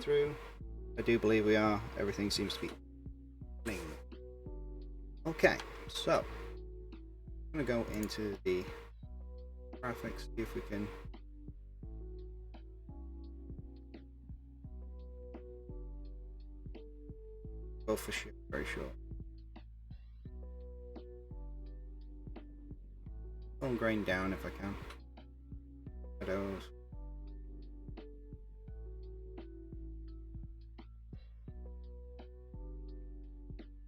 going through. I do believe we are. Everything seems to be happening. Okay, so I'm going to go into the graphics, see if we can go for sure, very short. Tone grain down if I can. Shadows.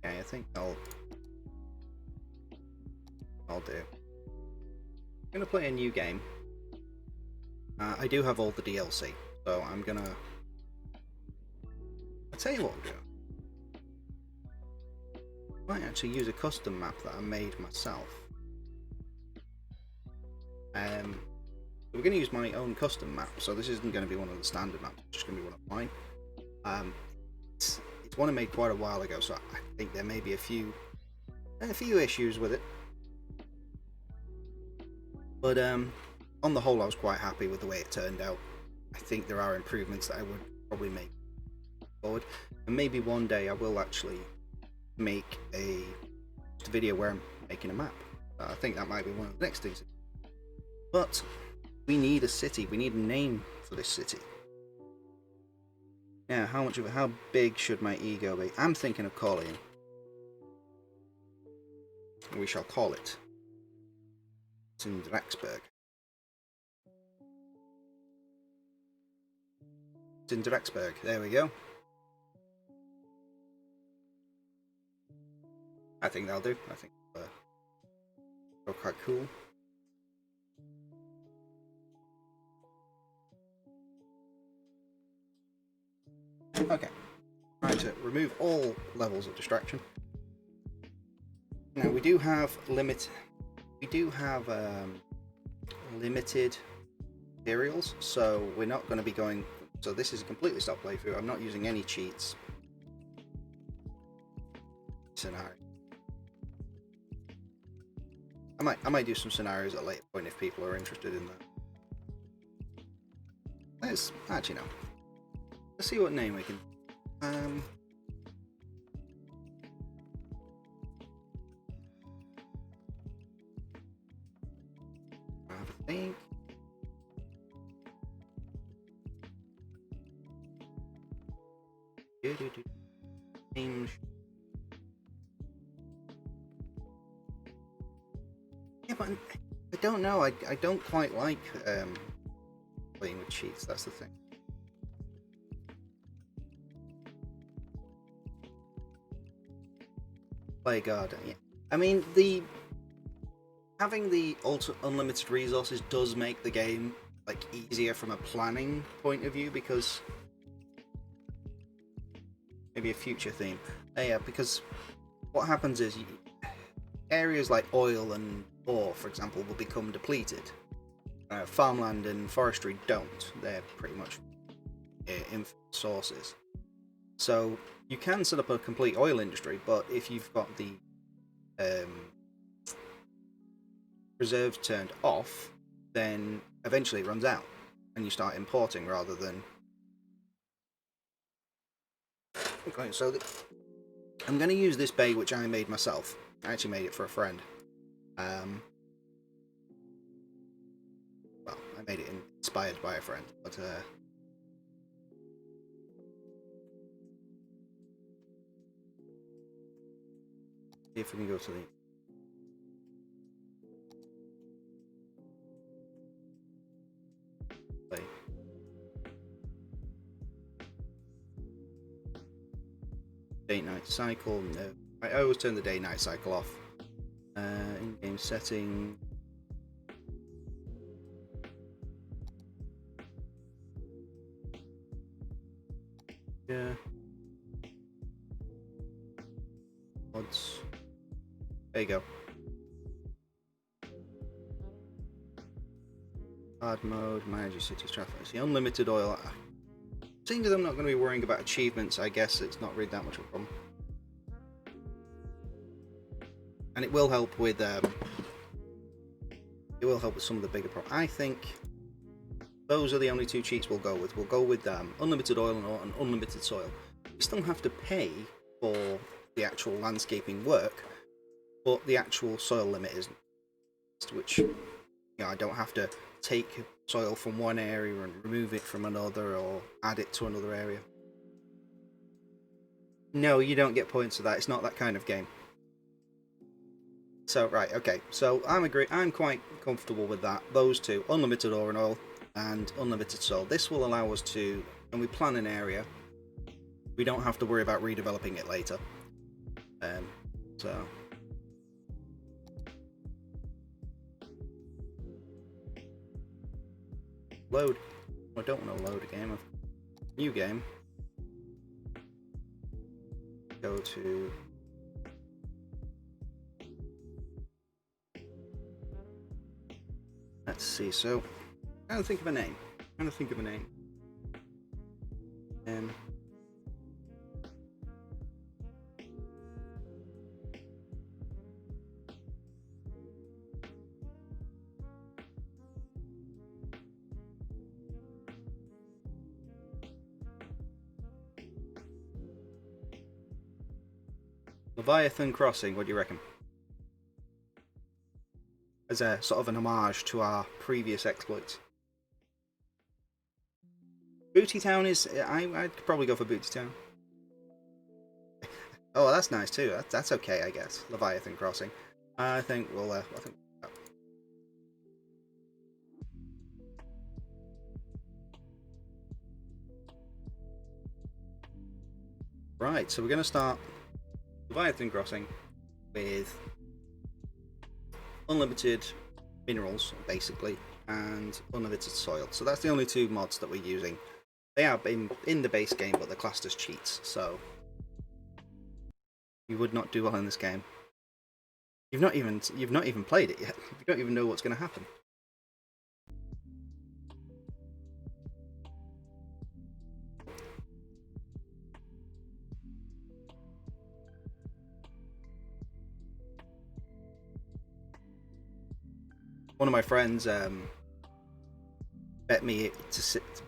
Okay, I think I'll do. I'm gonna play a new game. I do have all the DLC, so I'm gonna. I'll tell you what I'm doing. I might actually use a custom map that I made myself. We're going to use my own custom map, so this isn't going to be one of the standard maps, it's just going to be one of mine. It's one I made quite a while ago, so I think there may be a few issues with it. But on the whole, I was quite happy with the way it turned out. I think there are improvements that I would probably make forward, and maybe one day I will actually make a video where I'm making a map. I think that might be one of the next things. But we need a city. We need a name for this city. Now, how big should my ego be? I'm thinking of calling. We shall call it Cindraxburg. Cindraxburg. There we go. I think that'll do. I think it'll quite cool. Okay, trying to remove all levels of distraction. Now we do have limited materials, so we're not going to be going. So this is a completely stopped playthrough. I'm not using any cheats. Scenario. I might do some scenarios at a later point if people are interested in that. Let's actually no. Let's see what name we can. I have a think. Names. Yeah, but I don't know. I don't quite like playing with cheats. That's the thing. Play garden. Yeah. I mean, having the unlimited resources does make the game like easier from a planning point of view, because maybe a future theme. Yeah, because what happens is areas like oil and ore, for example, will become depleted. Farmland and forestry don't. They're pretty much infinite sources. So you can set up a complete oil industry, but if you've got the reserves turned off, then eventually it runs out, and you start importing rather than. Okay, so I'm going to use this bay, which I made myself. I actually made it for a friend. Well, I made it inspired by a friend, but see if we can go to the play. Day-night cycle. No, I always turn the day-night cycle off. In-game setting. Yeah. Odds. There you go. Hard mode, manage your city's traffic. See, unlimited oil. Seeing as I'm not going to be worrying about achievements, I guess it's not really that much of a problem. And it will help with some of the bigger problems. I think those are the only 2 cheats we'll go with. We'll go with unlimited oil and unlimited soil. You still have to pay for the actual landscaping work, but the actual soil limit isn't. Which, you know, I don't have to take soil from one area and remove it from another or add it to another area. No, you don't get points for that. It's not that kind of game. So, right, okay. So, I'm quite comfortable with that. Those 2, unlimited ore and oil and unlimited soil. This will allow us to, when we plan an area, we don't have to worry about redeveloping it later. So... Load. I don't want to load a game. New game. Go to... Let's see, so... I'm trying to think of a name. Leviathan Crossing, what do you reckon? As a sort of an homage to our previous exploits. Booty Town is... I'd probably go for Booty Town. Oh, that's nice too. That's okay, I guess. Leviathan Crossing. I think we'll... Right, so we're going to start Leviathan Crossing with unlimited minerals, basically, and unlimited soil. So that's the only 2 mods that we're using. They are in the base game, but they're classed as cheats, so you would not do well in this game. You've not even played it yet. You don't even know what's going to happen. One of my friends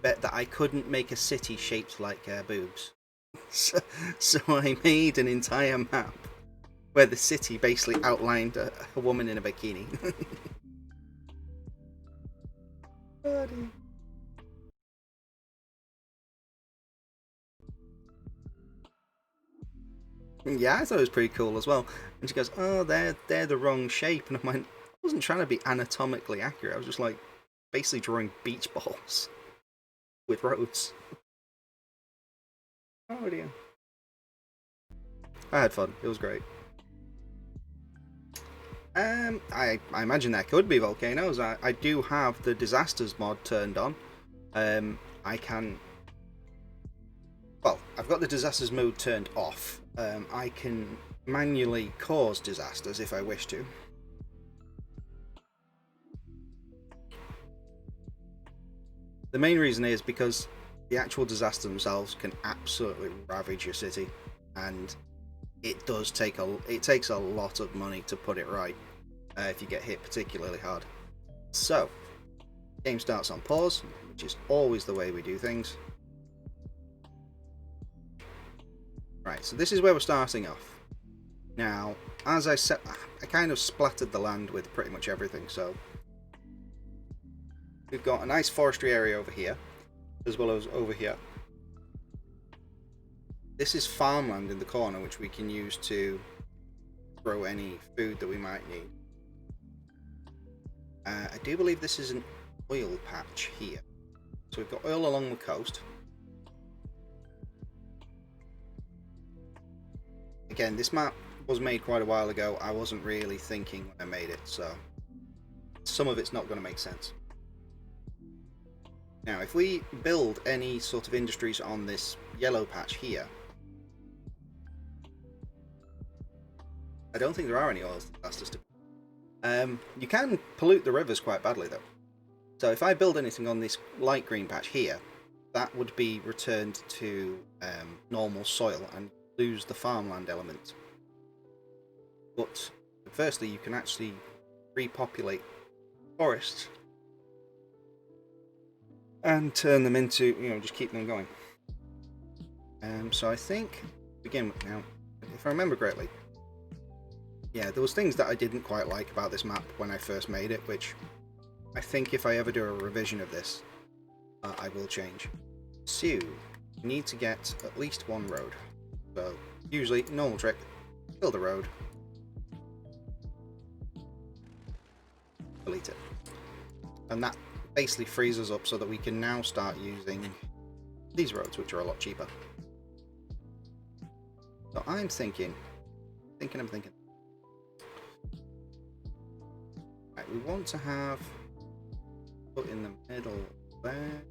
bet that I couldn't make a city shaped like boobs. So I made an entire map where the city basically outlined a woman in a bikini. Buddy. Yeah, I thought it was pretty cool as well. And she goes, "Oh, they're the wrong shape," and I went, "I wasn't trying to be anatomically accurate. I was just like basically drawing beach balls with roads." Oh dear. I had fun. It was great. I imagine there could be volcanoes. I do have the disasters mod turned on. I can... Well, I've got the disasters mode turned off. I can manually cause disasters if I wish to. The main reason is because the actual disasters themselves can absolutely ravage your city, and it takes a lot of money to put it right if you get hit particularly hard. So, game starts on pause, which is always the way we do things. Right, so this is where we're starting off. Now, as I said, I kind of splattered the land with pretty much everything, so we've got a nice forestry area over here, as well as over here. This is farmland in the corner, which we can use to grow any food that we might need. I do believe this is an oil patch here. So we've got oil along the coast. Again, this map was made quite a while ago. I wasn't really thinking when I made it, so some of it's not going to make sense. Now, if we build any sort of industries on this yellow patch here, I don't think there are any oil disasters. You can pollute the rivers quite badly, though. So if I build anything on this light green patch here, that would be returned to normal soil and lose the farmland element. But firstly, you can actually repopulate forests and turn them into, just keep them going. So I think, begin with now, if I remember correctly, yeah, there was things that I didn't quite like about this map when I first made it, which I think if I ever do a revision of this, I will change. So, you need to get at least one road. So, usually, normal trick, build a road, delete it. And that basically frees us up so that we can now start using these roads, which are a lot cheaper. So I'm thinking. Right, we want to have put in the middle there.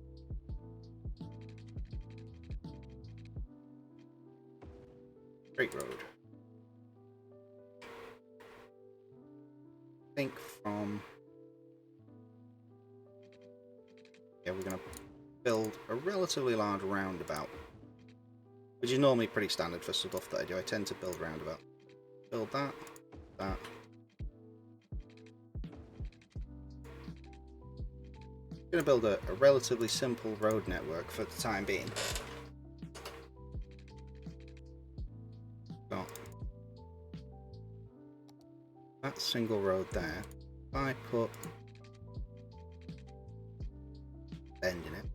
Straight road. I think from. Yeah, we're going to build a relatively large roundabout, which is normally pretty standard for stuff that I do. I tend to build roundabout. Build that. I'm going to build a relatively simple road network for the time being. Got that single road there. If I put bend in it.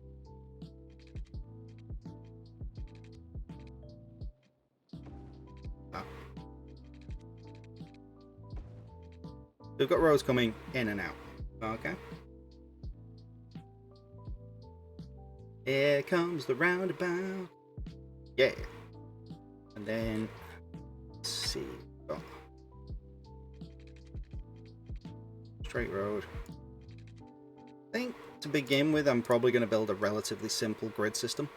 We've got roads coming in and out. Okay. Here comes the roundabout. Yeah. And then, let's see. Got straight road. I think to begin with, I'm probably going to build a relatively simple grid system.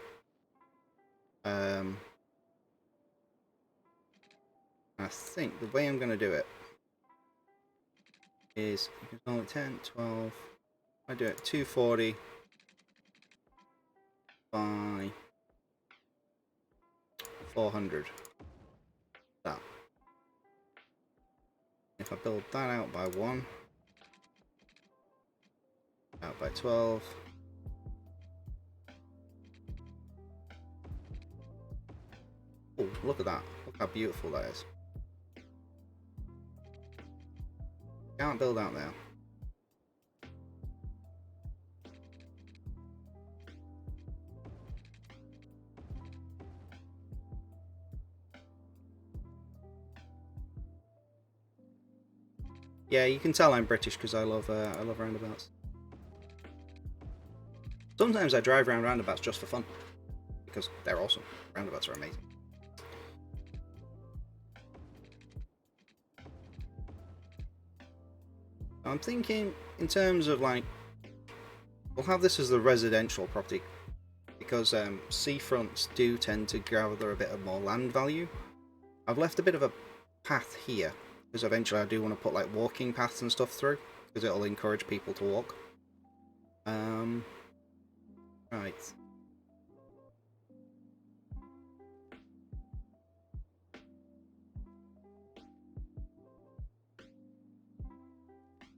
I think the way I'm going to do it is only 10, 12. I do it 240 by 400. That. If I build that out by 1, out by 12. Oh, look at that. Look how beautiful that is. Can't build out there. Yeah, you can tell I'm British because I love roundabouts. Sometimes I drive around roundabouts just for fun because they're awesome. Roundabouts are amazing. I'm thinking in terms of like, we'll have this as the residential property because seafronts do tend to gather a bit of more land value. I've left a bit of a path here because eventually I do want to put like walking paths and stuff through because it'll encourage people to walk. Right.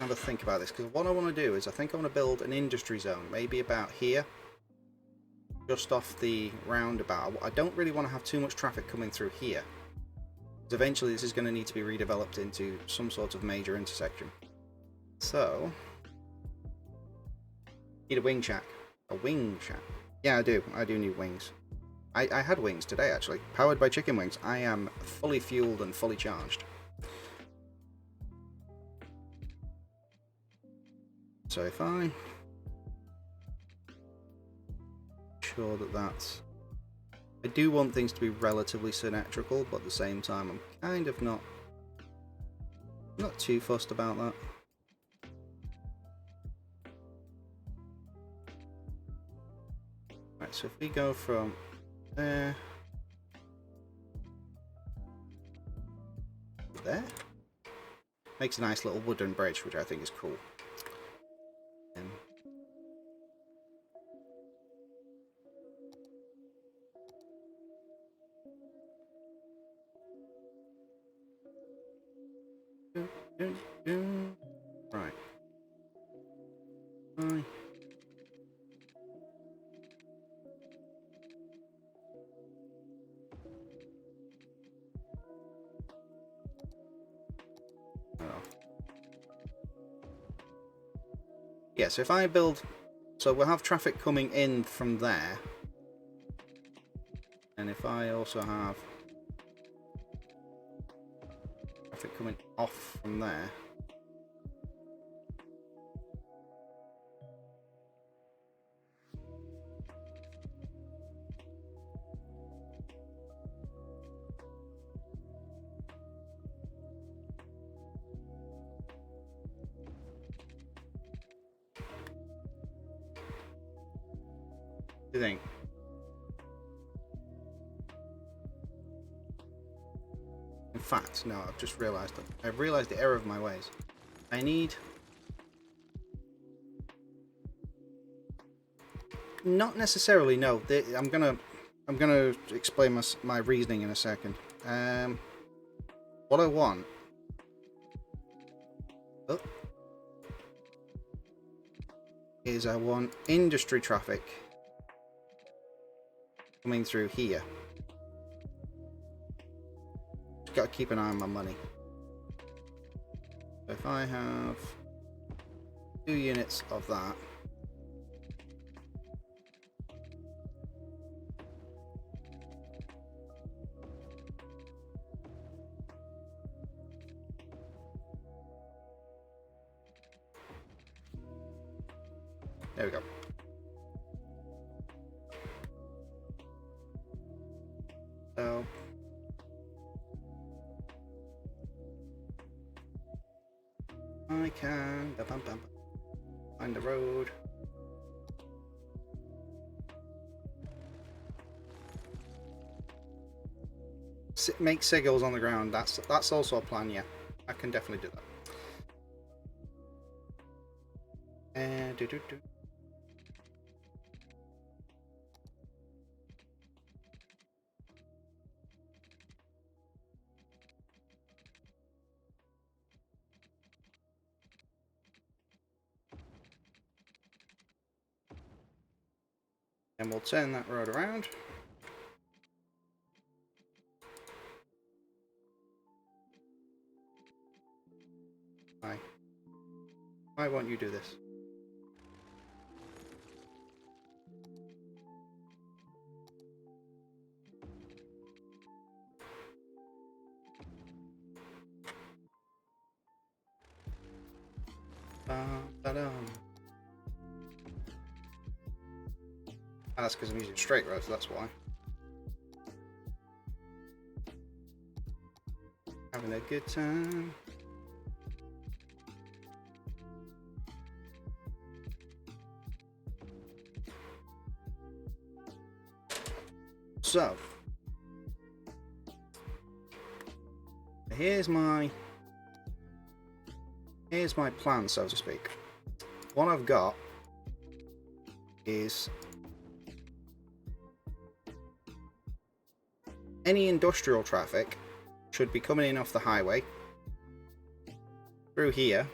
Have a think about this because what I want to do is I think I want to build an industry zone, maybe about here, just off the roundabout. I don't really want to have too much traffic coming through here because eventually this is going to need to be redeveloped into some sort of major intersection. So, need a wing shack. A wing shack. Yeah, I do need wings. I had wings today actually, powered by chicken wings. I am fully fueled and fully charged. So if I sure that that's, I do want things to be relatively symmetrical, but at the same time I'm kind of not too fussed about that. Right, so if we go from there to there, makes a nice little wooden bridge, which I think is cool. Right. Yeah, so if I build... So we'll have traffic coming in from there. And if I also have traffic coming off from there. What do you think? In fact, no, I've just realised that. I've realised the error of my ways. I need... Not necessarily, no. I'm gonna explain my reasoning in a second. What I want... Oh, is I want industry traffic coming through here. Just gotta keep an eye on my money. So if I have 2 units of that, there we go. So I can find the road. Make sigils on the ground. That's also a plan. Yeah, I can definitely do that. And we'll turn that road around. Why won't you do this? That's because I'm using straight roads, that's why. Having a good time. So, here's my plan, so to speak. What I've got is any industrial traffic should be coming in off the highway through here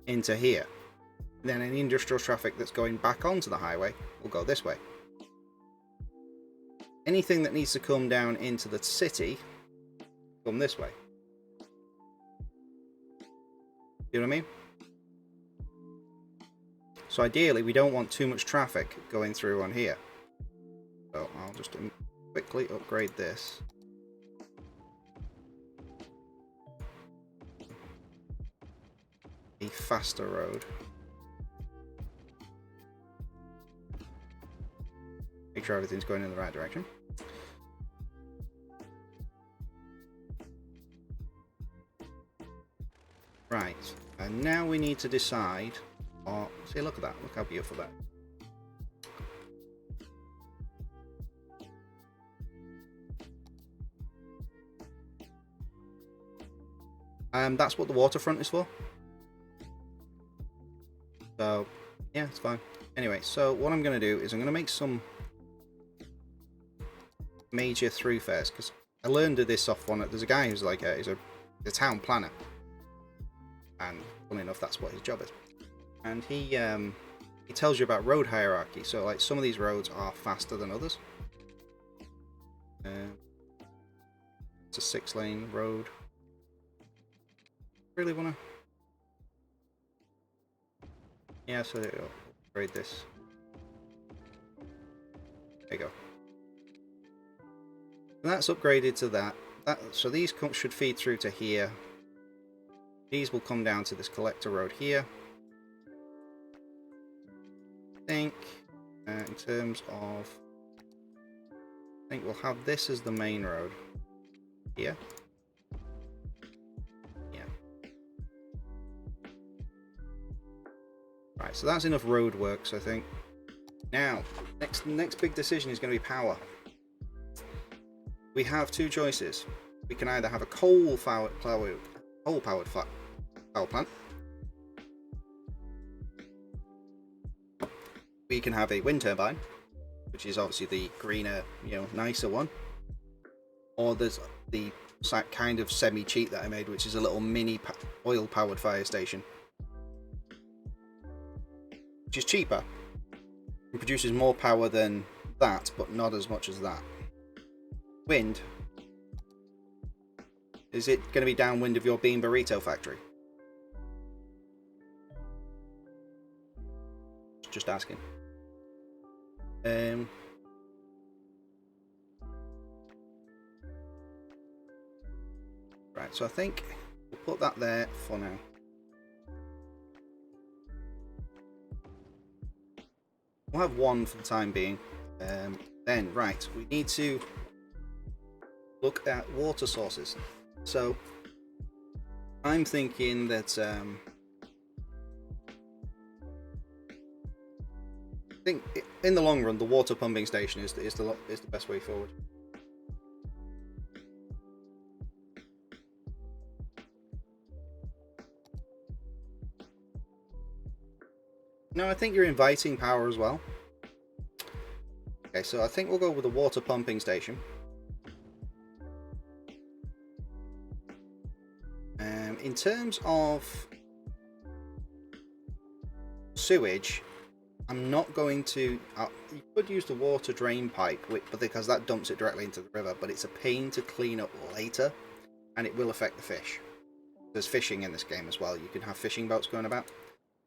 into here. Then any industrial traffic that's going back onto the highway will go this way. Anything that needs to come down into the city, come this way. You know what I mean? So ideally, we don't want too much traffic going through on here. So I'll just quickly upgrade this. A faster road. Make sure everything's going in the right direction. Right, and now we need to decide. Oh, see, look at that. Look how beautiful that. That's what the waterfront is for. So, yeah, it's fine. Anyway, so what I'm going to do is I'm going to make some major thoroughfares, because I learned of this off one. There's a guy who's like he's a town planner, and funny enough, that's what his job is. And he tells you about road hierarchy. So like some of these roads are faster than others. It's a 6-lane road. Really wanna. Yeah, so it'll upgrade this. There you go. And that's upgraded to that. So these should feed through to here. These will come down to this collector road here. I think, in terms of, I think we'll have this as the main road here. Yeah. Right, so that's enough road works, I think. Now, next big decision is going to be power. We have two choices. We can either have a coal-powered power plant. We can have a wind turbine, which is obviously the greener, nicer one. Or there's the kind of semi-cheat that I made, which is a little mini oil-powered fire station, which is cheaper. It produces more power than that, but not as much as that. Wind. Is it going to be downwind of your bean burrito factory? Just asking. Right, so I think we'll put that there for now. We'll have one for the time being. Then, right, we need to look at water sources. So, I'm thinking that I think in the long run, the water pumping station is the best way forward. No, I think you're inviting power as well. Okay, so I think we'll go with the water pumping station. In terms of sewage, I'm not going to. You could use the water drain pipe, but because that dumps it directly into the river, but it's a pain to clean up later, and it will affect the fish. There's fishing in this game as well. You can have fishing boats going about.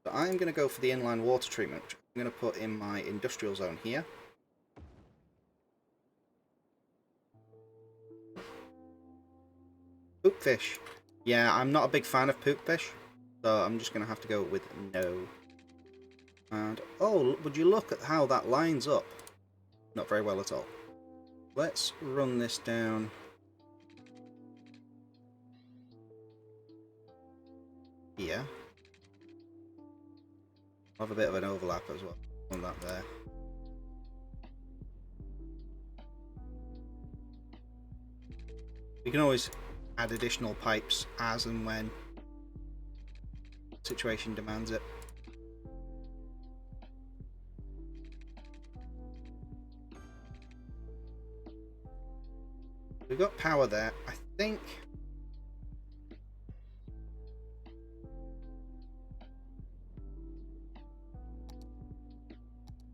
So I'm going to go for the inline water treatment, which I'm going to put in my industrial zone here. Poop fish. Yeah, I'm not a big fan of poop fish, so I'm just going to have to go with no. And, oh, would you look at how that lines up? Not very well at all. Let's run this down. Here. I'll have a bit of an overlap as well on that there. You can always add additional pipes as and when the situation demands it. We've got power there. I think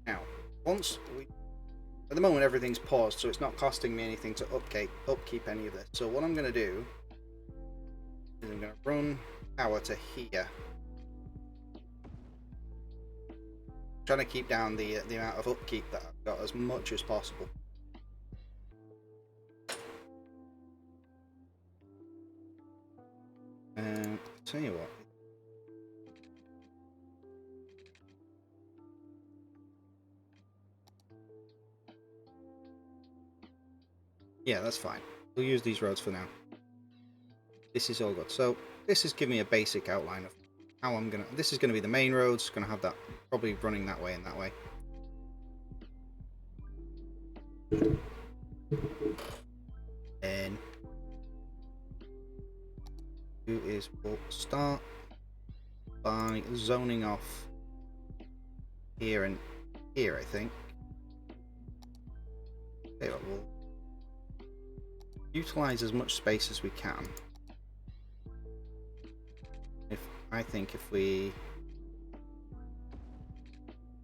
now at the moment everything's paused, so it's not costing me anything to upkeep any of this. So what I'm going to do is I'm going to run power to here. Trying to keep down the amount of upkeep that I've got as much as possible. Tell you what. Yeah, that's fine. We'll use these roads for now. This is all good. So this is giving me a basic outline of how I'm gonna. This is gonna be the main roads. Gonna have that probably running that way and that way. Then we'll start by zoning off here and here. I think. Okay, we'll utilize as much space as we can. If we...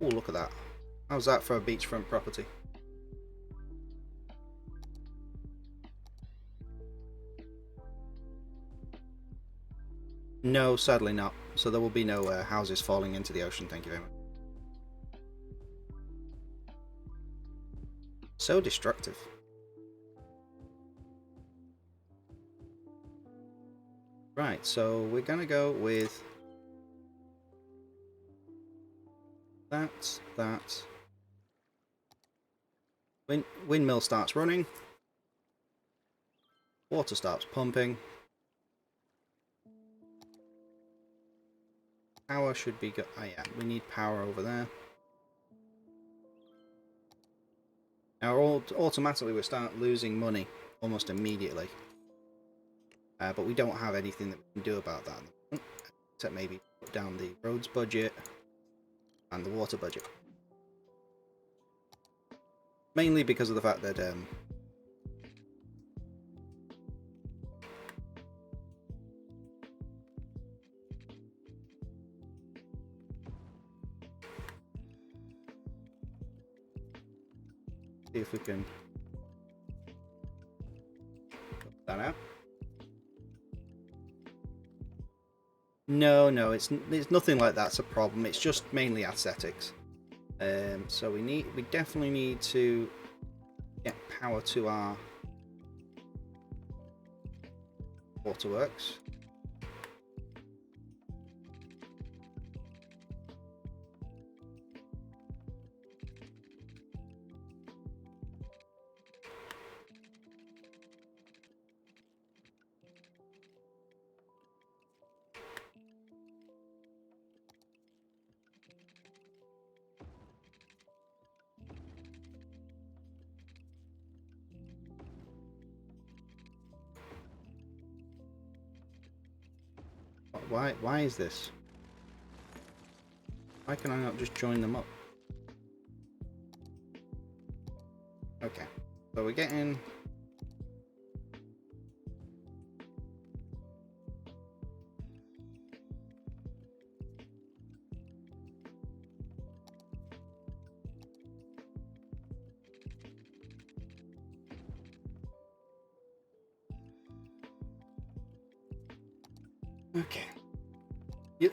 Oh, look at that. How's that for a beachfront property? No, sadly not. So there will be no houses falling into the ocean, thank you very much. So destructive. Right, so we're gonna go with that. Windmill starts running. Water starts pumping. Power should be good. Oh yeah, we need power over there. Now automatically we start losing money almost immediately. But we don't have anything that we can do about that. Except maybe put down the roads budget and the water budget. Mainly because of the fact that see if we can put that out. No, it's nothing like that's a problem. It's just mainly aesthetics. So we definitely need to get power to our waterworks. Why is this? Why can I not just join them up? Okay, so we're getting okay.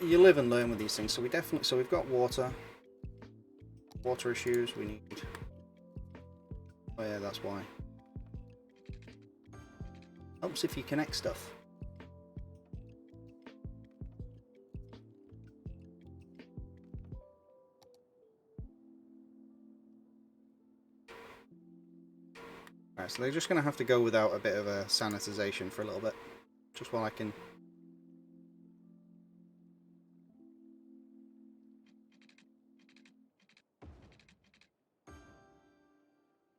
You live and learn with these things. So we've got water issues. We need. Oh yeah, that's why. Helps if you connect stuff. Alright, so they're just going to have to go without a bit of a sanitization for a little bit. Just while I can...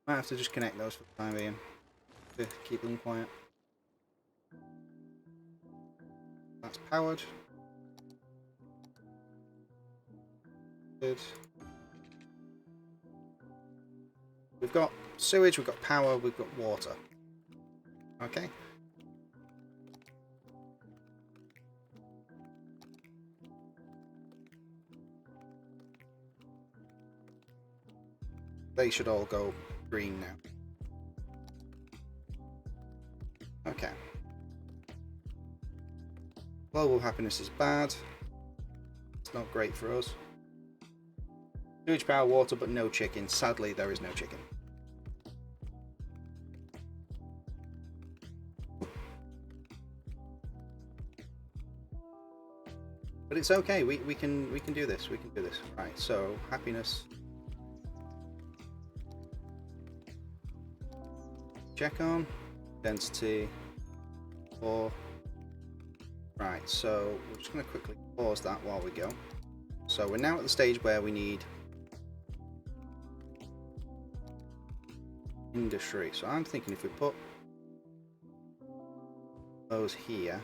Might have to just connect those for the time being. To keep them quiet. That's powered. Good. We've got sewage, we've got power, we've got water. Okay. They should all go green now. Okay. Global happiness is bad. It's not great for us. Sewage, power, water, but no chicken. Sadly, there is no chicken. But it's okay. We can do this. We can do this. Right. So happiness. Check on density. 4. Right. So we're just going to quickly pause that while we go. So we're now at the stage where we need industry. So I'm thinking if we put those here.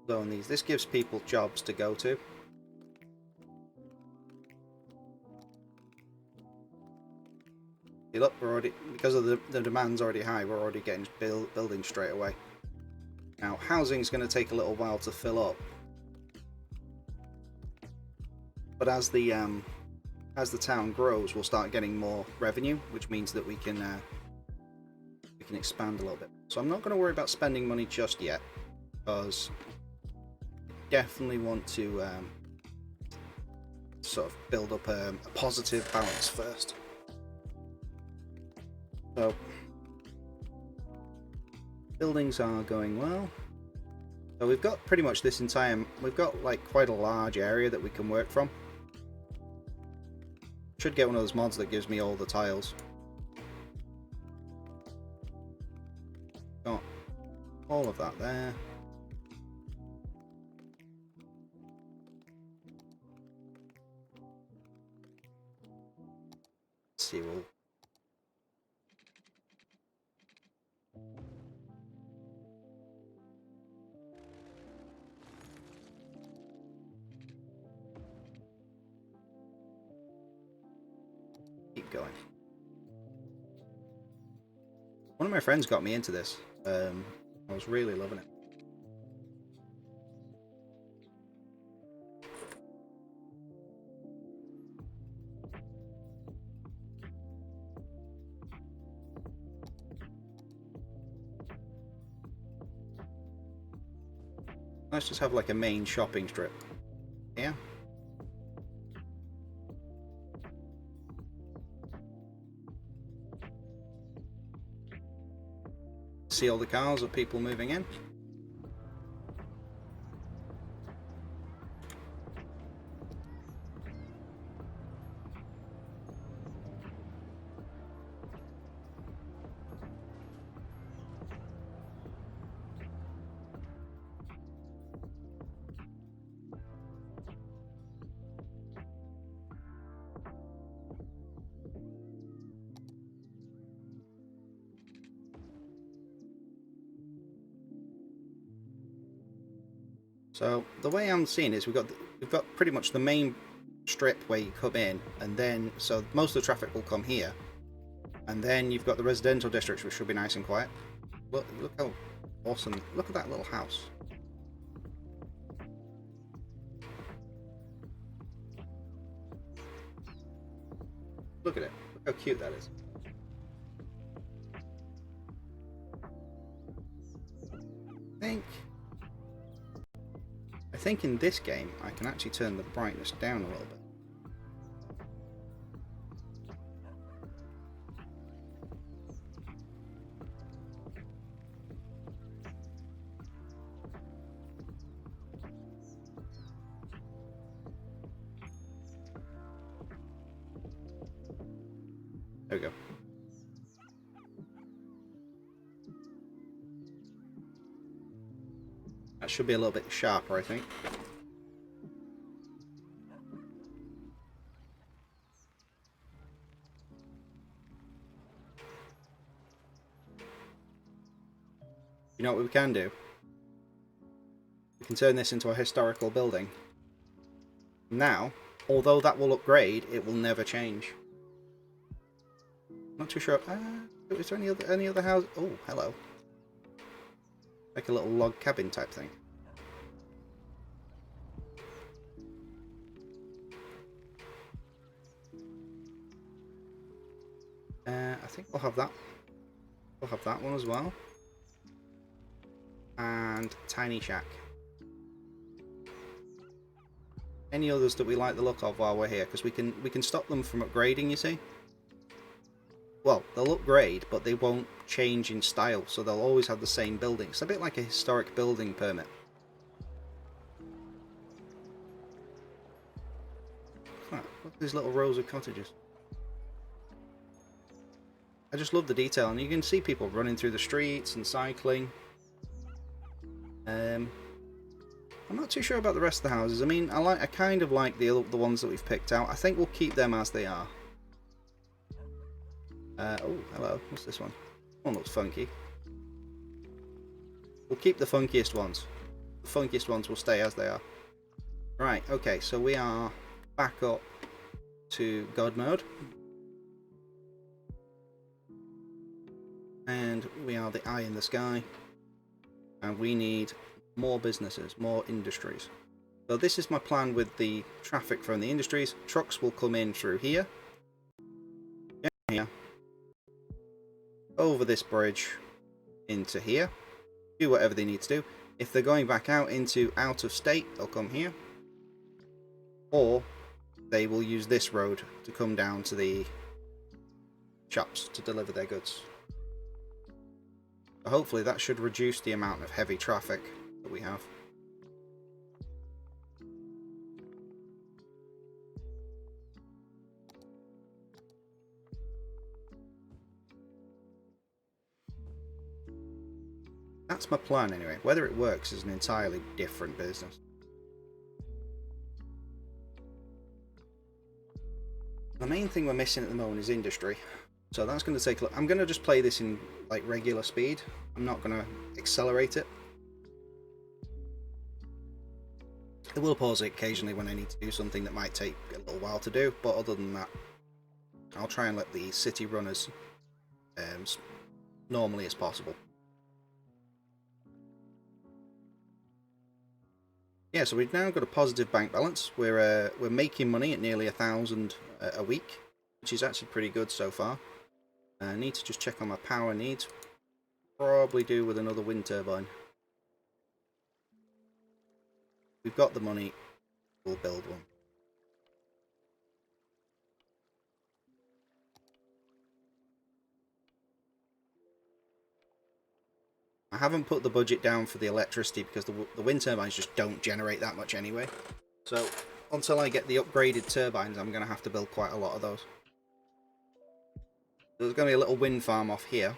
On these, this gives people jobs to go to. Look, we're already, because of the demand's already high, we're already getting building straight away. Now, housing is going to take a little while to fill up, but as the town grows, we'll start getting more revenue, which means that we can can expand a little bit. So I'm not going to worry about spending money just yet, because I definitely want to sort of build up a positive balance first. So buildings are going well. So we've got pretty much this entire, we've got like quite a large area that we can work from. Should get one of those mods that gives me all the tiles. Got all of that there. Let's see, we'll keep going. One of my friends got me into this. I was really loving it. Let's just have like a main shopping strip. Yeah. See all the cars of people moving in. So the way I'm seeing it is we've got pretty much the main strip where you come in, and then so most of the traffic will come here, and then you've got the residential districts, which should be nice and quiet. Look how awesome! Look at that little house. Look at it. Look how cute that is. I think in this game I can actually turn the brightness down a little bit. There we go. That should be a little bit sharper, I think. You know what we can do? We can turn this into a historical building. Now, although that will upgrade, it will never change. Not too sure. Is there any other house? Oh, hello. Like a little log cabin type thing. I think we'll have that. We'll have that one as well. And tiny shack. Any others that we like the look of while we're here? Because we can stop them from upgrading, you see. Well, they'll upgrade, but they won't change in style, so they'll always have the same building. It's a bit like a historic building permit. Look at these little rows of cottages. I just love the detail, and you can see people running through the streets and cycling. I'm not too sure about the rest of the houses. I mean, I kind of like the ones that we've picked out. I think we'll keep them as they are. Oh, hello. What's this one? One looks funky. We'll keep the funkiest ones. The funkiest ones will stay as they are. Right, okay, so we are back up to God mode. And we are the eye in the sky. And we need more businesses, more industries. So this is my plan with the traffic from the industries. Trucks will come in through here. Yeah, here. over this bridge into here, do whatever they need to do. If they're going back out into out of state, they'll come here, or they will use this road to come down to the shops to deliver their goods. So hopefully that should reduce the amount of heavy traffic that we have. That's my plan anyway. Whether it works is an entirely different business. The main thing we're missing at the moment is industry. So that's going to take a look. I'm going to just play this in like regular speed. I'm not going to accelerate it. I will pause it occasionally when I need to do something that might take a little while to do, but other than that, I'll try and let the city run as normally as possible. Yeah, so we've now got a positive bank balance. We're making money at nearly 1,000 a week, which is actually pretty good so far. I need to just check on my power needs. Probably do with another wind turbine. We've got the money. We'll build one. I haven't put the budget down for the electricity because the wind turbines just don't generate that much anyway. So until I get the upgraded turbines, I'm going to have to build quite a lot of those. There's going to be a little wind farm off here.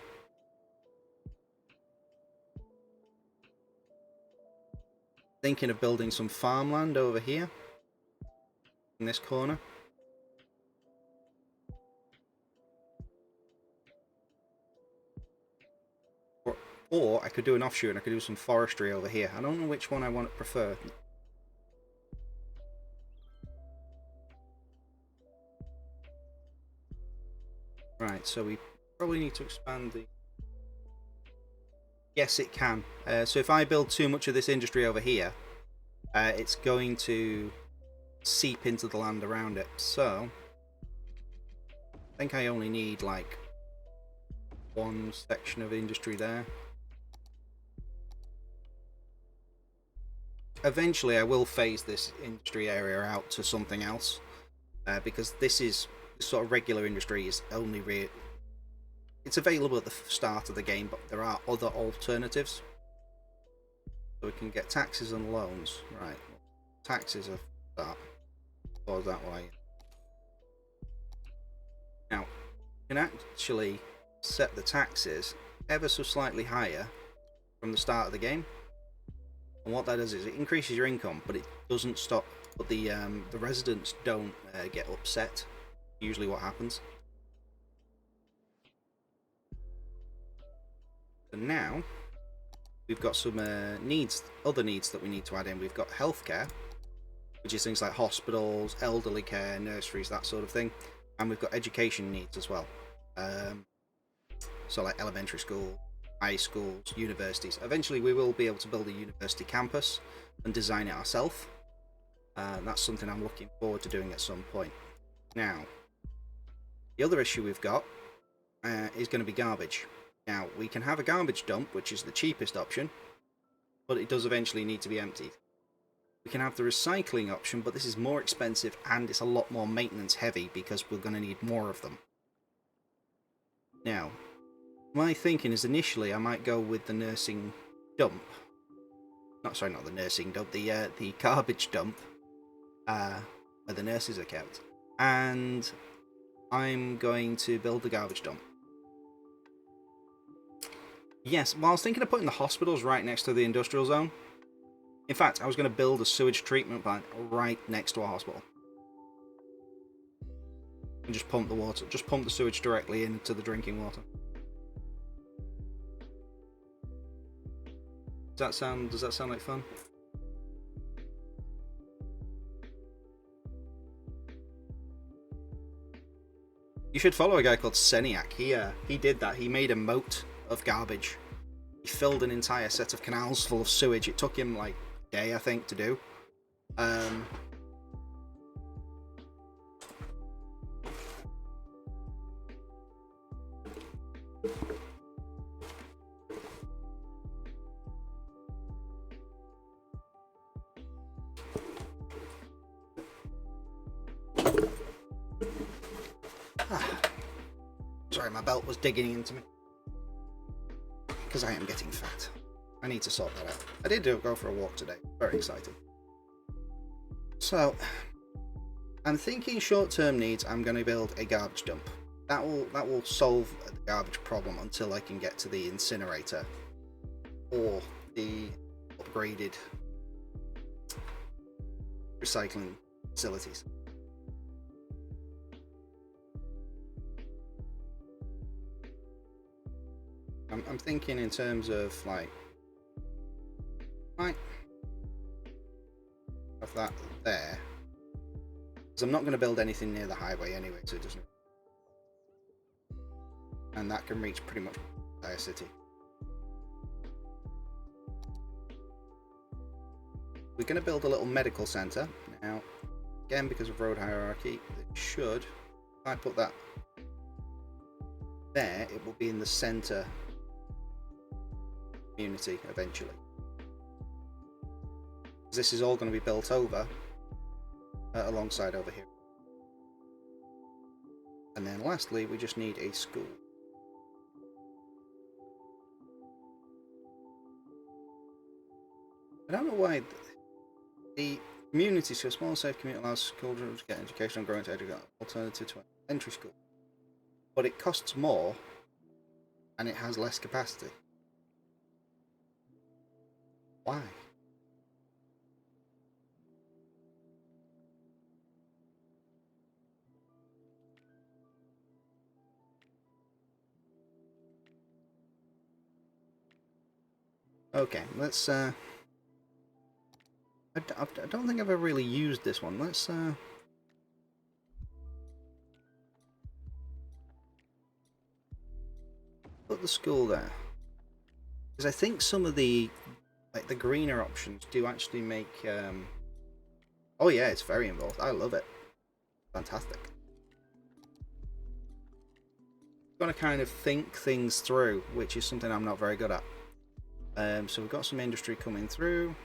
Thinking of building some farmland over here in this corner. Or I could do an offshoot and I could do some forestry over here. I don't know which one I want to prefer. Right, so we probably need to expand the... Yes, it can. So if I build too much of this industry over here, it's going to seep into the land around it. So I think I only need like one section of industry there. Eventually I will phase this industry area out to something else, because this sort of regular industry is only it's available at the start of the game, but there are other alternatives. So we can get taxes and loans. Right, taxes are that. Or is that way? Now, you can actually set the taxes ever so slightly higher from the start of the game. And what that does is it increases your income, but it doesn't stop. But the residents don't get upset. Usually, what happens. So now we've got some other needs that we need to add in. We've got healthcare, which is things like hospitals, elderly care, nurseries, that sort of thing, and we've got education needs as well. So like elementary school, high schools, universities. Eventually we will be able to build a university campus and design it ourselves. That's something I'm looking forward to doing at some point. Now, the other issue we've got is going to be garbage. Now, we can have a garbage dump, which is the cheapest option, but it does eventually need to be emptied. We can have the recycling option, but this is more expensive and it's a lot more maintenance heavy because we're going to need more of them. Now, my thinking is initially I might go with the nursing dump. Not the nursing dump, the garbage dump, where the nurses are kept. And I'm going to build the garbage dump. Yes, well, I was thinking of putting the hospitals right next to the industrial zone. In fact, I was going to build a sewage treatment plant right next to a hospital. And just pump the water, just pump the sewage directly into the drinking water. Does that sound like fun? You should follow a guy called Seniac. He did that. He made a moat of garbage. He filled an entire set of canals full of sewage. It took him like a day, I think, to do. Sorry, my belt was digging into me. Because I am getting fat. I need to sort that out. I did go for a walk today. Very excited. So, I'm thinking short-term needs, I'm going to build a garbage dump. That will solve the garbage problem until I can get to the incinerator or the upgraded recycling facilities. I'm thinking in terms of like, right, of that there, because I'm not going to build anything near the highway anyway, so it doesn't, and that can reach pretty much the entire city. We're going to build a little medical center now. Again, because of road hierarchy, it should, if I put that there, it will be in the center community eventually. This is all going to be built over alongside over here. And then lastly, we just need a school. I don't know why the community, so a small safe community allows children to get education and grow into education alternative to elementary school. But it costs more and it has less capacity. Why? Okay, let's I don't think I've ever really used this one. Let's put the school there, because I think some of the the greener options do actually make oh yeah, it's very involved. I love it. Fantastic. Got to kind of think things through, which is something I'm not very good at. So we've got some industry coming through.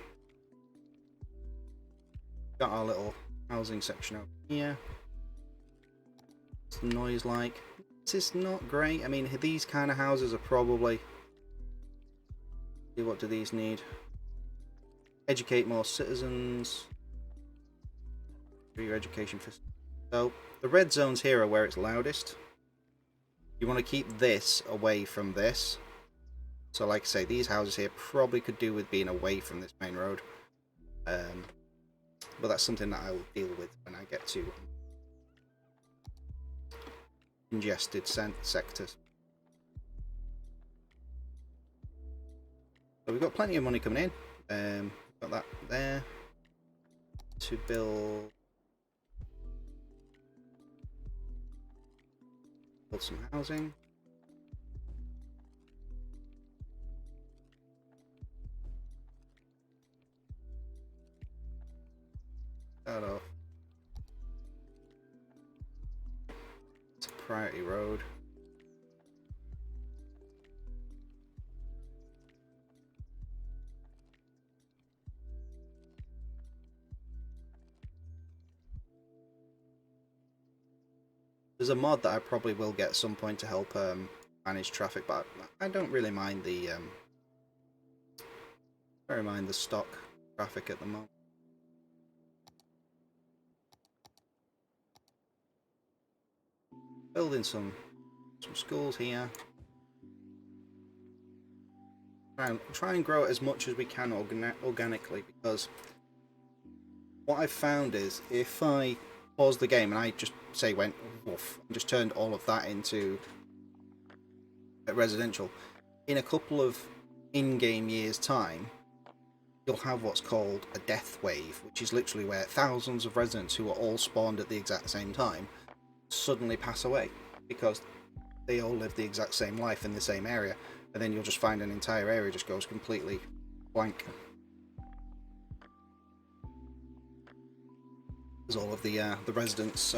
Got our little housing section over here. What's the noise like? This is not great. I mean, these kind of houses are probably... What do these need? Educate more citizens. For your education. So the red zones here are where it's loudest. You want to keep this away from this. So like I say, these houses here probably could do with being away from this main road. But that's something that I will deal with when I get to congested sectors. So we've got plenty of money coming in. Got that there to build some housing. Start off. It's a priority road. There's a mod that I probably will get at some point to help manage traffic, but I don't really mind the stock traffic at the moment. Building some schools here. Try and grow it as much as we can organically, because what I've found is if I pause the game and I just say went woof and just turned all of that into residential, in a couple of in-game years time you'll have what's called a death wave, which is literally where thousands of residents who are all spawned at the exact same time suddenly pass away because they all live the exact same life in the same area, and then you'll just find an entire area just goes completely blank as all of the residents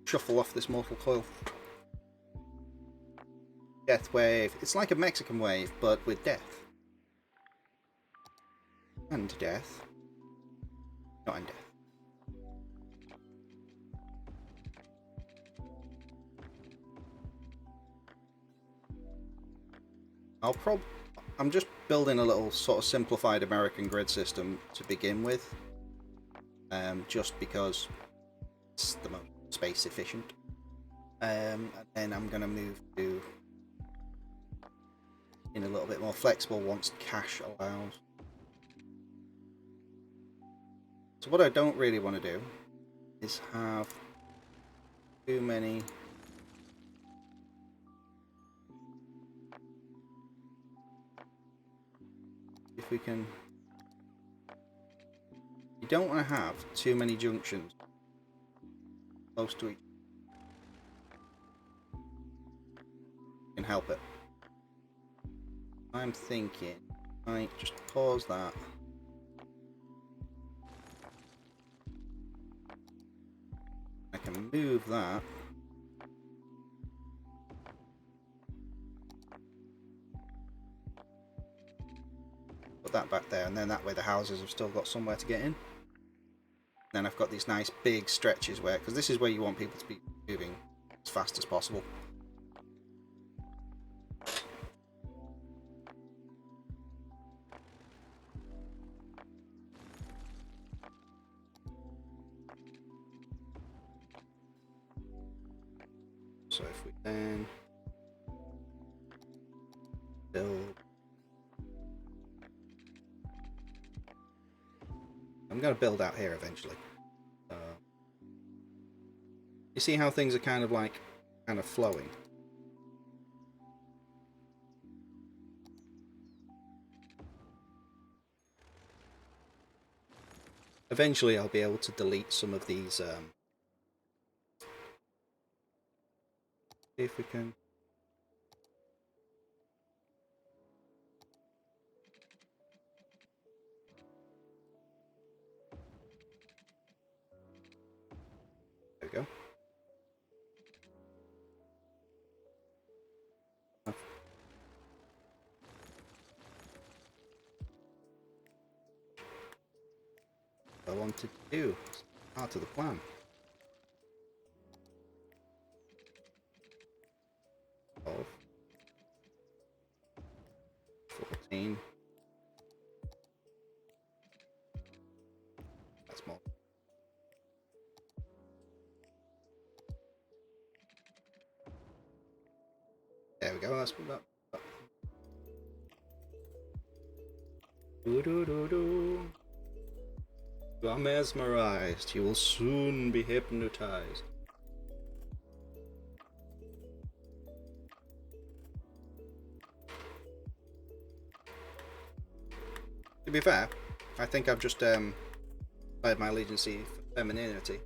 shuffle off this mortal coil. Death wave. It's like a Mexican wave, but with death. And death. Not in death. I'm just building a little sort of simplified American grid system to begin with, just because it's the most space efficient. And then I'm going to move to in a little bit more flexible once cash allows. So what I don't really want to do is have too many if we can. You don't want to have too many junctions close to each. You can help it. I'm thinking I just pause that. I can move that. Put that back there, and then that way the houses have still got somewhere to get in. Then I've got these nice big stretches where, because this is where you want people to be moving as fast as possible. So if we then build, I'm going to build out here eventually. You see how things are kind of flowing. Eventually I'll be able to delete some of these. See if we can. There we go. I wanted to do part of the plan. 12, 14. That's more. There we go. That's that. You are mesmerized. You will soon be hypnotized. To be fair, I think I've just played my allegiance for femininity.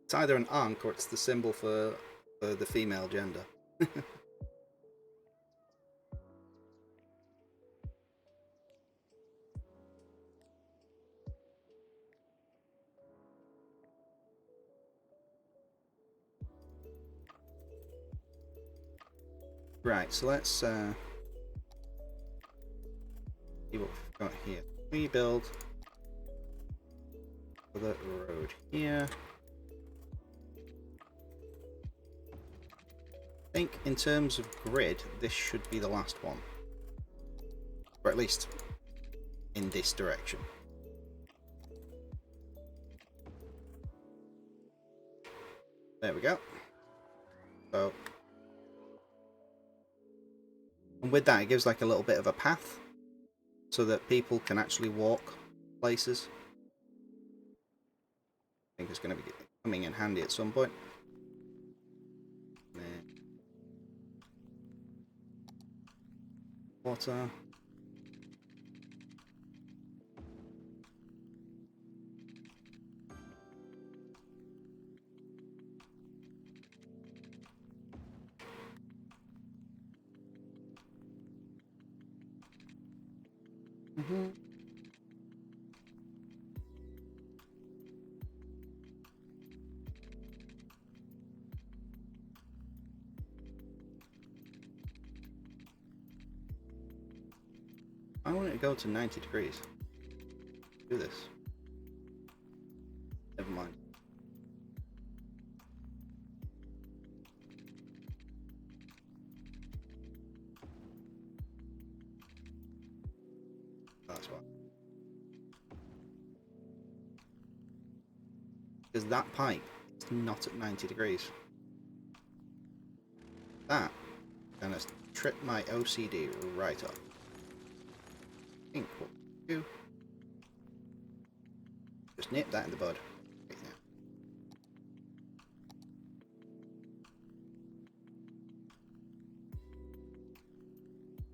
It's either an ankh or it's the symbol for the female gender. Right, so let's see what we've got here. Rebuild for the road here. I think in terms of grid, this should be the last one. Or at least in this direction. There we go. So, and with that, it gives like a little bit of a path so that people can actually walk places. I think it's going to be coming in handy at some point. Water. go to 90 degrees. Do this. Never mind. That's why. Because that pipe is not at 90 degrees. That gonna trip my OCD right up. I think what we do, just nip that in the bud right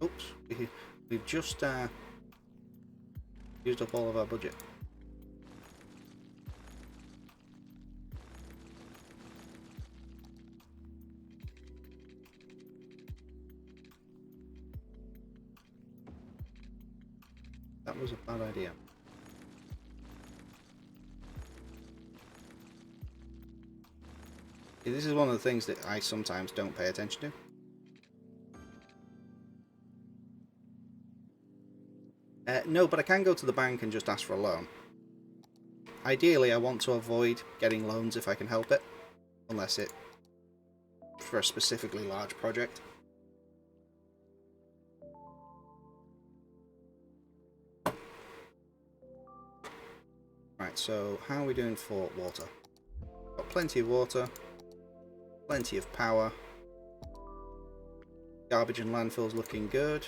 now. Oops, we've just used up all of our budget. That was a bad idea. This is one of the things that I sometimes don't pay attention to. No, but I can go to the bank and just ask for a loan. Ideally, I want to avoid getting loans if I can help it, unless it's for a specifically large project. Right, so how are we doing for water? Got plenty of water, plenty of power. Garbage and landfill's looking good.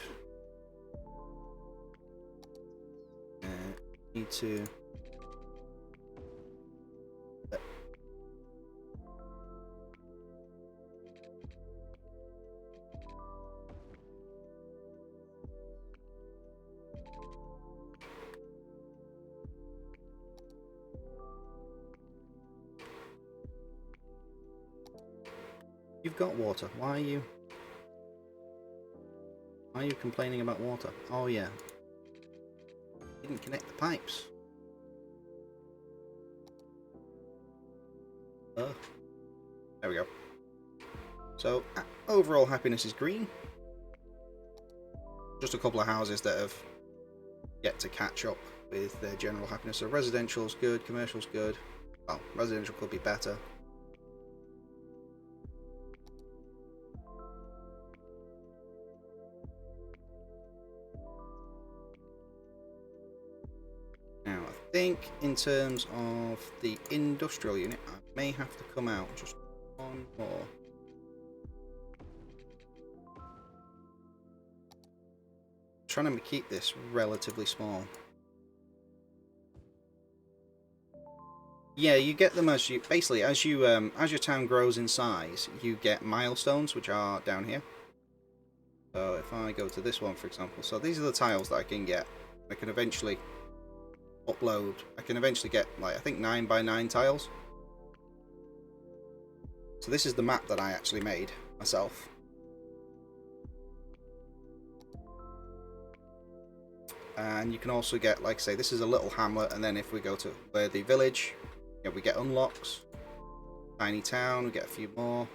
Need to... You've got water. Why are you complaining about water? Oh yeah. Didn't connect the pipes. There we go. So overall happiness is green. Just a couple of houses that have yet to catch up with their general happiness. So residential's good, commercial's good. Well, residential could be better. Now, I think in terms of the industrial unit, I may have to come out just one more. Trying to keep this relatively small. Yeah, you get them as you basically as your town grows in size, you get milestones, which are down here. So if I go to this one, for example, so these are the tiles that I can get. I can eventually upload. I can eventually get, like, I think 9 by 9 tiles. So this is the map that I actually made myself. And you can also get, like I say, this is a little hamlet, and then if we go to the village, you know, we get unlocks. Tiny town, we get a few more.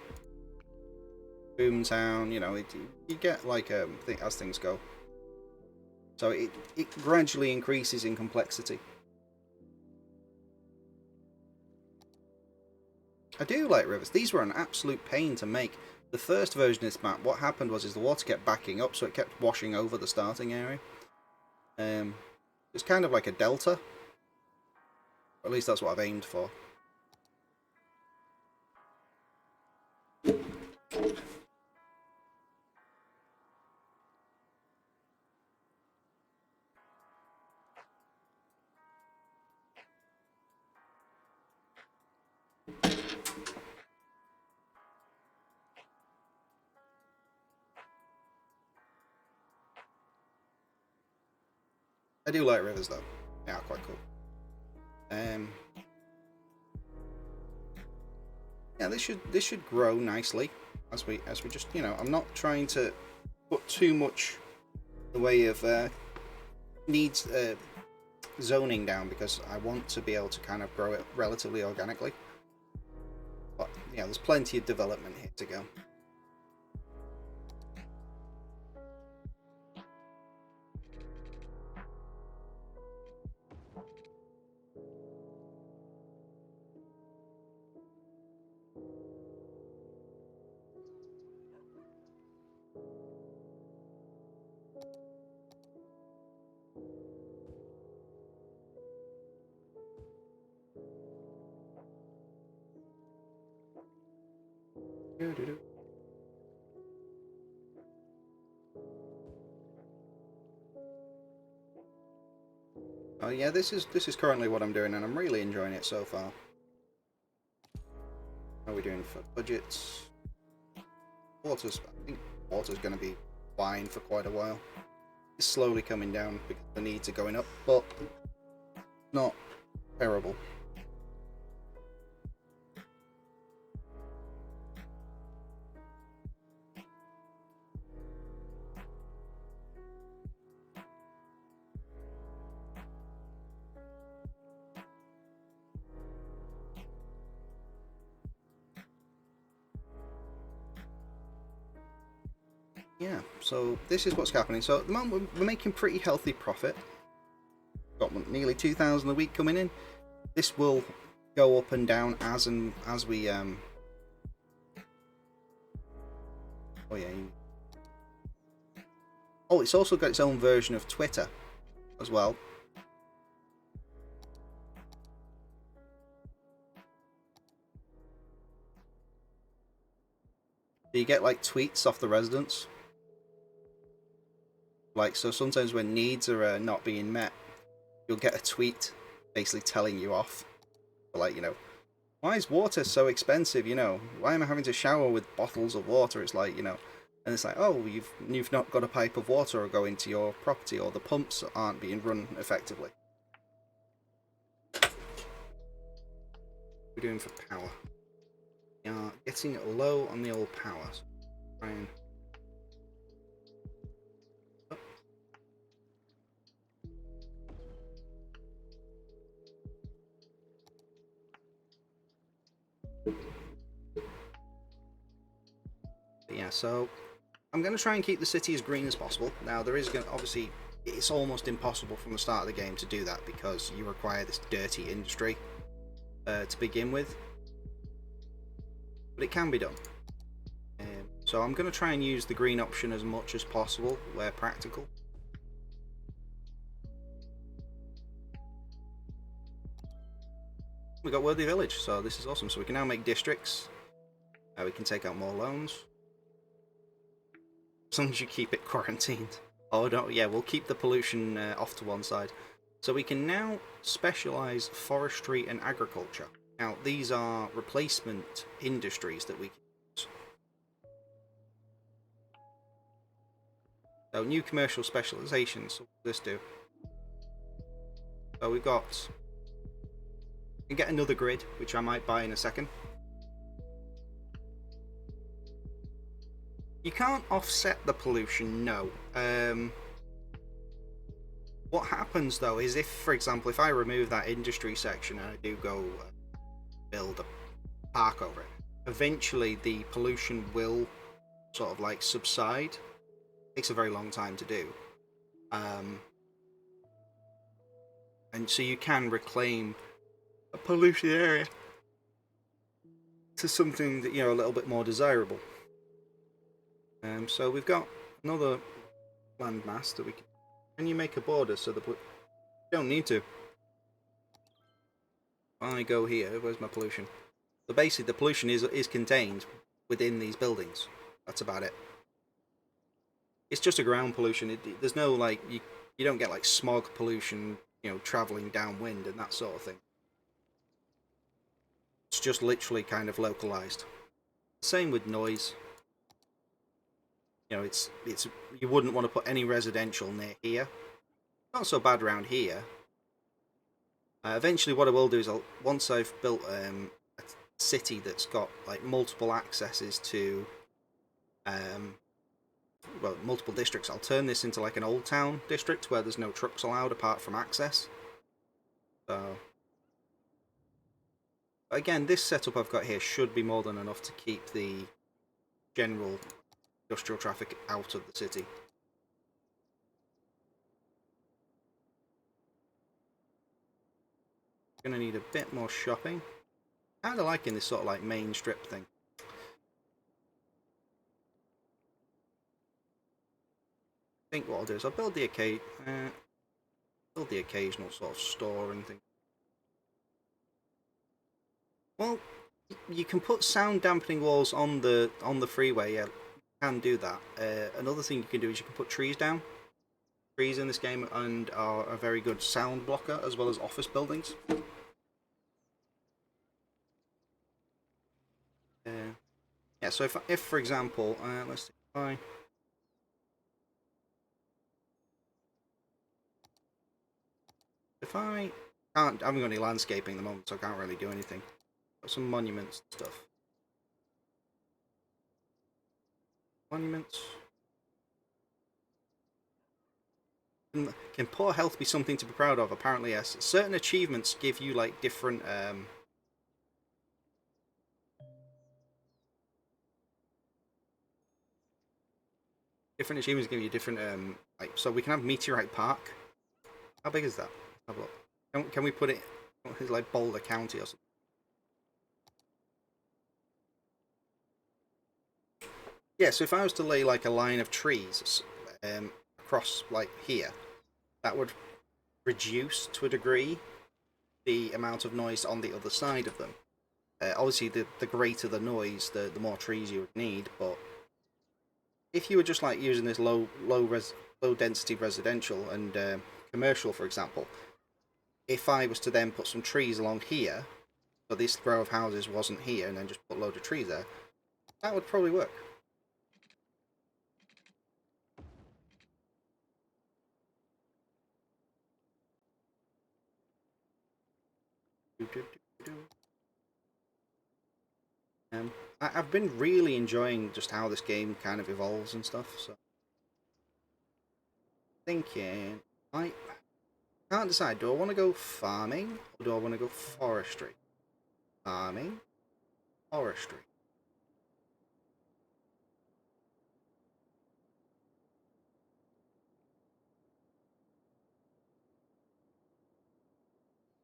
Boom town, you know, you get like as things go. So it gradually increases in complexity. I do like rivers. These were an absolute pain to make. The first version of this map, what happened was the water kept backing up, so it kept washing over the starting area. It's kind of like a delta. Or at least that's what I've aimed for. I do like rivers though. They are quite cool. Yeah, this should grow nicely as we just, you know, I'm not trying to put too much the way of needs zoning down, because I want to be able to kind of grow it relatively organically. But yeah, there's plenty of development here to go. Oh yeah, this is currently what I'm doing, and I'm really enjoying it so far. How are we doing for budgets? Water's, I think water's going to be fine for quite a while. It's slowly coming down because the needs are going up, but not terrible. Yeah, so this is what's happening. So at the moment we're making pretty healthy profit. Got nearly 2,000 a week coming in. This will go up and down as we oh yeah. Oh, it's also got its own version of Twitter as well. So you get like tweets off the residents. Like, so sometimes when needs are not being met, you'll get a tweet basically telling you off. Like, you know, why is water so expensive? You know, why am I having to shower with bottles of water? It's like, you know, and it's like, oh, you've not got a pipe of water or go into your property, or the pumps aren't being run effectively. We're doing for power. We are getting low on the old power. So try and but yeah, so I'm going to try and keep the city as green as possible. Now, there is going to, obviously, it's almost impossible from the start of the game to do that because you require this dirty industry to begin with. But it can be done. So I'm going to try and use the green option as much as possible where practical. We got Worthy Village, so this is awesome. So we can now make districts. We can take out more loans. As long as you keep it quarantined. Oh no, yeah, we'll keep the pollution off to one side. So we can now specialise forestry and agriculture. Now, these are replacement industries that we can use. So, new commercial specialisations. So what does this do? So we've got... We can get another grid, which I might buy in a second. You can't offset the pollution, no. What happens though is if, for example, if I remove that industry section and I do go build a park over it, eventually the pollution will sort of like subside. It takes a very long time to do. And so you can reclaim a polluted area to something that, you know, a little bit more desirable. So we've got another landmass that we can you make a border so that we don't need to. I go here, where's my pollution? So basically the pollution is contained within these buildings. That's about it. It's just a ground pollution. There's no like you don't get like smog pollution, you know, traveling downwind and that sort of thing. It's just literally kind of localized. Same with noise. You know, it's you wouldn't want to put any residential near here. Not so bad around here. Eventually, what I will do is once I've built a city that's got like multiple accesses to, well, multiple districts, I'll turn this into like an old town district where there's no trucks allowed apart from access. So, again, this setup I've got here should be more than enough to keep the general industrial traffic out of the city. Gonna need a bit more shopping. Kinda liking this sort of like main strip thing. I think what I'll do is I'll build the occasional sort of store and things. Well, You can put sound dampening walls on the freeway. Yeah, you can do that. Another thing you can do is you can put trees down. Trees in this game and are a very good sound blocker as well as office buildings. Yeah. So if for example, let's see, if I can't, I haven't got any landscaping at the moment, so I can't really do anything. Got some monuments and stuff. Monuments. Can poor health be something to be proud of? Apparently, yes. Certain achievements give you like different. Different achievements give you different. Like, so we can have Meteorite Park. How big is that? Have a look. Can we put it? It's like Boulder County or something. Yeah. So if I was to lay like a line of trees across like here, that would reduce to a degree the amount of noise on the other side of them. Obviously, the greater the noise, the more trees you would need. But if you were just like using this low density residential and commercial, for example, if I was to then put some trees along here, but this row of houses wasn't here, and then just put a load of trees there, that would probably work. I've been really enjoying just how this game kind of evolves and stuff. So thinking, I can't decide. Do I want to go farming or do I want to go forestry? Farming, forestry.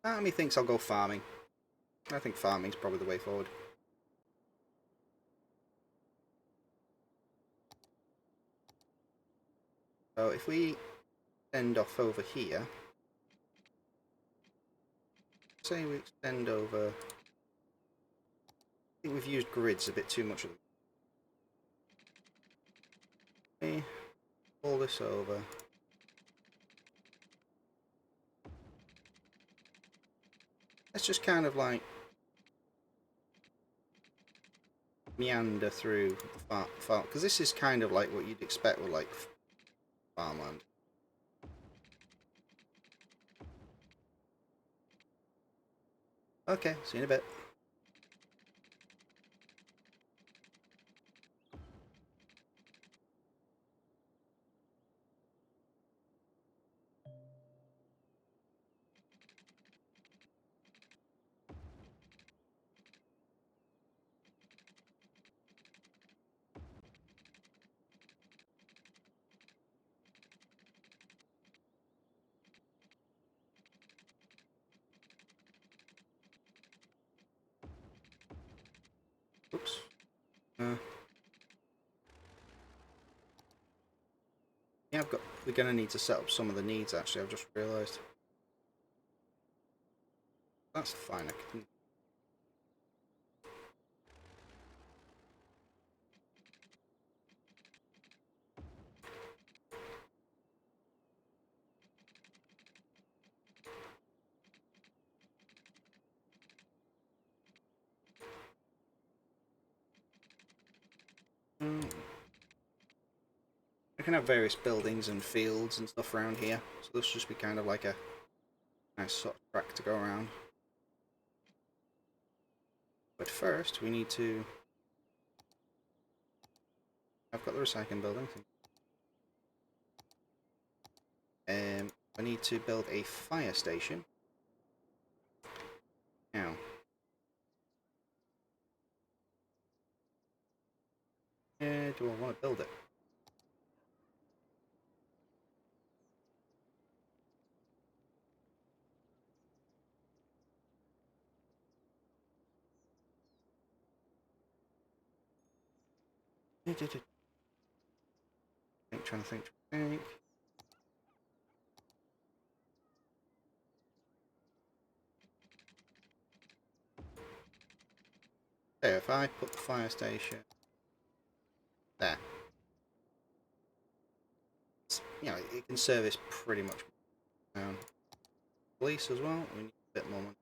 Part of me thinks I'll go farming. I think farming's probably the way forward. So if we extend off over here, say we extend over, I think we've used grids a bit too much of them. Okay, pull this over. Let's just kind of like meander through farm, because this is kind of like what you'd expect with like farmland. Okay, see you in a bit. Oops. Yeah, we're gonna need to set up some of the needs actually, I've just realised. That's fine, I can. I can have various buildings and fields and stuff around here, so this will just be kind of like a nice sort of track to go around. But first, we need to. I've got the recycling building. I need to build a fire station. Now, do I want to build it? Trying to think. There, if I put the fire station there, you know, it can service pretty much. Police as well. We need a bit more money.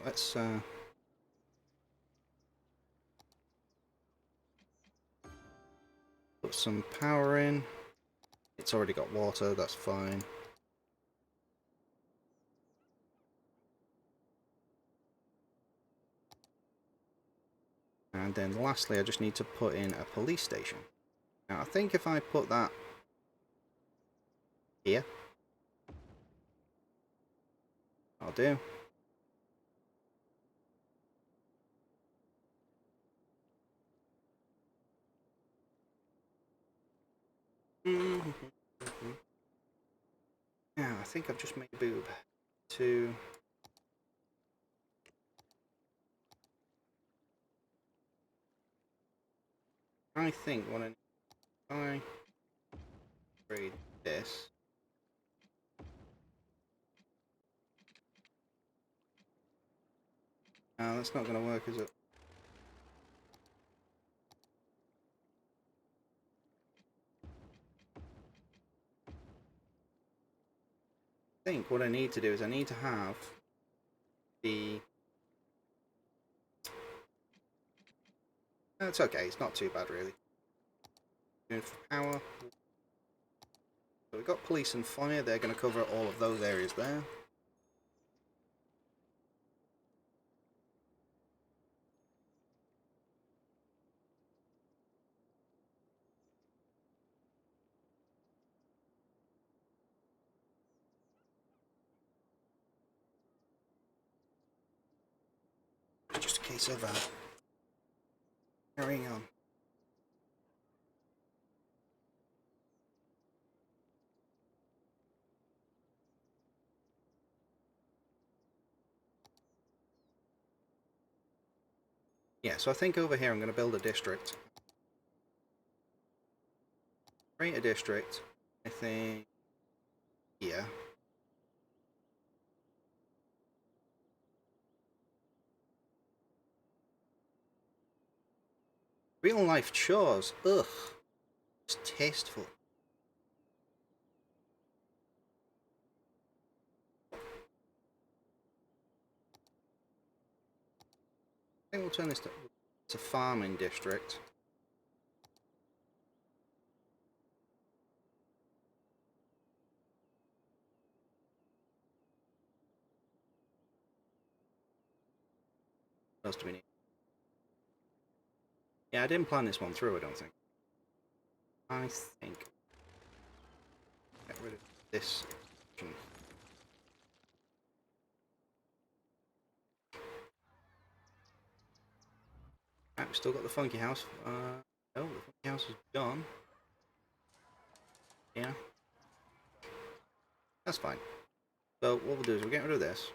Let's put some power in. It's already got water, that's fine. And then lastly, I just need to put in a police station. Now, I think if I put that here, I'll do. Now, I think I've just made a boob. To I think what I upgrade this. No, that's not going to work, is it? I think what I need to do is I need to have the... No, it's okay, it's not too bad really. Going for power. So we've got police and fire, they're going to cover all of those areas there. Just a case of carrying on. Yeah, so I think over here I'm going to build a district. Create a district, I think, here. Real life chores, ugh, it's tasteful. I think we'll turn this to farming district. What else do we need? Yeah, I didn't plan this one through, I don't think. I think... Get rid of this. Right, we've still got the funky house. No, the funky house is gone. Yeah. That's fine. So what we'll do is we'll get rid of this.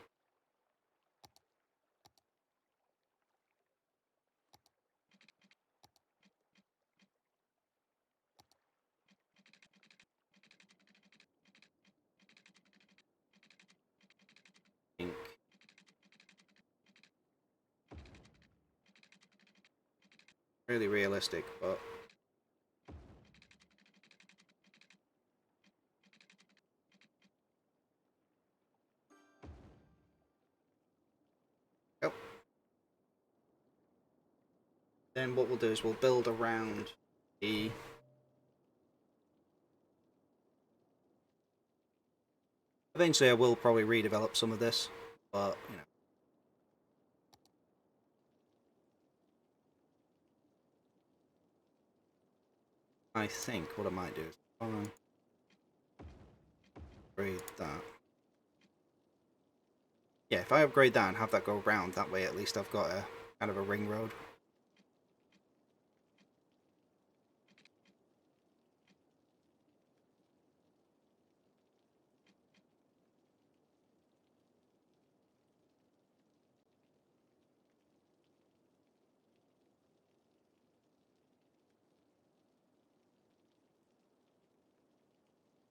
Think. Really realistic, but... Yep. Then what we'll do is we'll build around the... Eventually I will probably redevelop some of this, but, you know. I think what I might do is upgrade that. Yeah, if I upgrade that and have that go round, that way at least I've got a kind of a ring road.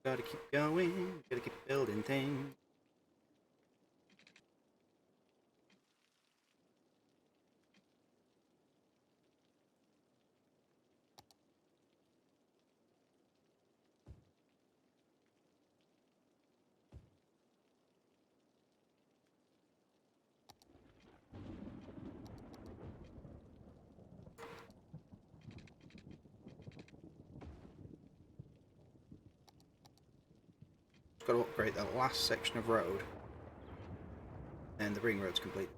Gotta keep going, gotta keep building things. Got to upgrade that last section of road, and the ring road's complete.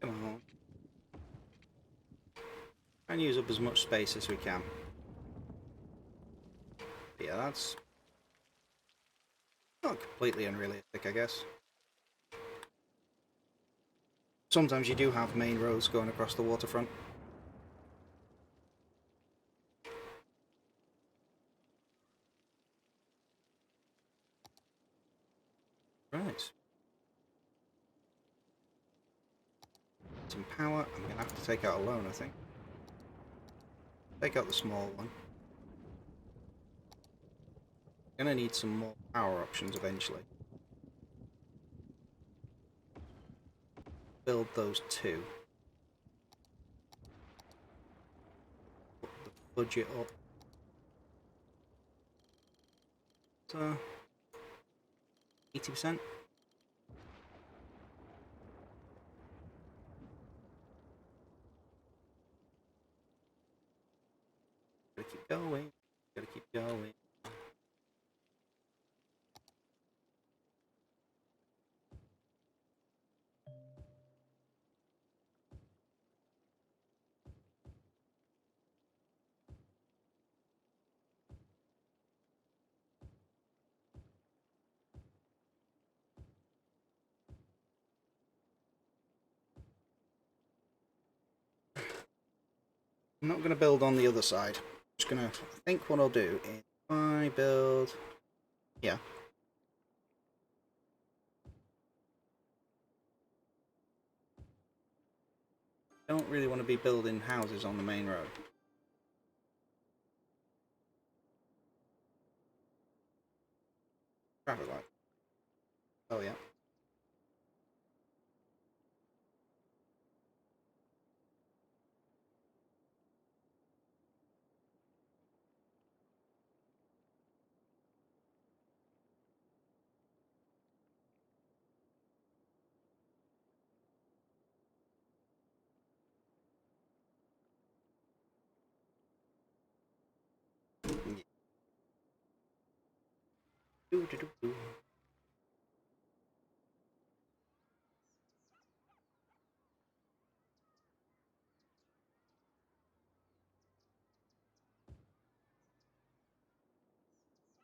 Come on. Try and use up as much space as we can. But yeah, that's not completely unrealistic, I guess. Sometimes you do have main roads going across the waterfront. Right. Some power. I'm going to have to take out a loan, I think. Take out the small one. Gonna need some more power options eventually. Build those two. Put the budget up. So 80%. Gotta keep going. Gotta keep going. I'm not gonna build on the other side. I'm just gonna. I think what I'll do is I build. Yeah. I don't really want to be building houses on the main road. Traffic light. Oh yeah. Yeah.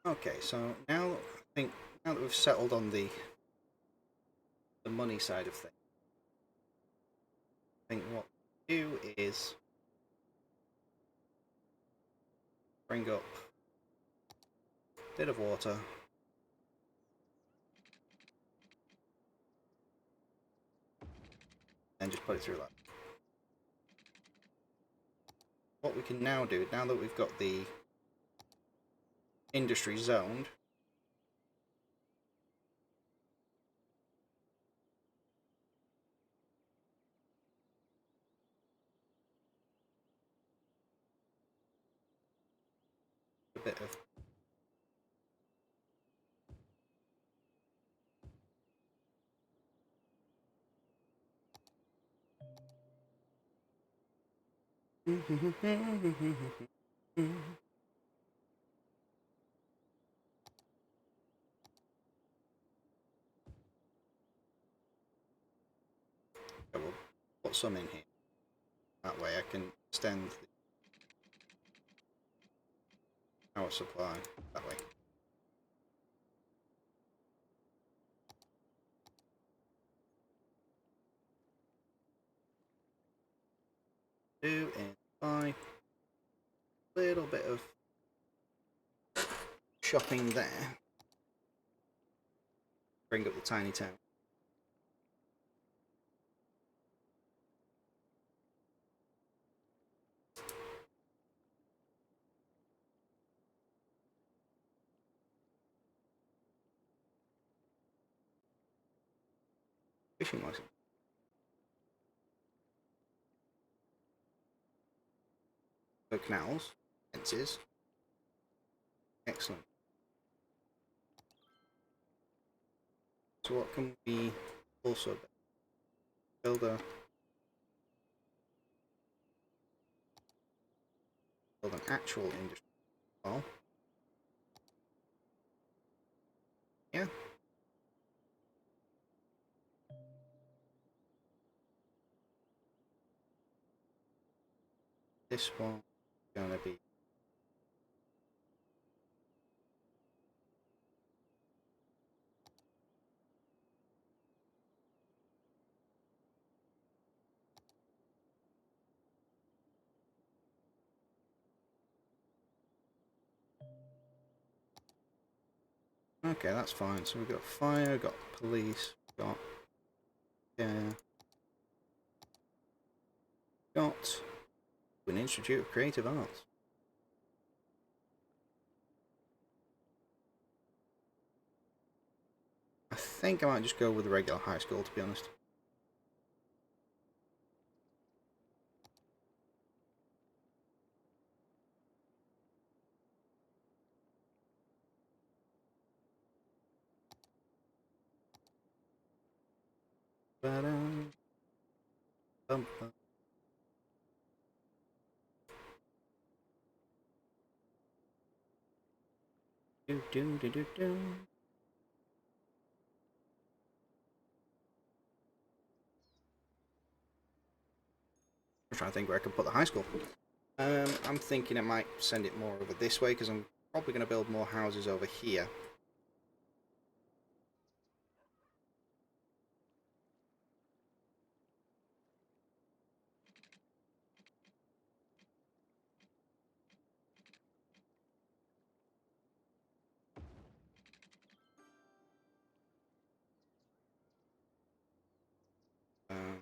Okay, so now I think now that we've settled on the money side of things, I think what we do is bring up a bit of water. And just put it through that. What we can now do, now that we've got the industry zoned, a bit of I will put some in here. That way I can extend the power supply that way. Do in by a little bit of shopping there. Bring up the tiny town. Fishing license. So canals, fences. Excellent. So what can we also build an actual industry? Well, yeah. This one is gonna be okay, that's fine. So we've got fire, we've got police, we've got got an Institute of Creative Arts. I think I might just go with the regular high school, to be honest. Ba-dum, bum, bum. Do, do, do, do, do. I'm trying to think where I can put the high school. I'm thinking I might send it more over this way because I'm probably going to build more houses over here. Um,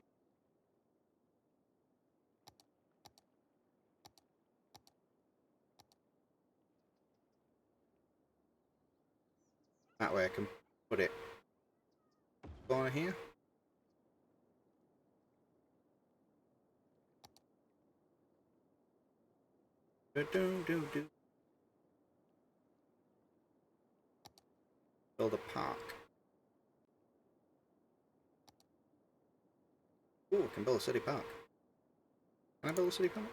that way I can put it corner here. Do, do, do, do. Build a park. Ooh, I can build a city park. Can I build a city park?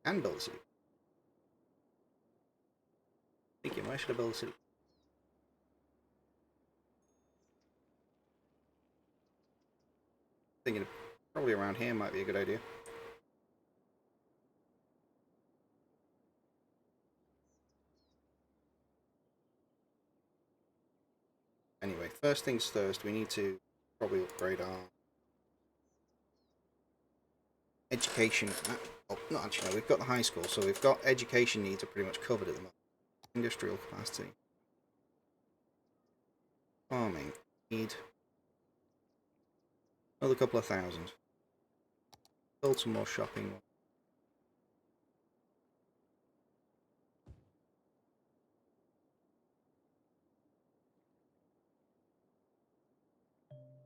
And build a city. Thinking, where should I build a city? Thinking probably around here might be a good idea. Anyway, first things first, we need to probably upgrade our education. Oh, not actually, no, we've got the high school, so we've got education needs are pretty much covered at the moment. Industrial capacity. Farming. Need another couple of thousand. Build some more shopping.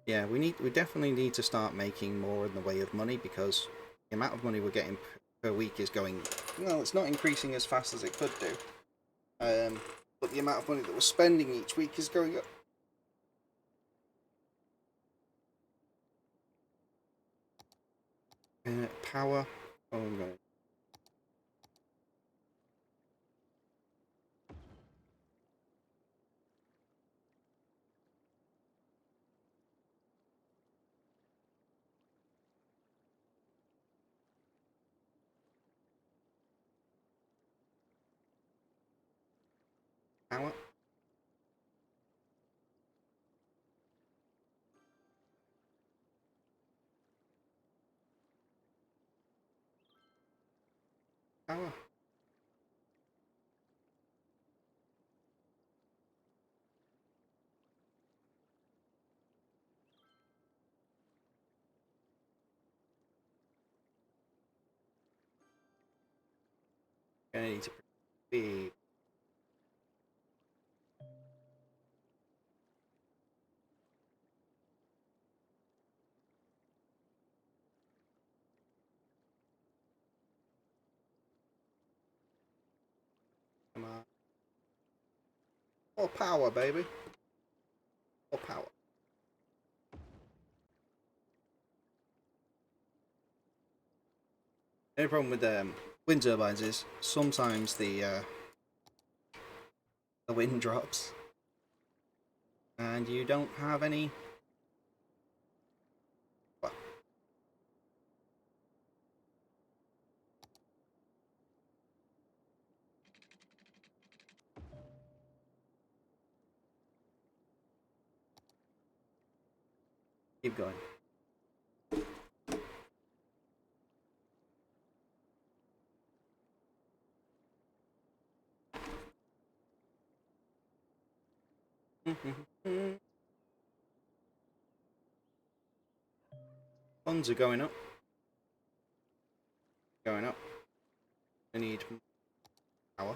Yeah, we definitely need to start making more in the way of money because the amount of money we're getting per week is going, well, it's not increasing as fast as it could do. But the amount of money that we're spending each week is going up. Power. Oh no. Power. Power. Gonna need to speed. Come on. More power, baby. More power. The only problem with wind turbines is sometimes the wind drops, and you don't have any. Well, keep going. Funds are going up. Going up. I need power.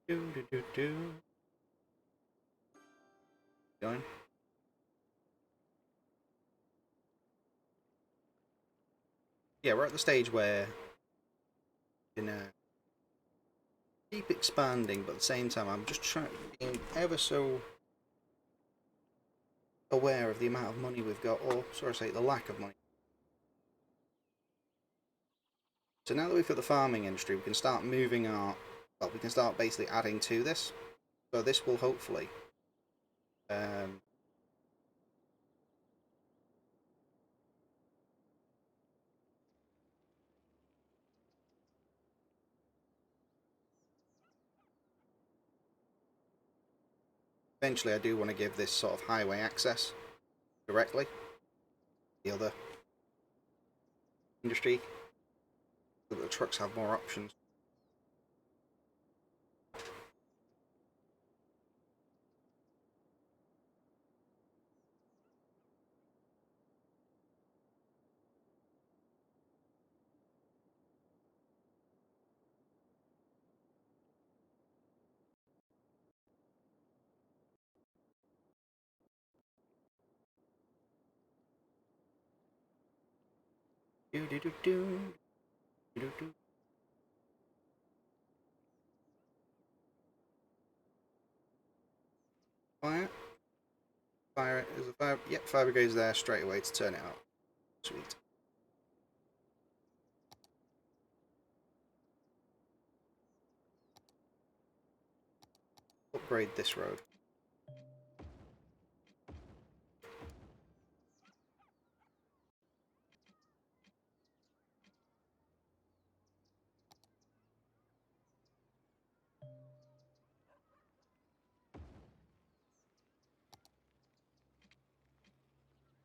Do. Going. Yeah, we're at the stage where you can keep expanding, but at the same time, I'm just trying being ever so aware of the amount of money we've got, or sorry to say, the lack of money. So now that we've got the farming industry, we can start moving our, well, we can start basically adding to this. So this will hopefully eventually I do want to give this sort of highway access directly. The other industry, so that the trucks have more options. Do do do do do do. Fire. Fire. Is a fire. Yep, fire goes there straight away to turn it out. Sweet. Upgrade this road.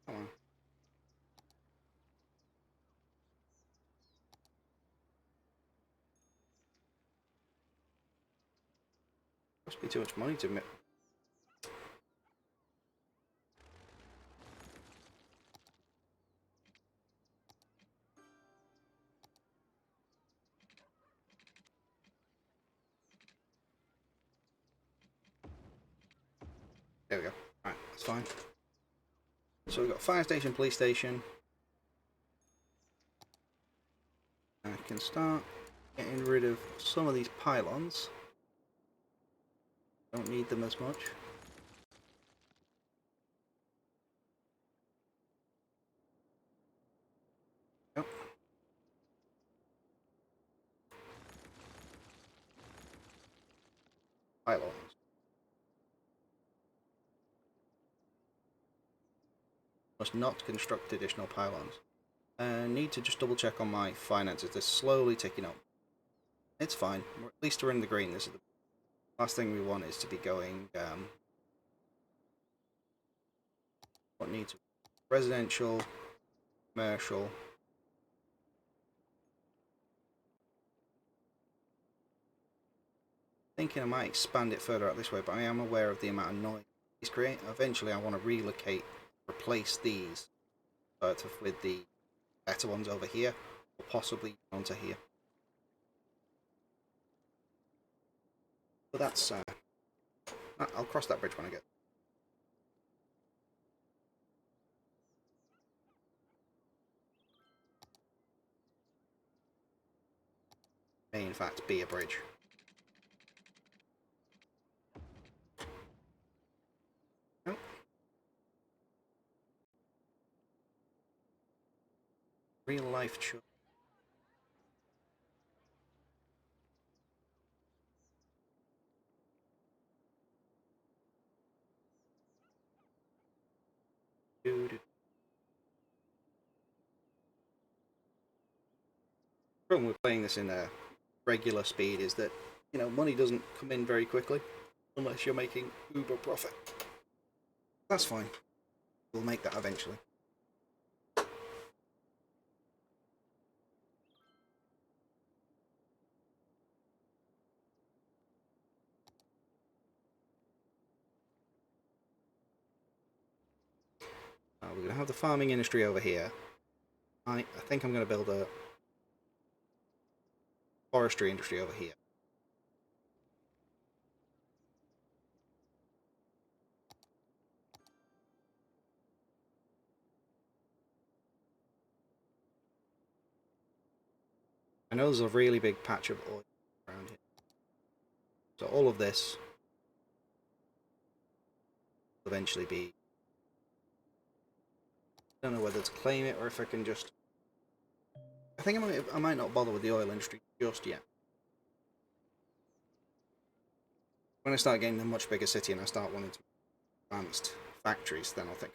Come on. Must be too much money to admit. There we go. Alright, that's fine. So we've got fire station, police station. can start getting rid of some of these pylons. Don't need them as much. Yep. Pylons. Must not construct additional pylons. Need to just double check on my finances. They're slowly ticking up. It's fine. At least we're in the green. This is the last thing we want is to be going. What needs residential, commercial. Thinking I might expand it further out this way, but I am aware of the amount of noise these create. Eventually, I want to relocate, replace these with the better ones over here, or possibly onto here. But that's I'll cross that bridge when I get. May in fact be a bridge. Oh. Real life choice. The problem with playing this in a regular speed is that, you know, money doesn't come in very quickly unless you're making uber profit. That's fine. We'll make that eventually. We're going to have the farming industry over here. I think I'm going to build a forestry industry over here. I know there's a really big patch of oil around here. So all of this will eventually be... I don't know whether to claim it or if I can just... I think I might not bother with the oil industry just yet. When I start getting a much bigger city and I start wanting to advanced factories, then I'll think.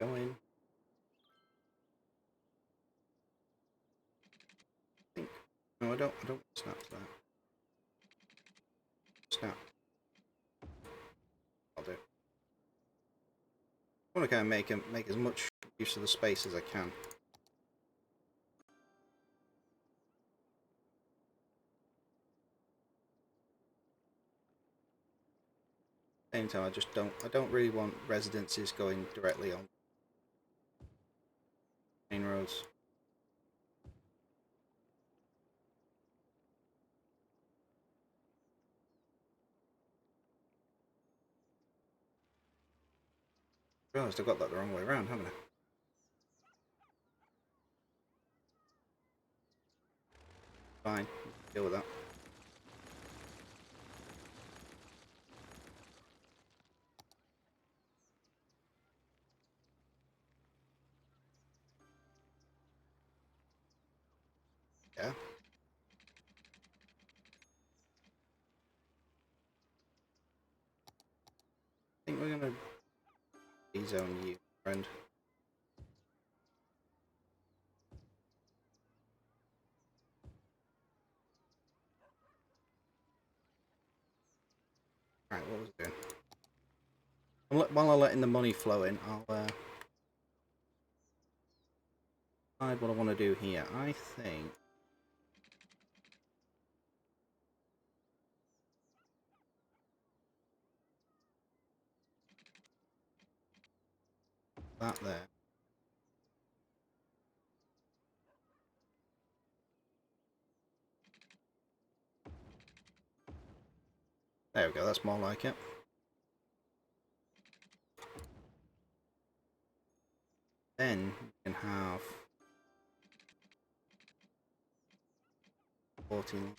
Go in. Think. No, I don't snap that. Snap. I'll do it. I want to kind of make as much use of the space as I can. At the same time, I don't really want residences going directly on main roads. I realised I got that the wrong way around, haven't I? Fine, deal with that. Yeah. I think we're gonna D-zone you, friend. Right, what was I doing? While I'm letting the money flow in, I'll decide what I want to do here. I think that there. There we go, that's more like it. Then you can have 14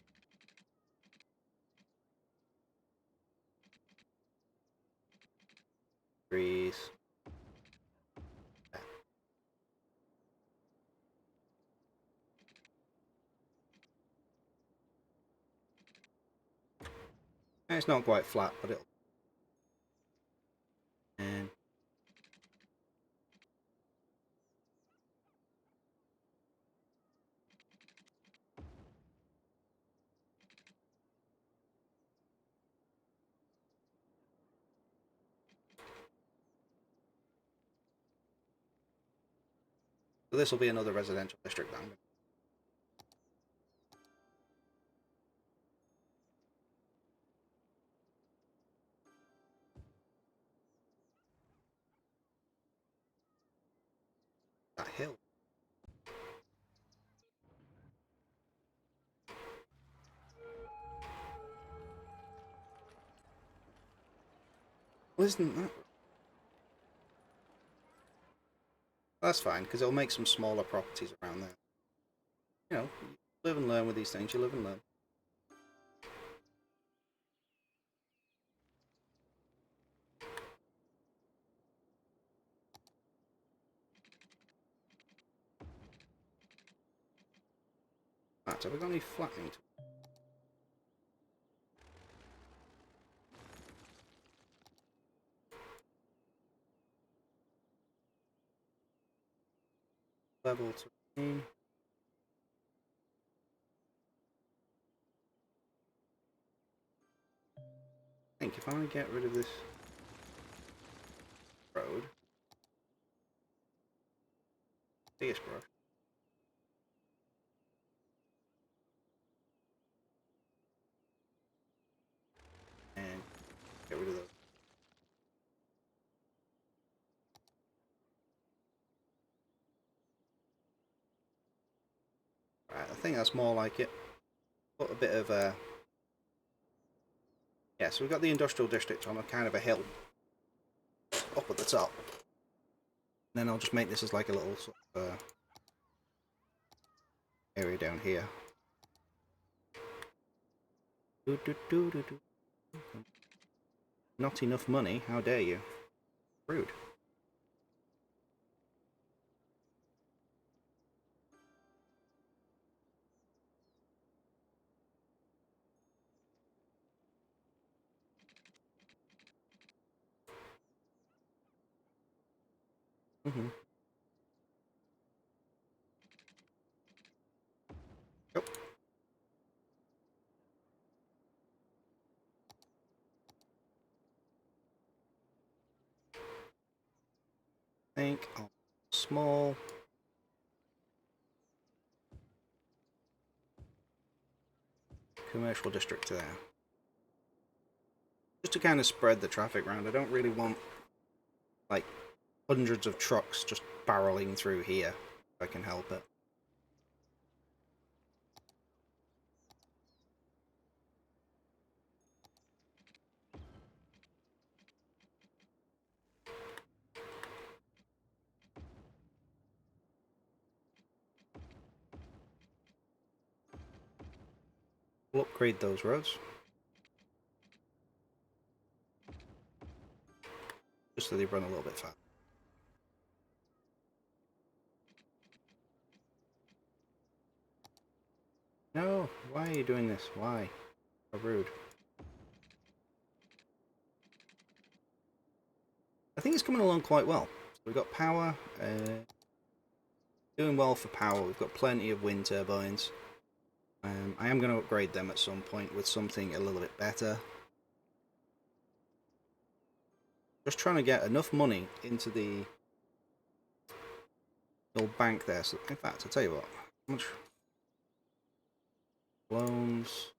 degrees. It's not quite flat, but it'll. And so this will be another residential district that I'm going that hill. Well, isn't that? That's fine, because it'll make some smaller properties around there. You know, you live and learn with these things, you live and learn. Right, have we got any flattening to level terrain? I think if I get rid of this road, this brush, and get rid of those. Right, I think that's more like it. Put a bit of a... Yeah, so we've got the industrial district on a kind of a hill up at the top. And then I'll just make this as like a little sort of area down here. Not enough money, how dare you? Rude. Mm-hmm. Yep. Think of small. Commercial district there. Just to kind of spread the traffic around. I don't really want like hundreds of trucks just barreling through here if I can help it. We'll upgrade those roads. Just so they run a little bit faster. No, why are you doing this? Why? How rude. I think it's coming along quite well. So we've got power, doing well for power. We've got plenty of wind turbines. I am going to upgrade them at some point with something a little bit better. Just trying to get enough money into the old bank there. So, in fact, I'll tell you what. How much loans?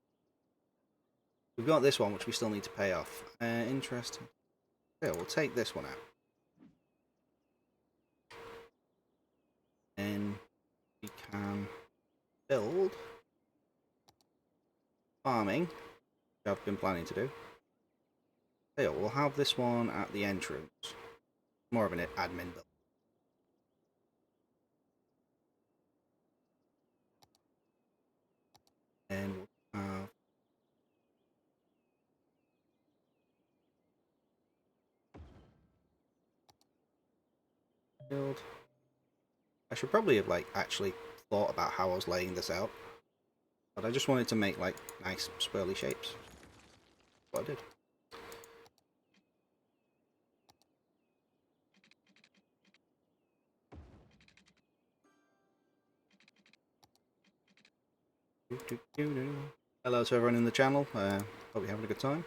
We've got this one, which we still need to pay off. Interest. Yeah, we'll take this one out. And we can build farming, which I've been planning to do. Yeah, we'll have this one at the entrance. More of an admin build. And we'll have build. I should probably have like actually thought about how I was laying this out, but I just wanted to make like nice swirly shapes. That's what I did. Hello to everyone in the channel. Hope you're having a good time.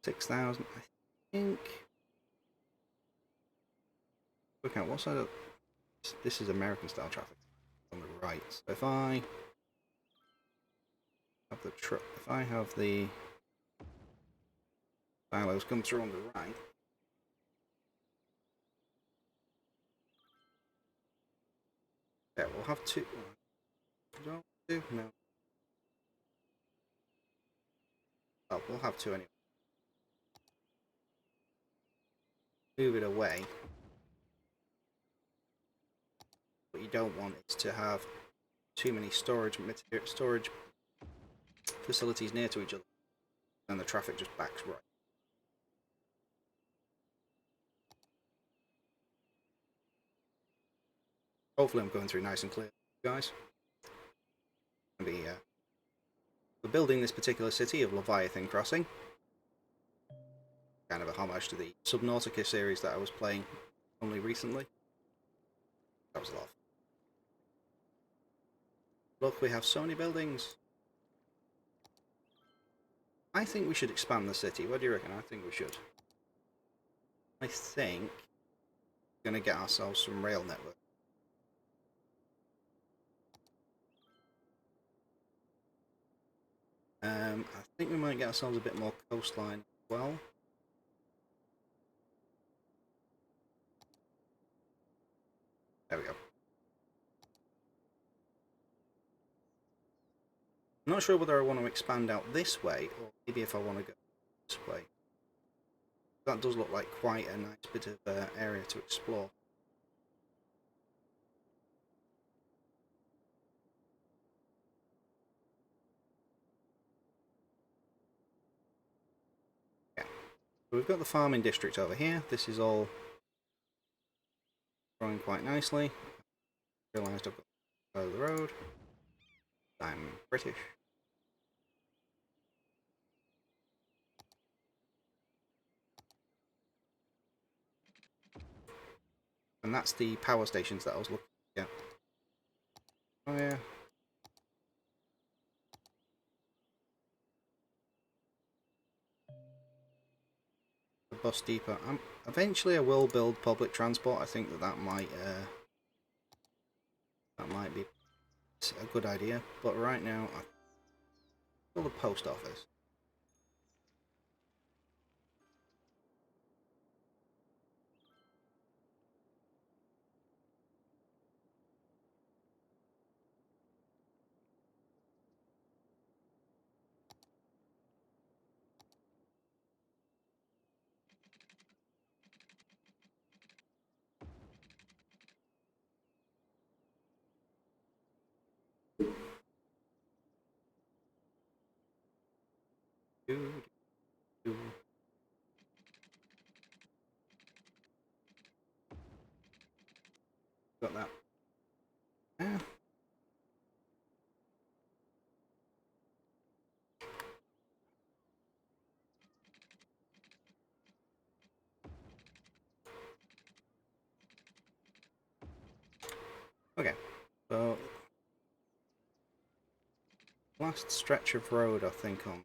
6,000, I think. Look at what side of this is American style traffic on the right. So if I have the truck, if I have the silos come through on the right, yeah, we'll have two. Don't do no. Oh, we'll have two anyway. Move it away. What you don't want is to have too many storage facilities near to each other, and the traffic just backs right. Hopefully, I'm going through nice and clear, guys. We're building this particular city of Leviathan Crossing. Kind of a homage to the Subnautica series that I was playing only recently. That was a lot of fun. Look, we have so many buildings. I think we should expand the city. What do you reckon? I think we should. I think we're going to get ourselves some rail network. I think we might get ourselves a bit more coastline as well. There we go. I'm not sure whether I want to expand out this way, or maybe if I want to go this way. That does look like quite a nice bit of area to explore. Yeah. So we've got the farming district over here. This is all growing quite nicely. Realised I've got to go the road. I'm British. And that's the power stations that I was looking at. Oh yeah. The bus depot. Eventually I will build public transport. I think that might be a good idea. But right now, I build a post office. Got that. Yeah. Okay, so last stretch of road I think on.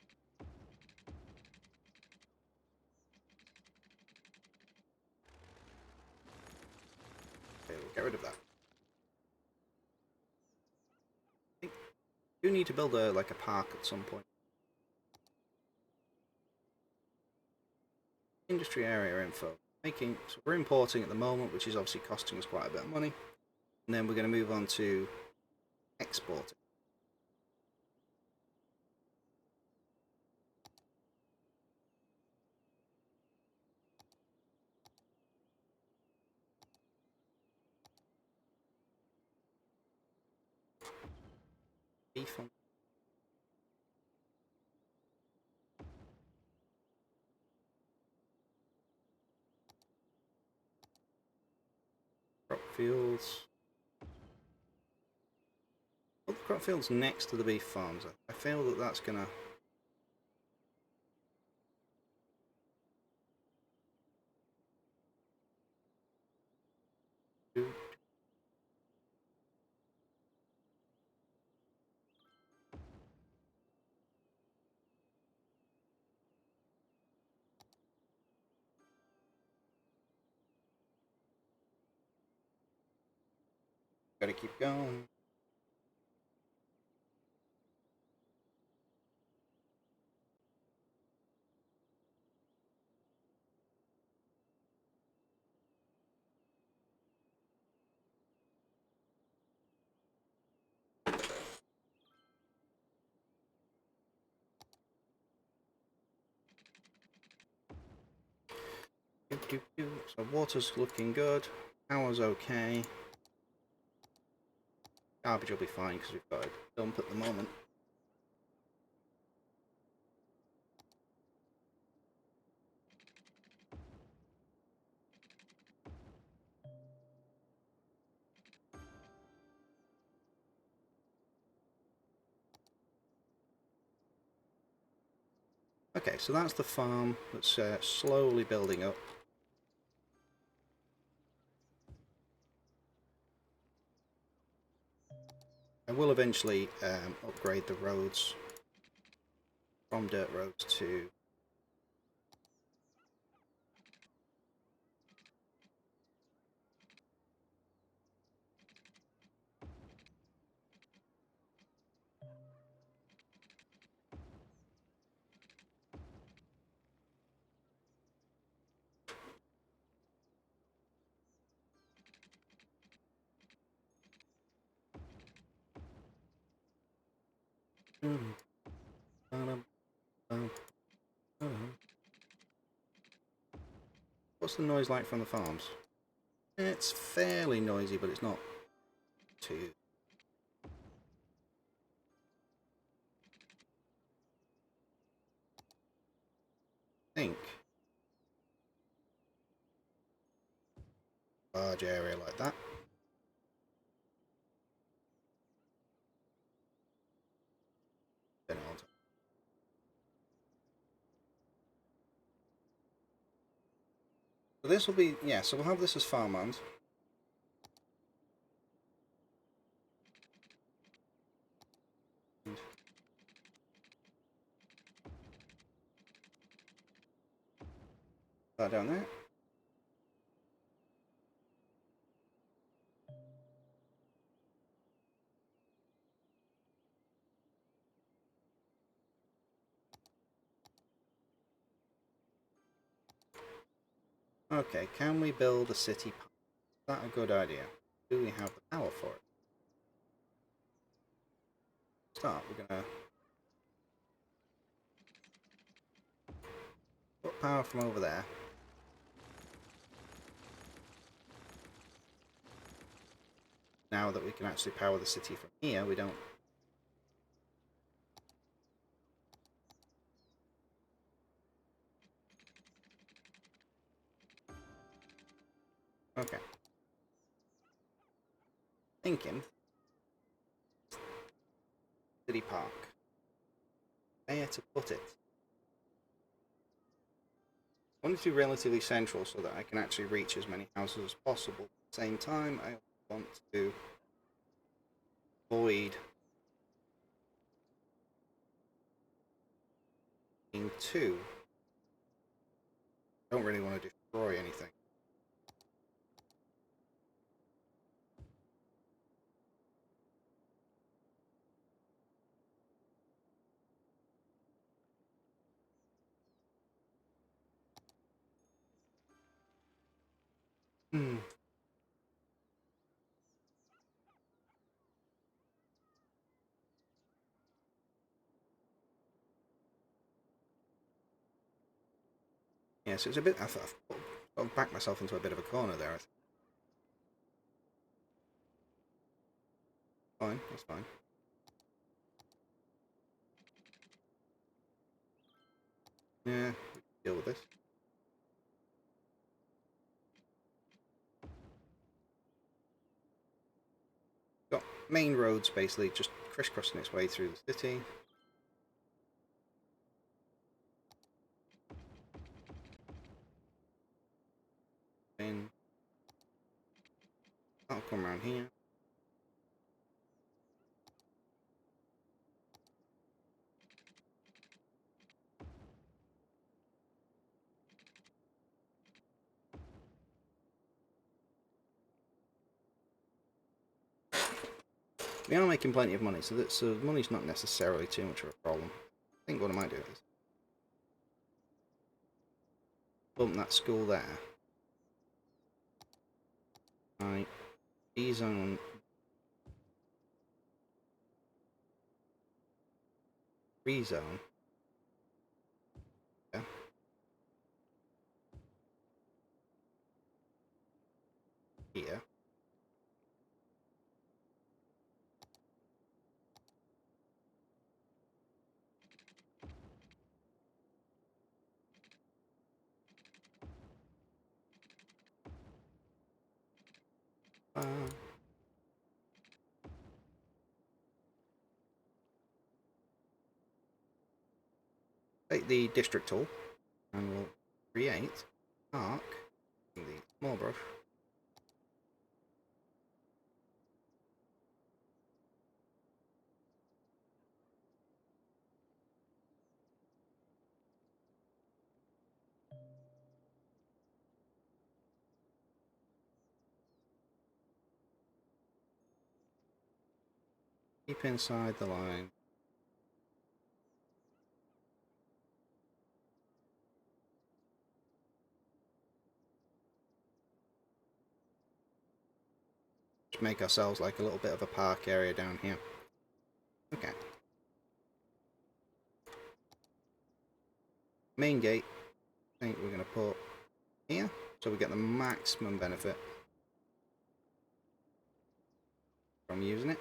Okay, we'll get rid of that. I think we do need to build a like a park at some point. Industry area info. So we're importing at the moment, which is obviously costing us quite a bit of money. And then we're going to move on to exporting. Beef on crop fields. Well, the crop fields next to the beef farms. I feel that that's going to. Got to keep going. So water's looking good. Power's okay. Garbage will be fine because we've got a dump at the moment. Okay, so that's the farm that's slowly building up. I will eventually upgrade the roads from dirt roads to What's the noise like from the farms? It's fairly noisy, but it's not too. I think large area like that. So this will be, yeah, so we'll have this as farmland. That down there. Okay, can we build a city park? Is that a good idea? Do we have the power for it? Start, we're gonna put power from over there. Now that we can actually power the city from here, we don't. Okay. Thinking. City park. Where to put it? I want it to be relatively central so that I can actually reach as many houses as possible. At the same time, I want to avoid being two. I don't really want to destroy anything. Hmm. Yeah, so it's a bit. I've sort of backed myself into a bit of a corner there. Fine, that's fine. Yeah, we can deal with this. Got main roads basically just crisscrossing its way through the city. Then that'll come around here. We are making plenty of money, so money's not necessarily too much of a problem. I think what I might do is bump that school there. Right, B-zone. Rezone. Yeah. Here. Take the district tool and we'll create arc in the small brush. Keep inside the line. Just make ourselves like a little bit of a park area down here. Okay. Main gate, I think we're going to put here, so we get the maximum benefit from using it.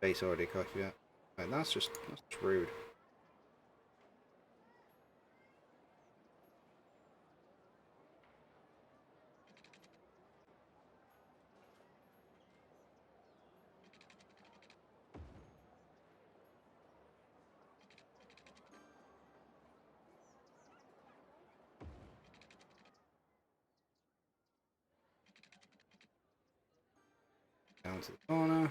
Base already cost you that. Right, that's just rude. Down to the corner.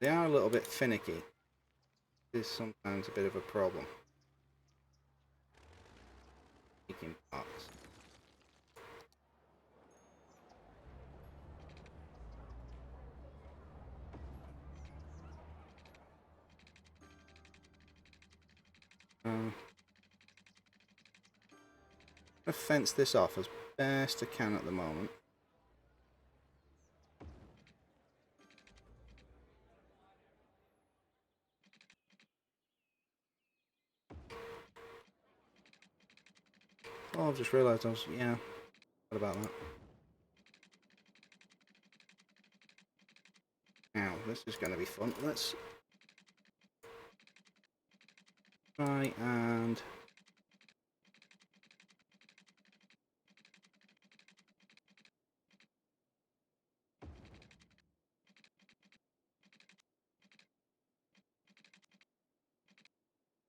They are a little bit finicky. This is sometimes a bit of a problem. Taking parts. I'll fence this off as best I can at the moment. Oh, I've just realised yeah, what about that? Now, this is going to be fun. Let's try and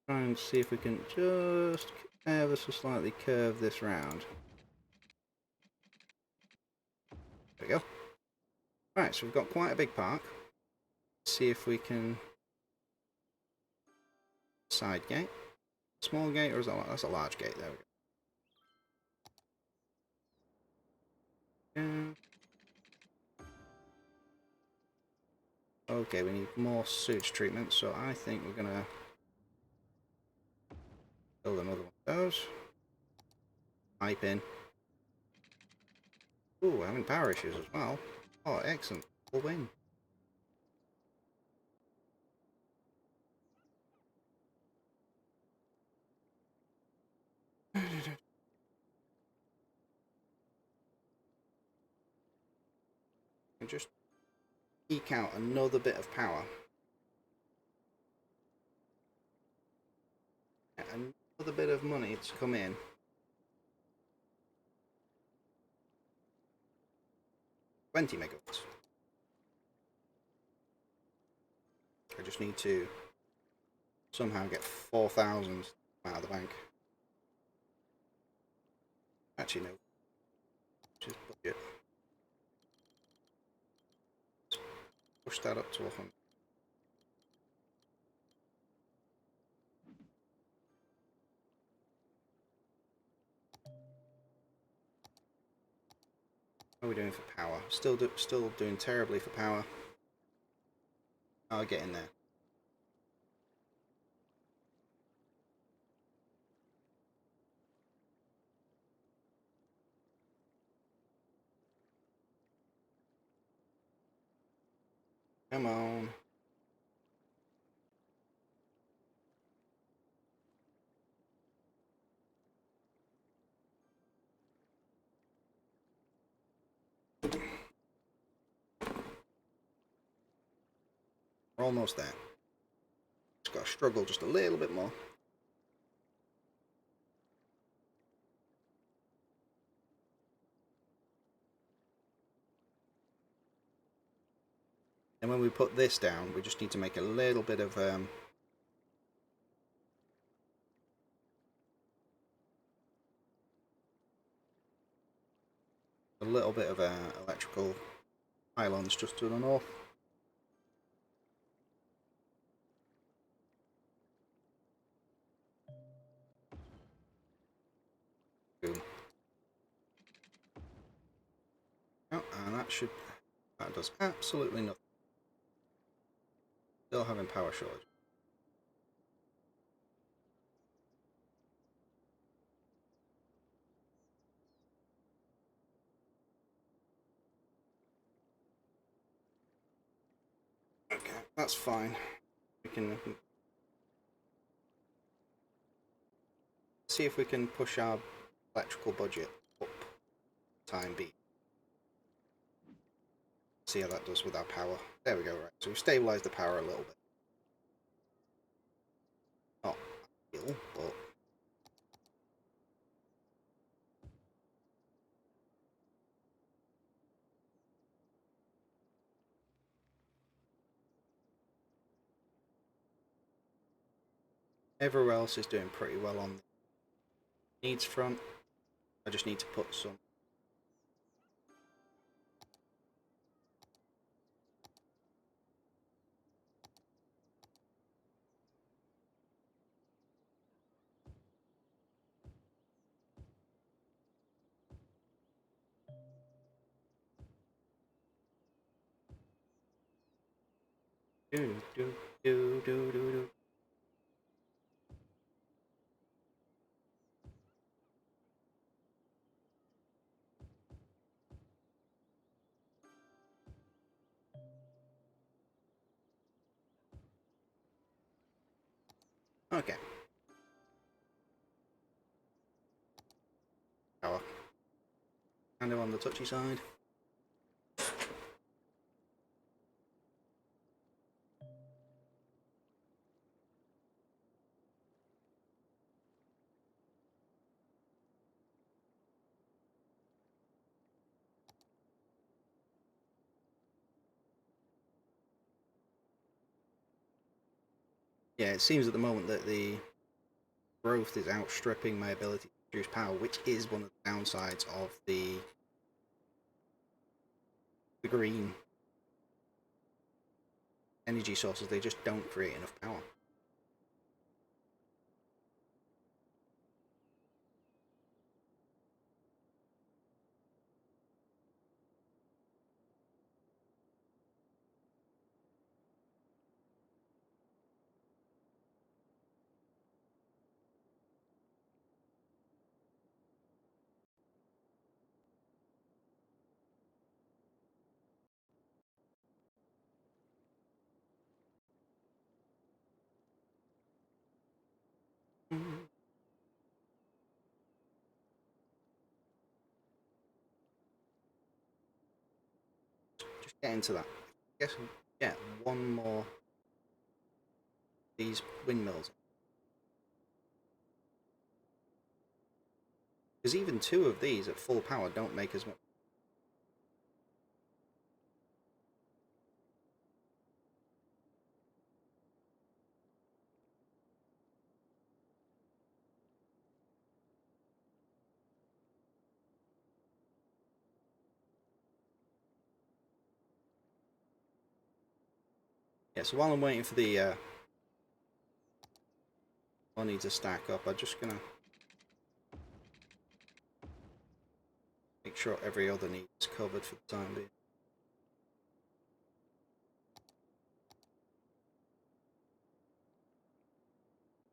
Try and see if we can just ever so slightly curve this round. There we go. Right, so we've got quite a big park. See if we can... Side gate. Small gate, or is that... That's a large gate. There we go. Okay, we need more sewage treatment, so I think we're gonna build another one of those. Pipe in. Ooh, we're having power issues as well. Oh, excellent. We'll win. And just eke out another bit of power. Another bit of money to come in. $20 megawatts. I just need to somehow get 4,000 out of the bank. Actually, no. Just budget. Push that up to 100. How are we doing for power? Still doing terribly for power. I'll get in there. Come on. We're almost there. Just got to struggle just a little bit more. And when we put this down, we just need to make a little bit of electrical pylons just to the north. Boom. Oh, and that does absolutely nothing. Still having power shortage. Okay, that's fine. We can see if we can push our electrical budget up time beat. See how that does with our power. There we go, right. So we've stabilised the power a little bit. Not ideal, but... Everywhere else is doing pretty well on the needs front. I just need to put some... Do, do, do, do, do, do. Okay. Power. Kind of on the touchy side. Yeah, it seems at the moment that the growth is outstripping my ability to produce power, which is one of the downsides of the green energy sources. They just don't create enough power. Just get into that. I guess we'll get one more of these windmills. Because even 2 of these at full power don't make as much. Yeah, so while I'm waiting for the money to stack up, I'm just gonna make sure every other need is covered for the time being.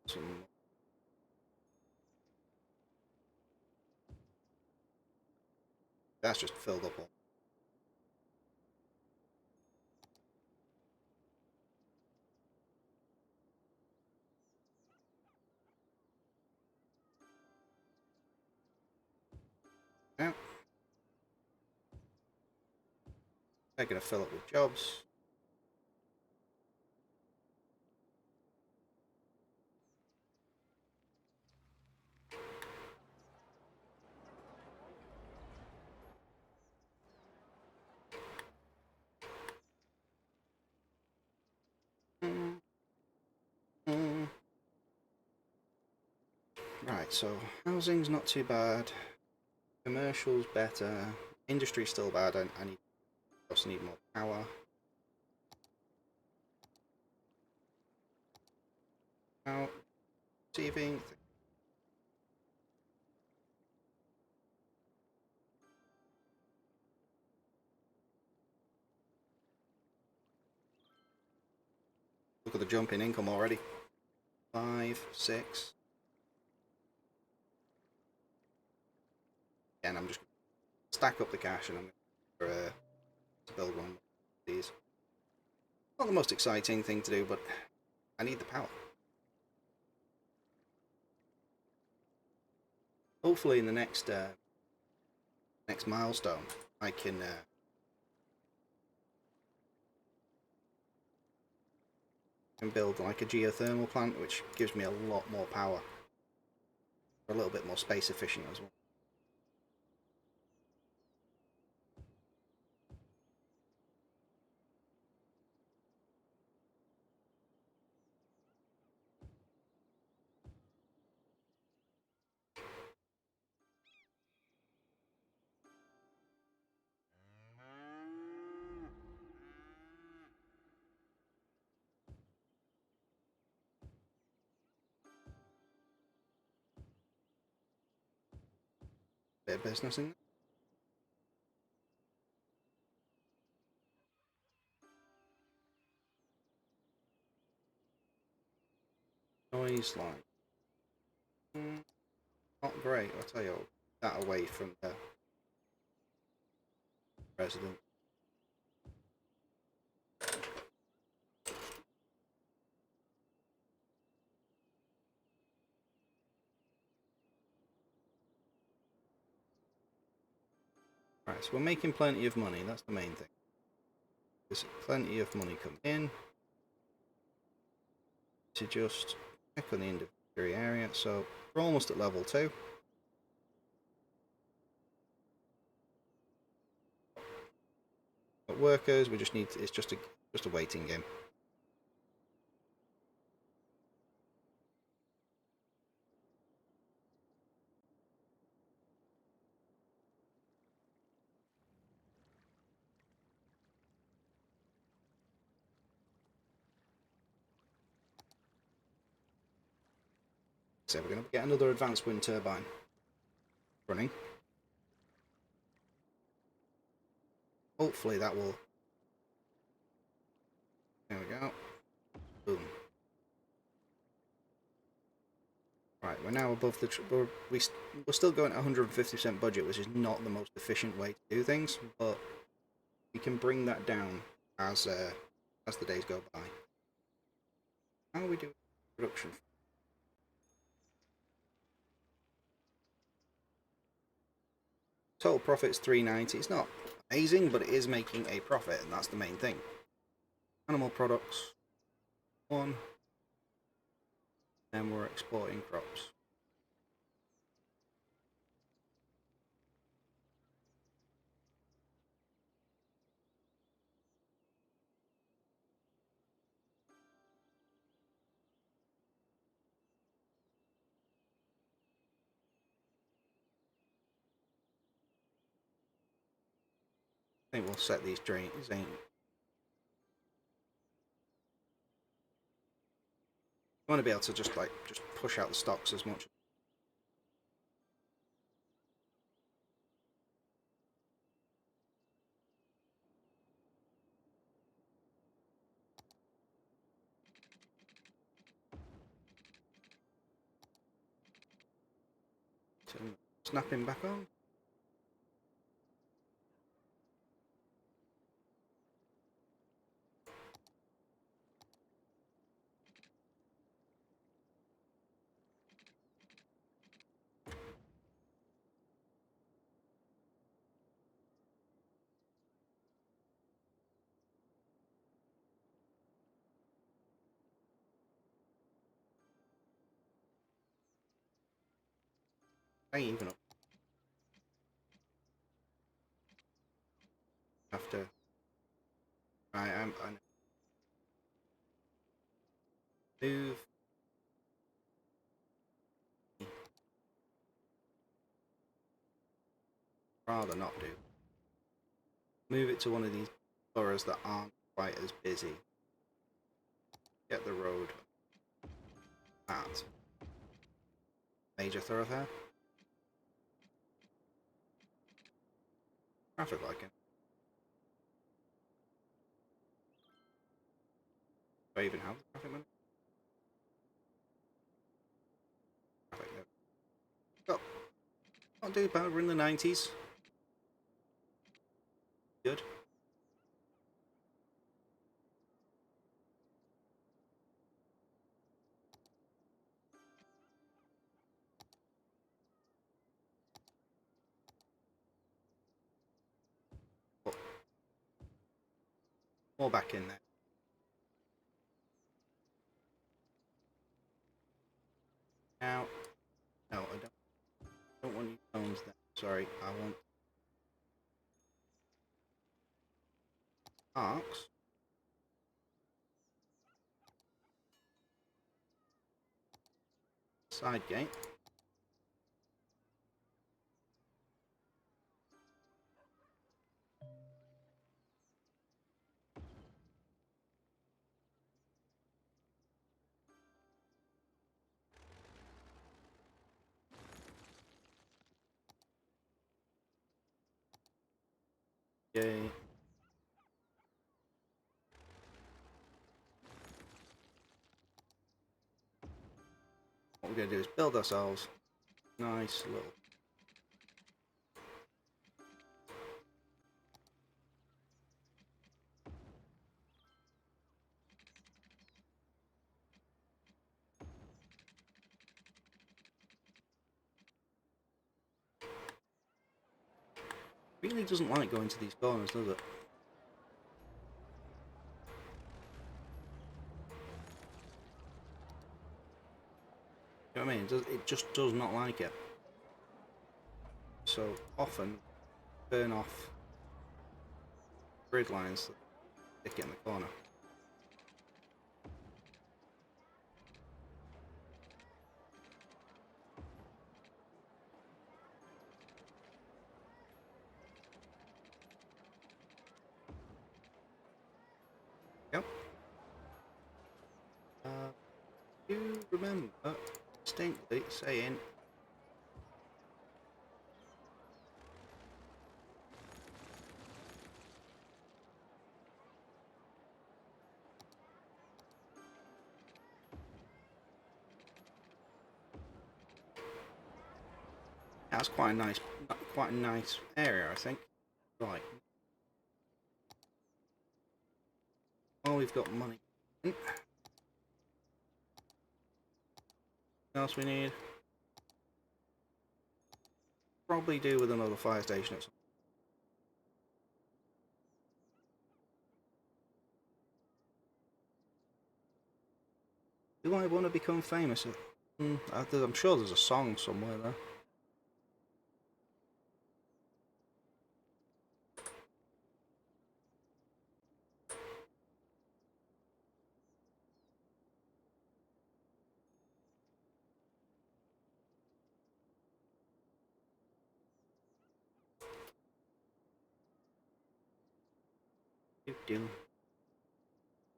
Some that's just filled up all. Yeah. They're gonna fill up with jobs. Right, so housing's not too bad. Commercial's better. Industry's still bad. I also need more power. Now, receiving. Look at the jump in income already. 5, 6. And I'm just going to stack up the cash and I'm going to build one of these. Not the most exciting thing to do, but I need the power. Hopefully in the next milestone, I can build like a geothermal plant, which gives me a lot more power. A little bit more space efficient as well. Bit of business in there. Noise line. Not great, I'll tell you. That away from the resident. Right, so we're making plenty of money, that's the main thing. There's plenty of money coming in. To just check on the inventory area, so we're almost at level 2. But workers, we just need to, it's just a waiting game. So we're going to get another advanced wind turbine running. Hopefully that will... There we go. Boom. Right, we're now above the... We're still going at 150% budget, which is not the most efficient way to do things, but we can bring that down as the days go by. How are we doing production? Total profit's 390. It's not amazing, but it is making a profit, and that's the main thing. Animal products, 1. And we're exporting crops. I think we'll set these drains. I want to be able to just push out the stocks as much. Snapping back on. I ain't even up. After I move. Rather not do. Move it to one of these boroughs that aren't quite as busy. Get the road at major thoroughfare. Traffic lighting. Do I even have the traffic limit? Traffic limit. Oh, not too bad. We're in the 90s. Good. Oh, more back in there. Now, no, I don't want you phones there. Sorry, I want arcs. Side gate. Yay. What we're going to do is build ourselves nice little... Really doesn't like going to these corners, does it? You know what I mean? It just does not like it. So often, turn off grid lines that stick it in the corner. Yep. Do you remember distinctly saying that's quite a nice area, I think. Right. Well, we've got money. What else we need? Probably do with another fire station at some. Do I want to become famous? I'm sure there's a song somewhere there.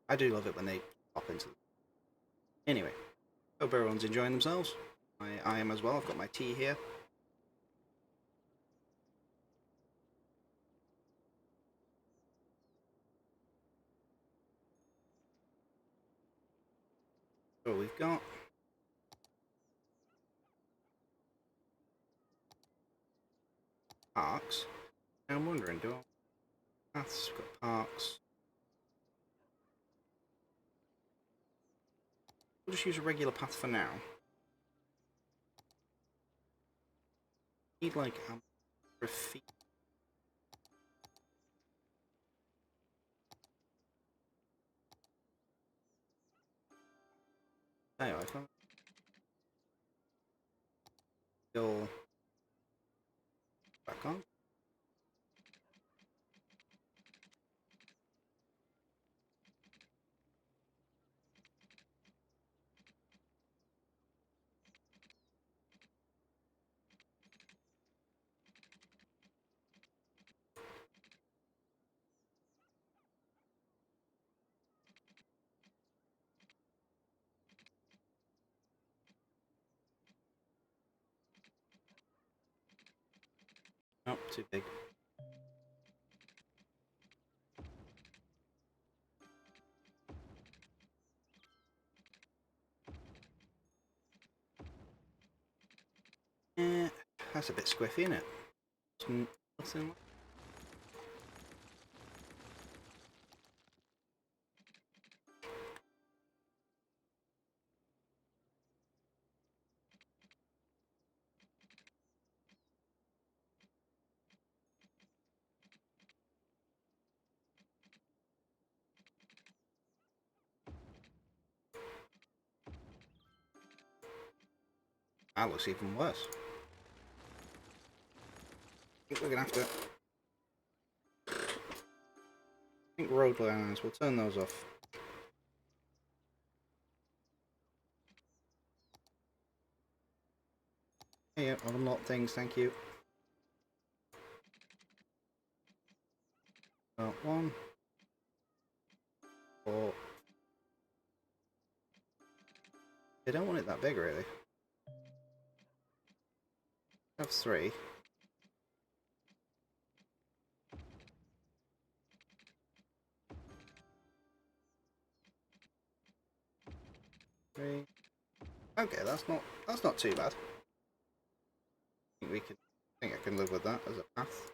I do love it when they pop into them. Anyway, hope everyone's enjoying themselves. I am as well. I've got my tea here. So we've got parks. I'm wondering, do I paths? We've got parks. We'll just use a regular path for now. Need like graffiti. Anyway, I can't go back on. Nope, too big. Yeah, that's a bit squiffy, isn't it? Nothing. That looks even worse. I think we're gonna have to. I think road lines. We'll turn those off. Yeah, I'll unlock things. Thank you. One. 4. They don't want it that big, really. Have 3. 3. Okay, that's not too bad. I think I can live with that as a path.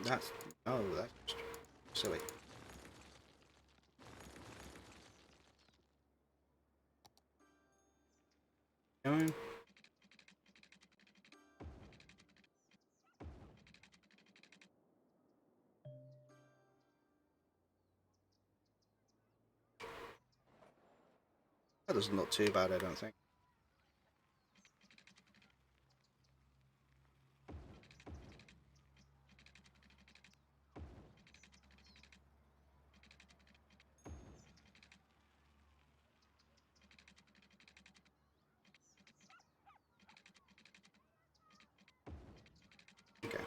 That's silly. Going. That doesn't look too bad, I don't think. Okay.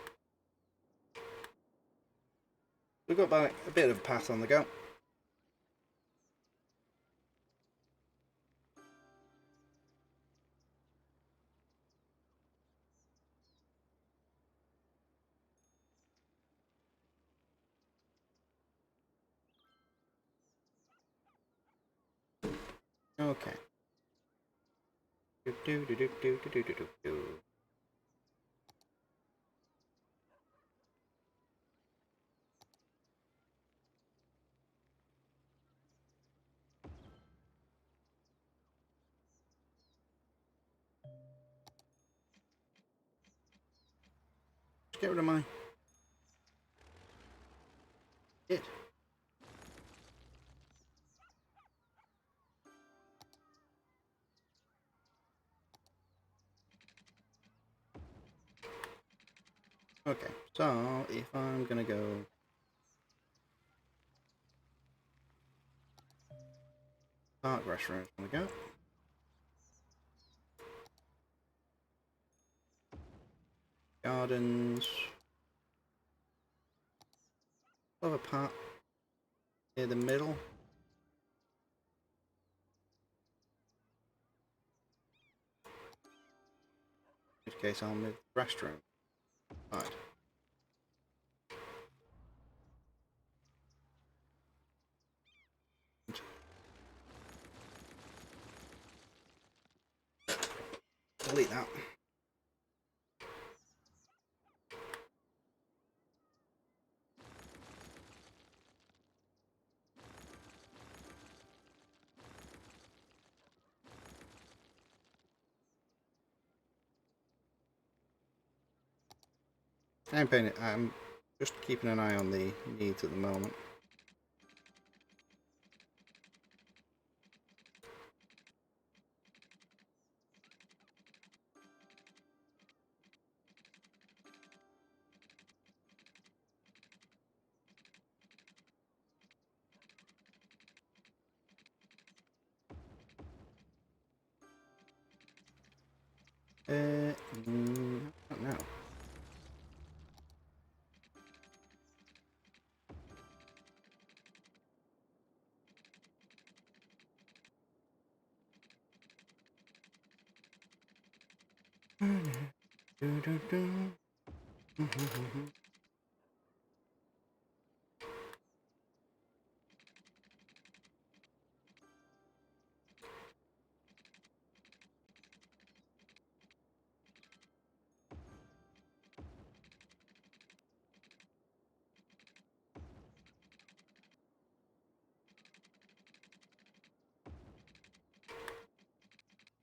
We've got about a bit of a path on the go. Okay. Do do do do do do do do do. Get rid of my it. Okay, so if I'm gonna go park restaurant, I'm gonna go. Gardens. Have a part near the middle. In which case I'll move the restroom. Right. Delete that. I'm just keeping an eye on the needs at the moment. I don't know.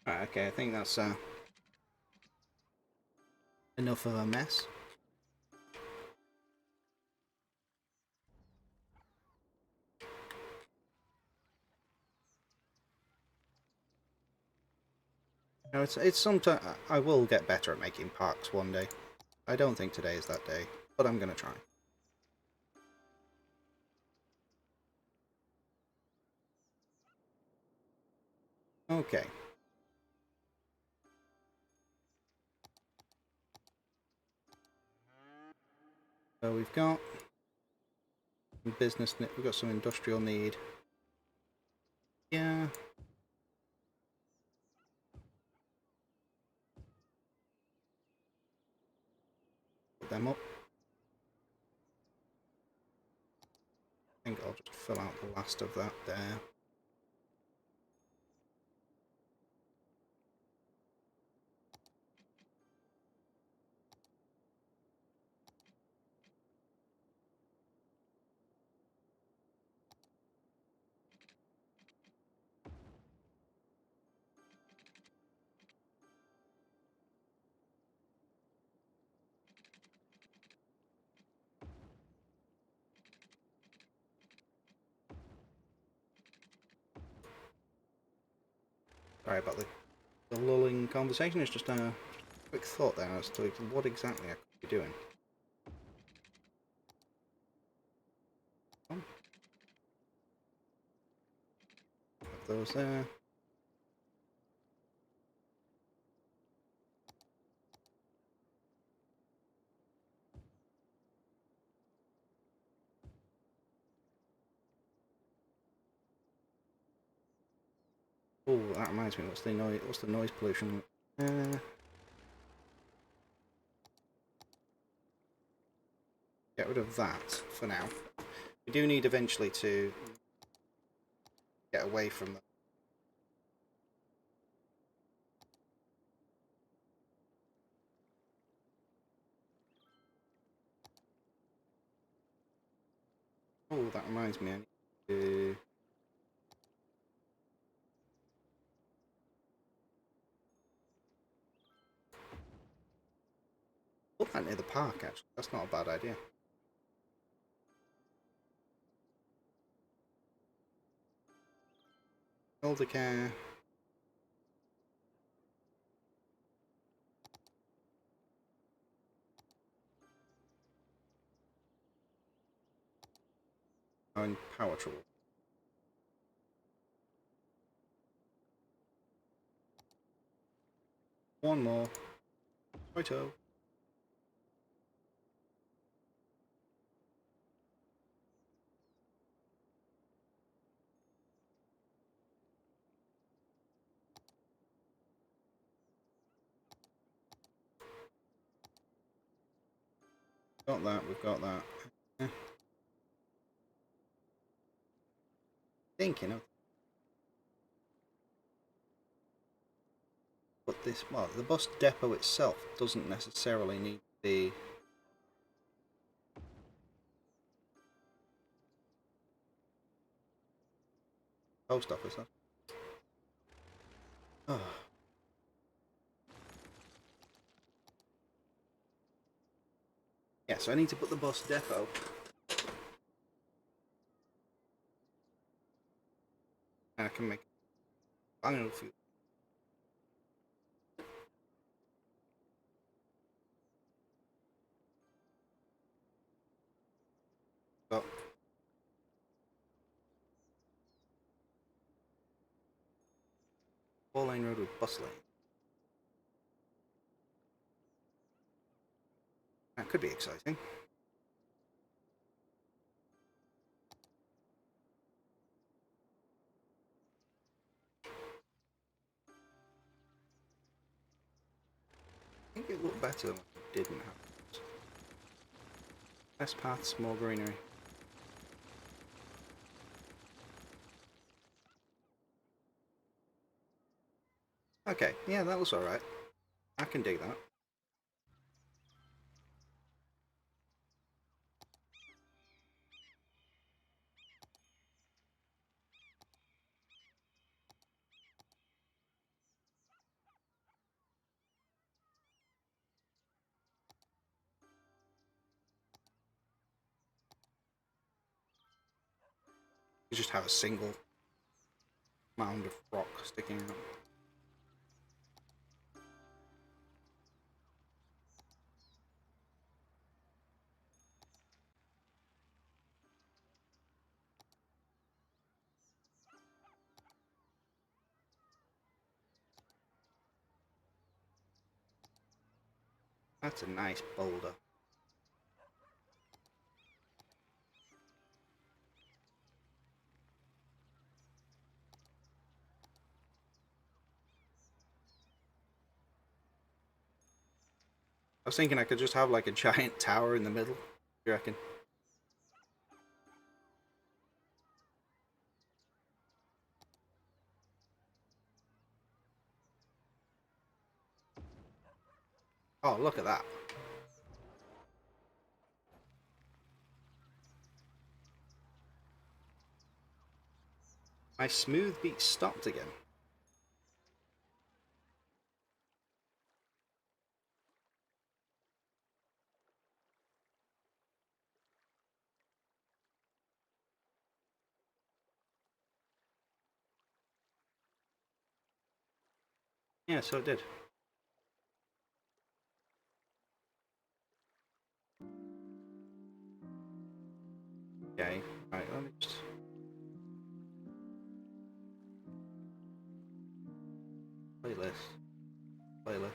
Right, okay, I think that's enough of a mess. No, it's sometimes I will get better at making parks one day. I don't think today is that day, but I'm gonna try. Okay. So we've got business. We've got some industrial need. Yeah. Put them up. I think I'll just fill out the last of that there. Sorry about the lulling conversation. It's just a quick thought there as to what exactly I could be doing. Have those there. Oh, that reminds me. What's the noise? What's the noise pollution? Get rid of that for now. We do need eventually to get away from that. Oh, that reminds me. I need to put that near the park. Actually, that's not a bad idea. Elder care. And power tool. One more. Righto. Got that. We've got that. Thinking of. But this, well, the bus depot itself doesn't necessarily need the post office. Huh? Oh. Yeah, so I need to put the bus depot. And I can make final fuel. Got 4-lane road with bus lane. That could be exciting. I think it looked better when it didn't have less paths, more greenery. Okay, yeah, that was alright. I can dig that. You just have a single mound of rock sticking out. That's a nice boulder. I was thinking I could just have like a giant tower in the middle. You reckon? Oh, look at that. My smooth beat stopped again. Yeah, so it did. Okay, right, let me just... Playlist.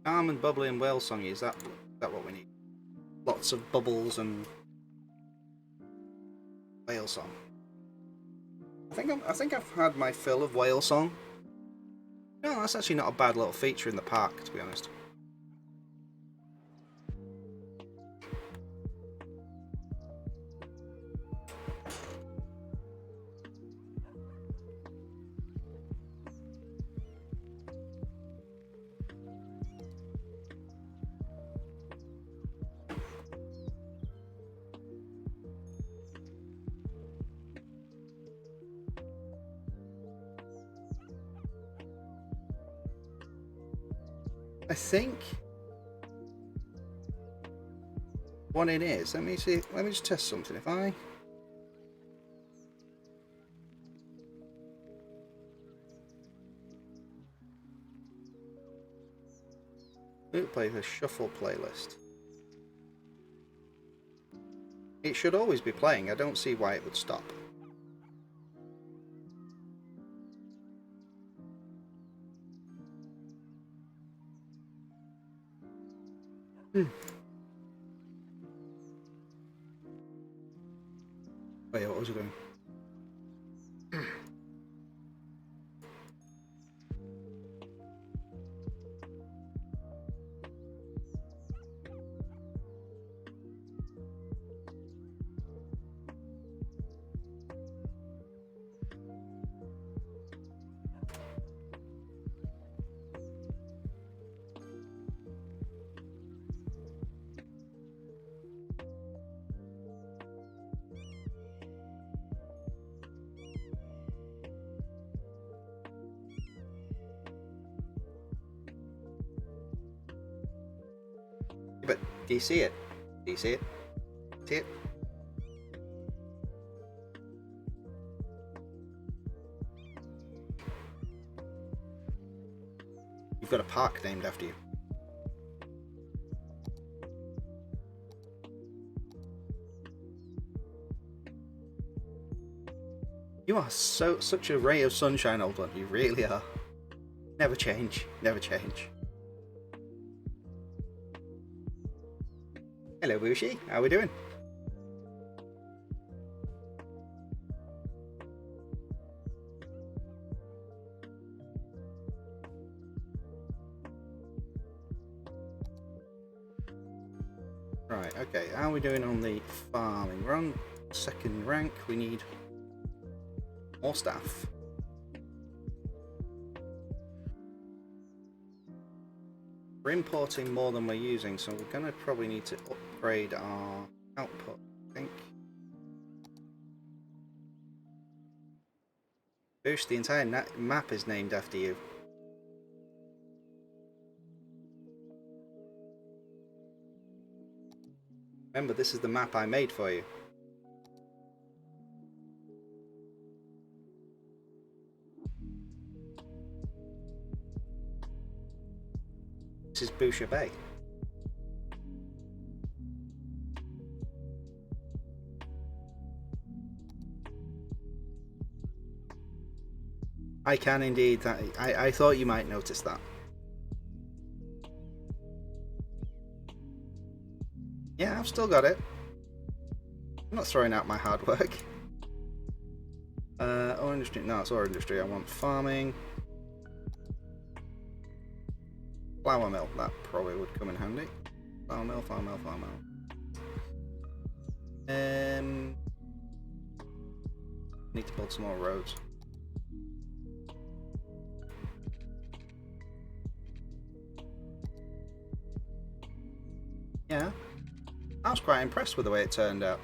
Calm and bubbly and whale song, is that what we need? Lots of bubbles and whale song. I think I've had my fill of whale song. No, that's actually not a bad little feature in the park, to be honest. I think what it is, let me just test something. If I play the shuffle playlist, it should always be playing. I don't see why it would stop. Wait, what was it doing? But do you see it? Do you see it? See it? You've got a park named after you. You are such a ray of sunshine, old one. You really are. Never change. Never change. Hello, Wushi. How we doing? Right, okay. How are we doing on the farming? We're on second rank. We need more staff. We're importing more than we're using, so we're going to probably need to upgrade our output, I think. Boost, the entire map is named after you. Remember, this is the map I made for you. This is Busha Bay. I can indeed. I thought you might notice that. Yeah, I've still got it. I'm not throwing out my hard work. Ore industry. No, it's ore industry. I want farming. Flour mill. That probably would come in handy. Flour mill, flour mill, flour mill. Need to build some more roads. Yeah, I was quite impressed with the way it turned out.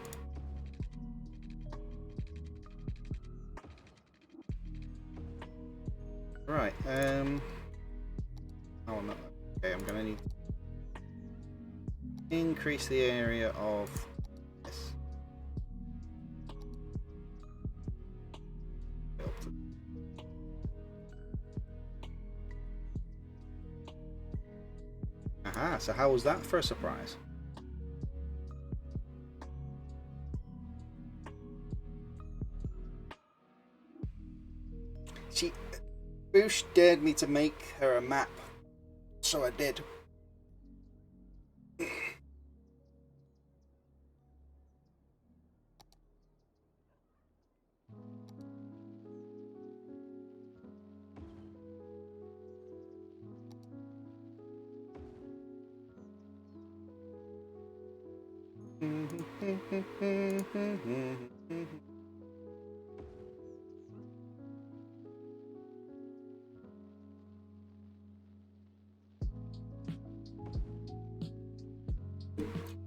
Right, Okay, I'm gonna need to increase the area of this. Aha, so how was that for a surprise? Boosh dared me to make her a map, so I did.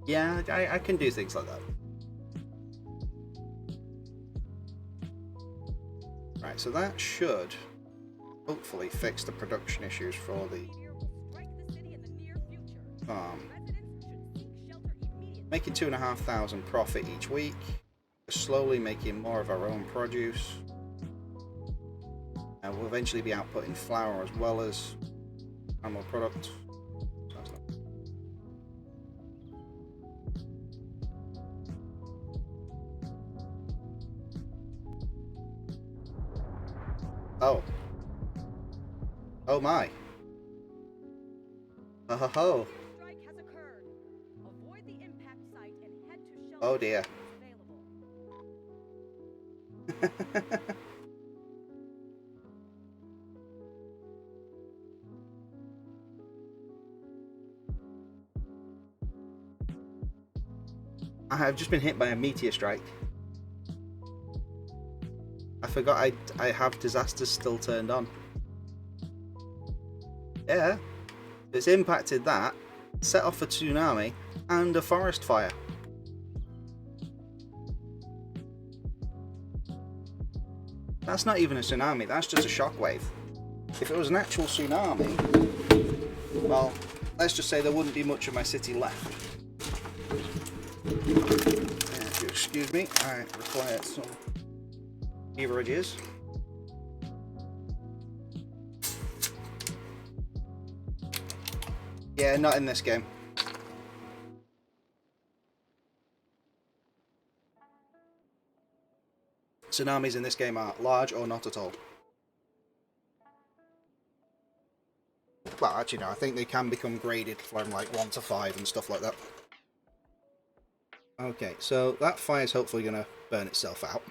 Yeah, I can do things like that. Right, so that should hopefully fix the production issues for the farm. Making 2,500 profit each week. We're slowly making more of our own produce. And we'll eventually be outputting flour as well as animal products. Oh. Oh my. Oh ho ho. Oh dear. I have just been hit by a meteor strike. I forgot I have disasters still turned on. Yeah. It's impacted that, set off a tsunami, and a forest fire. That's not even a tsunami, that's just a shockwave. If it was an actual tsunami, well, let's just say there wouldn't be much of my city left. If you excuse me, I require some beverages. Yeah, not in this game. Tsunamis in this game are large or not at all. Well, actually no, I think they can become graded from like 1 to 5 and stuff like that. Okay, so that fire's hopefully going to burn itself out.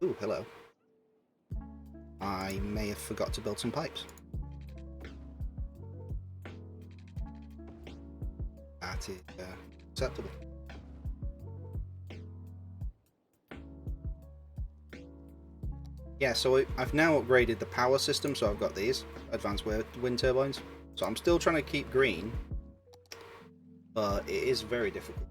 Ooh, hello. I may have forgot to build some pipes. That is acceptable. Yeah, so I've now upgraded the power system, so I've got these advanced wind turbines. So I'm still trying to keep green, but it is very difficult.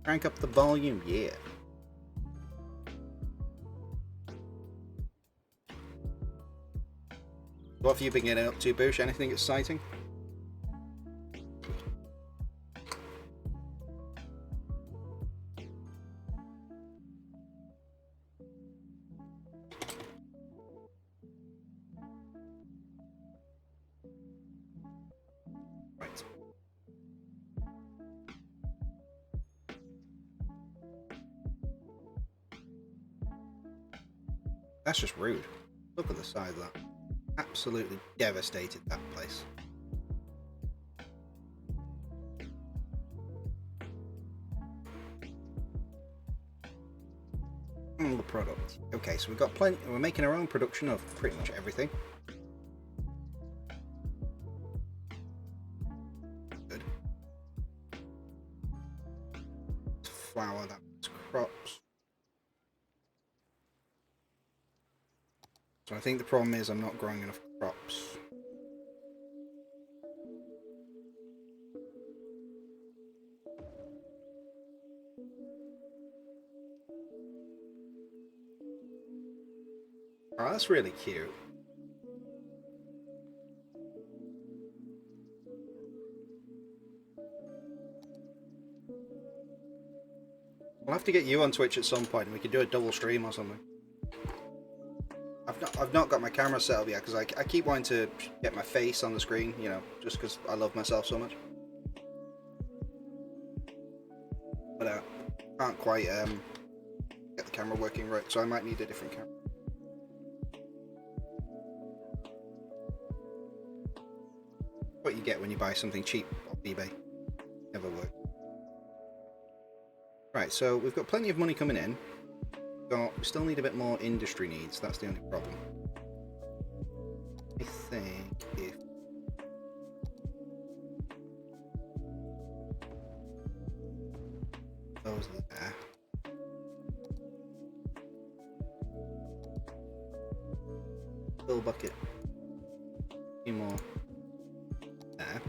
Crank up the volume, yeah. What have you been getting up to, Boosh? Anything exciting? Right. That's just rude. Look at the size of that. Absolutely devastated that place. And the product. Okay, so we've got plenty. We're making our own production of pretty much everything. Good. Flour, that's crops. So I think the problem is I'm not growing enough crops. Oh, that's really cute. We'll have to get you on Twitch at some point and we could do a double stream or something. I've not got my camera set up yet because I keep wanting to get my face on the screen, you know, just because I love myself so much. But I can't quite get the camera working right, so I might need a different camera. What you get when you buy something cheap off eBay. Never works. Right, so we've got plenty of money coming in. We still need a bit more industry needs, that's the only problem. I think if those are there. Fill bucket. A few more there.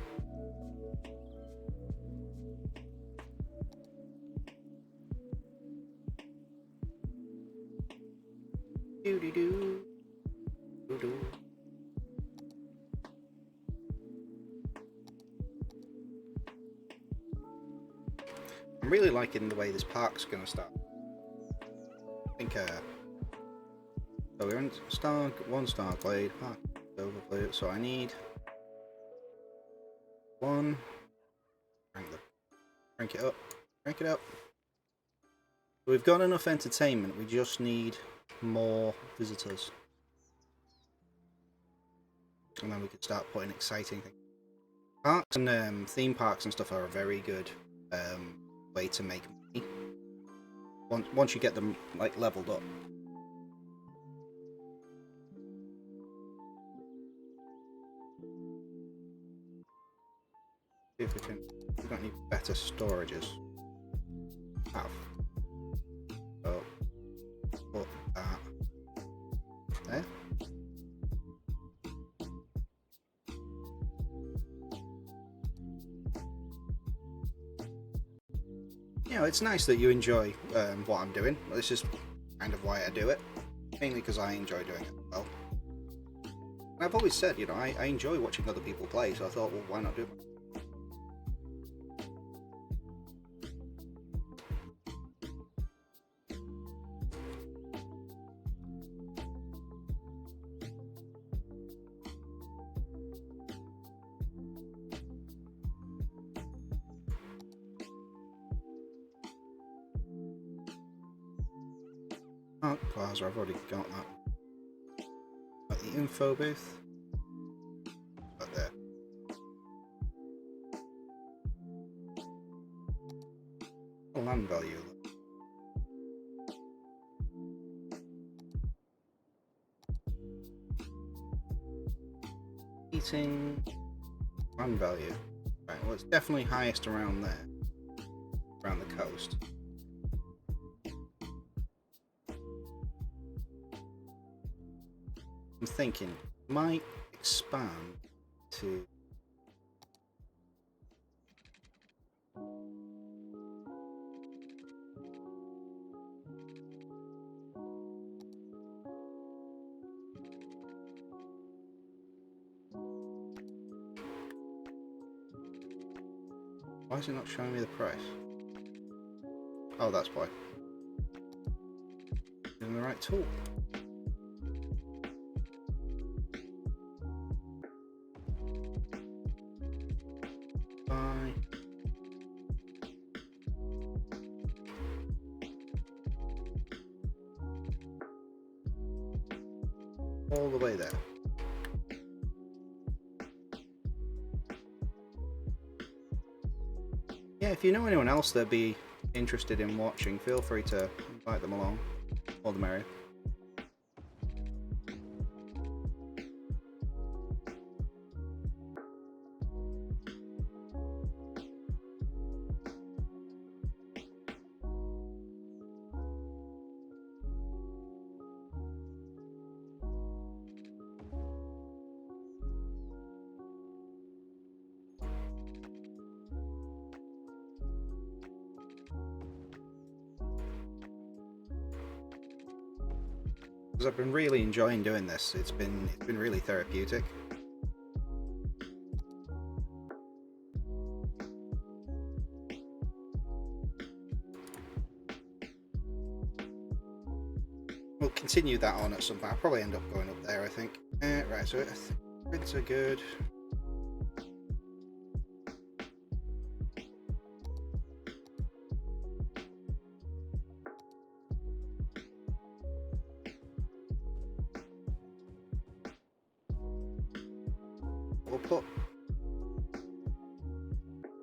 Doo-doo-doo. Doo-doo. I'm really liking the way this park's gonna start. I think so we're in one star glade, park overflow, so I need one. Crank it up. Crank it up. We've got enough entertainment, we just need more visitors. And then we could start putting exciting things. Parks and theme parks and stuff are a very good way to make money. Once you get them like leveled up. See if we can. We don't need better storages. Have. So put that there. You know, it's nice that you enjoy what I'm doing. This is kind of why I do it, mainly because I enjoy doing it as well. And I've always said, you know, I enjoy watching other people play, so I thought, well, why not do it? Art Plaza, I've already got that. Got the info booth. Right there. Land value. Eating. Land value. Right, well, it's definitely highest around there. Around the coast. I'm thinking might expand to why is it not showing me the price? Oh, that's why. Using the right tool. All the way there. Yeah, if you know anyone else that'd be interested in watching, feel free to invite them along. All the merrier. because I've been really enjoying doing this. It's been really therapeutic. We'll continue that on at some point. I'll probably end up going up there, I think. Right, so I think grids are good. We'll put...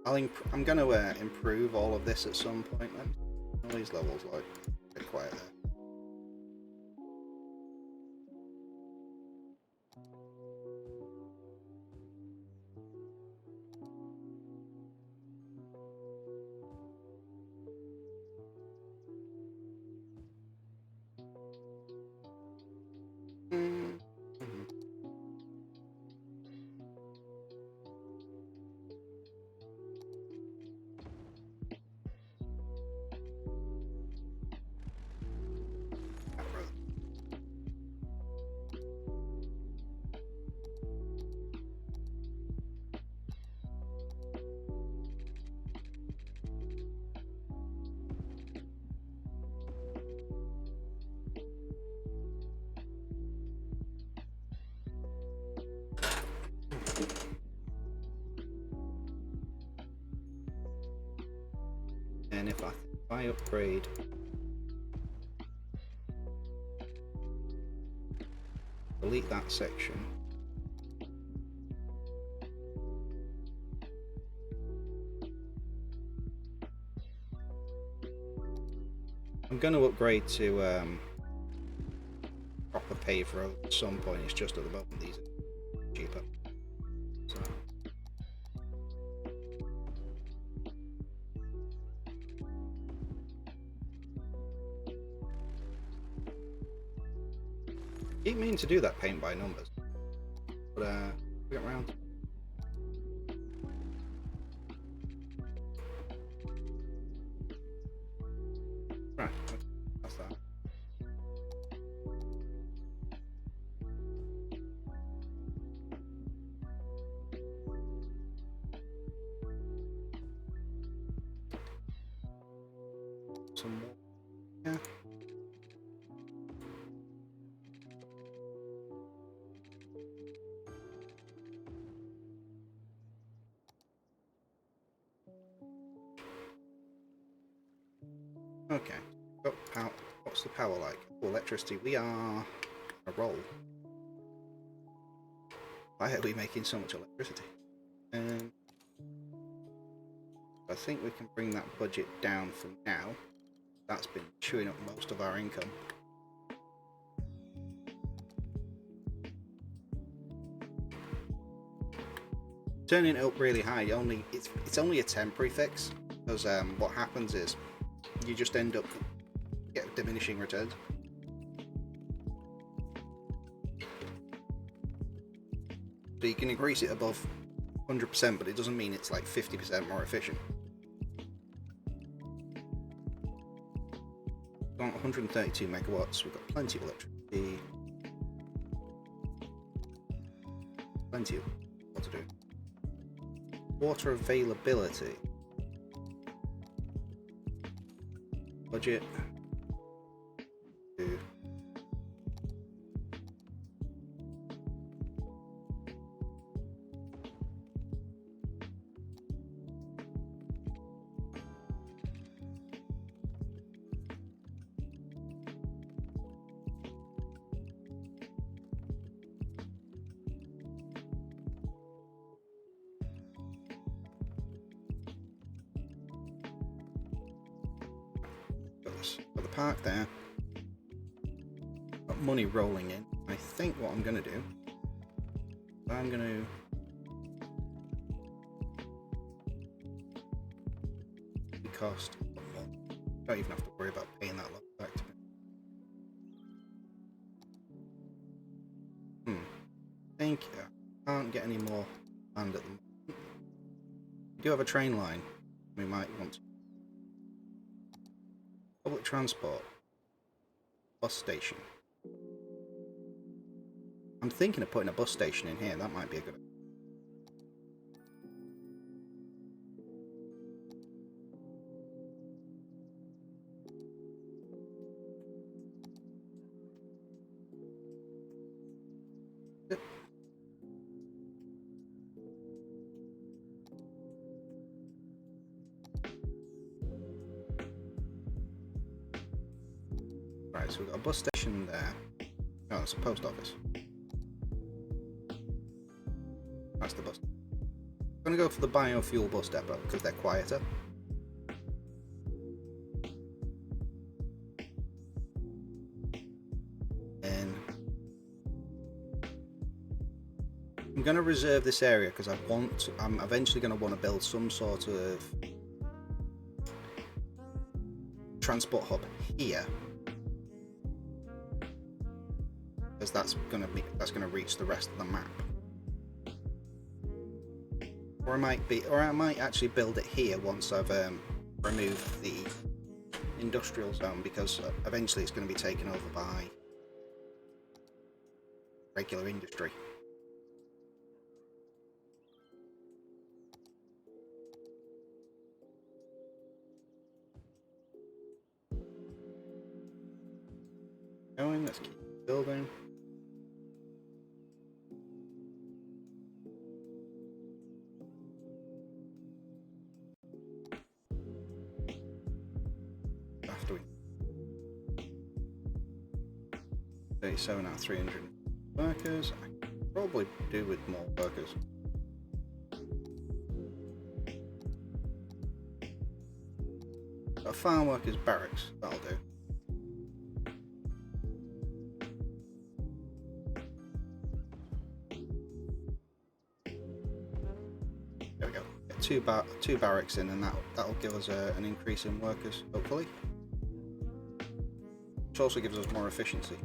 I'm going to improve all of this at some point then. All these levels, like, a bit quiet there. And if I upgrade delete that section, I'm going to upgrade to proper paved road at some point. It's just at the moment these are cheaper. So. Keep meaning to do that paint by numbers, but we get around. Right, that's that. Some more. Yeah. Okay. What's the power like? Oh, electricity. We are a roll. Why are we making so much electricity? I think we can bring that budget down for now. That's been chewing up most of our income. Turning it up really high, it's only a temporary fix, because what happens is you just end up getting diminishing returns. So you can increase it above 100%, but it doesn't mean it's like 50% more efficient. We've got 132 megawatts, we've got plenty of electricity. Plenty of what to do. Water availability. Budget. Got the park there. Got money rolling in. I think what I'm going to do, I'm going to cost. Don't even have to worry about paying that lot back to me. I think I can't get any more land at the moment. We do have a train line. We might want to. Public transport. Bus station. I'm thinking of putting a bus station in here. That might be a good. Right, so we've got a bus station there. Oh, it's a post office. That's the bus. I'm going to go for the biofuel bus depot because they're quieter. And I'm going to reserve this area because I'm eventually going to want to build some sort of transport hub here. Because that's going to reach the rest of the map. Or I might actually build it here once I've removed the industrial zone, because eventually it's going to be taken over by regular industry. Going, let's keep building. After we 37 out of 300 workers, I could probably do with more workers. A farm workers barracks, that'll do. There we go. Get two barracks in, and that'll give us an increase in workers, hopefully. Which also gives us more efficiency.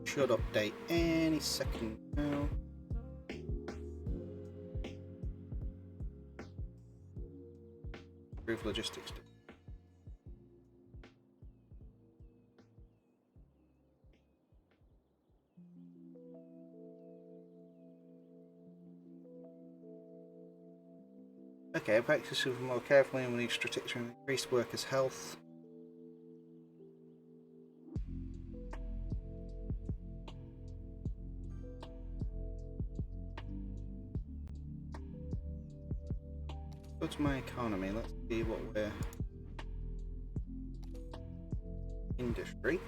Should update any second now. Improve logistics. Okay, practice more carefully and we need strategic to increase workers' health. Go to my economy, let's see what we're... Industry.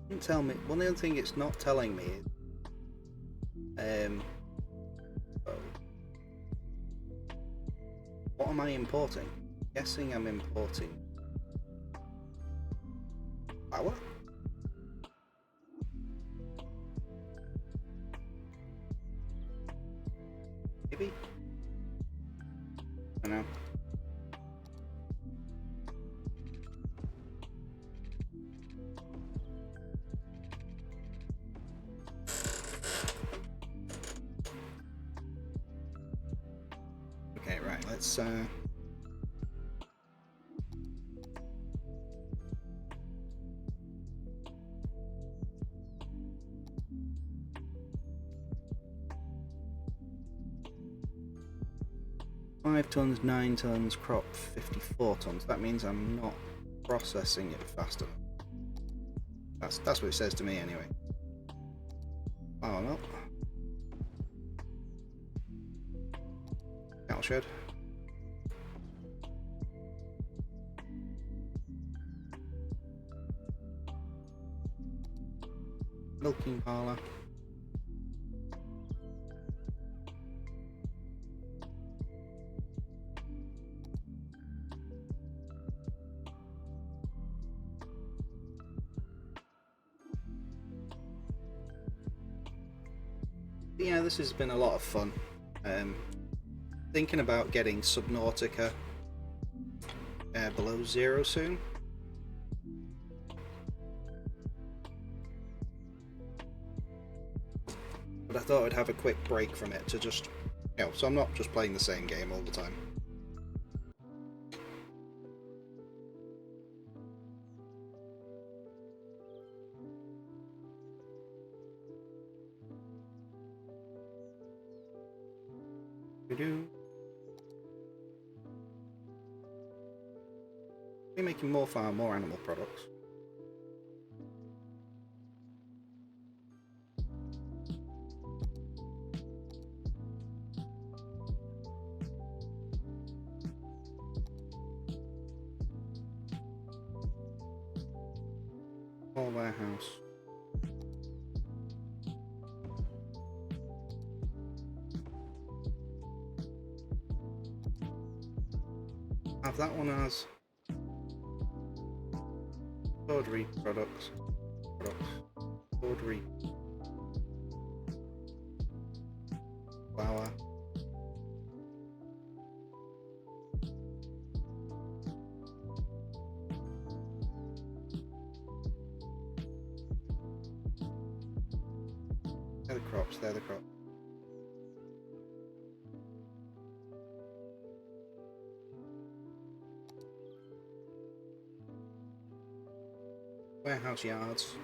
Didn't tell me. One other thing it's not telling me is what am I importing? Guessing I'm importing power? Maybe? I don't know. Okay, right, let's 5 tons, 9 tons, crop 54 tons. That means I'm not processing it fast enough. That's what it says to me anyway. Oh no. Cattle shed. Milking parlour. Yeah, this has been a lot of fun. Thinking about getting Subnautica below zero soon. But I thought I'd have a quick break from it to just, so I'm not just playing the same game all the time. We're making more farm, more animal products. Small warehouse. Have that one as tawdry products. Tawdry flour. They're the crops. Warehouse yards.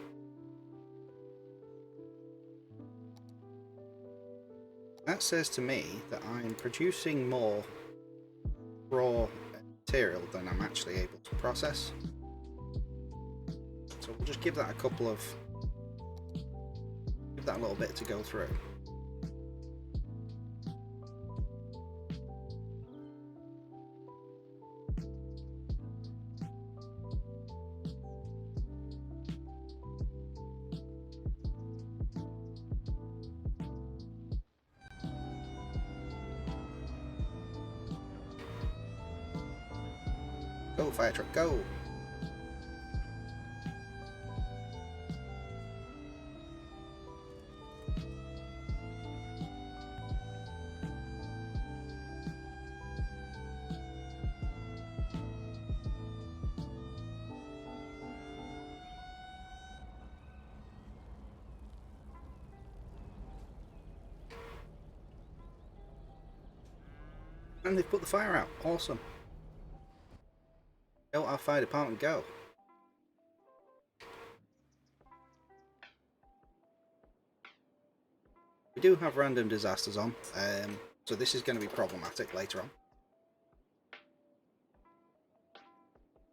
That says to me that I'm producing more raw material than I'm actually able to process. So we'll just give that a little bit to go through. Go, fire truck, go! And they've put the fire out. Awesome. Go, our fire department, go. We do have random disasters on, so this is going to be problematic later on.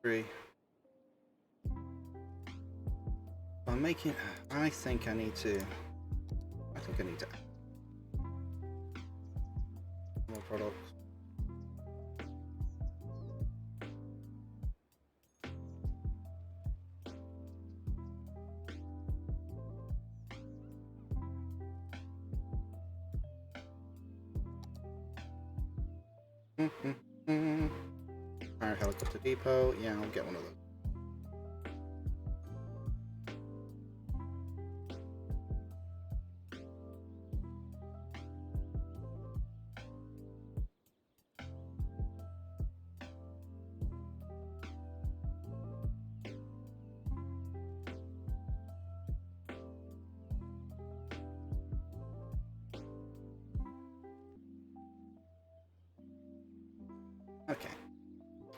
3. I'm making. I think I need to. More products. Fire helicopter depot. Yeah, I'll get one of those. Okay,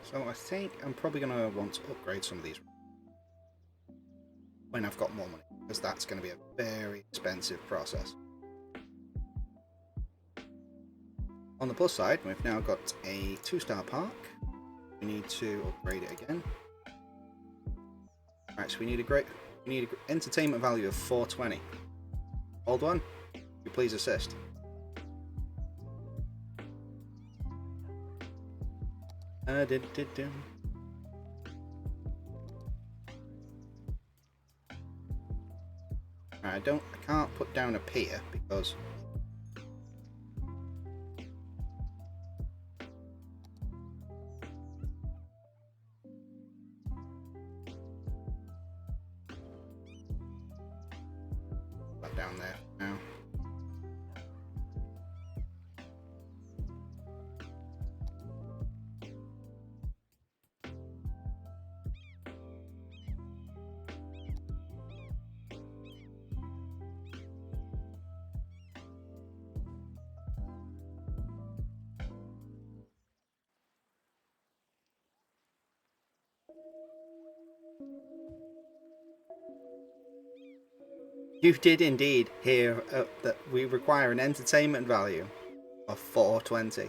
so I think I'm probably going to want to upgrade some of these when I've got more money, because that's going to be a very expensive process. On the plus side, we've now got a 2-star park. We need to upgrade it again. Right, so we need an entertainment value of 420. Old one, will you please assist? I can't put down a pier because that down there now. You did indeed hear that we require an entertainment value of 420.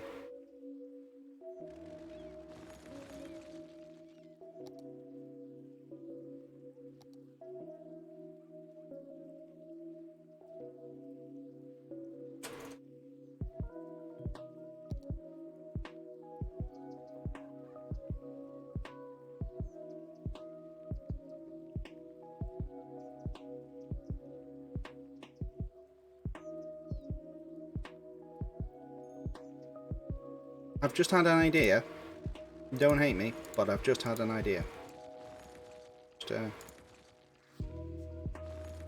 I've just had an idea. Don't hate me, but I've just had an idea. Just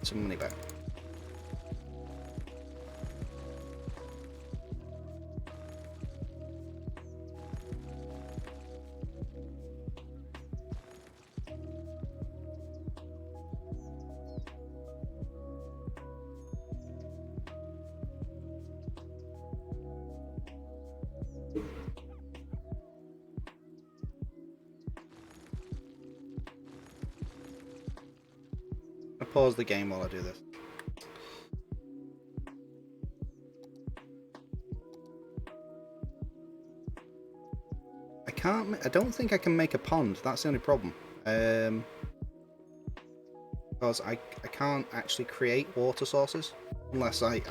some money back. I'll pause the game while I do this. I don't think I can make a pond. That's the only problem. Because I can't actually create water sources unless I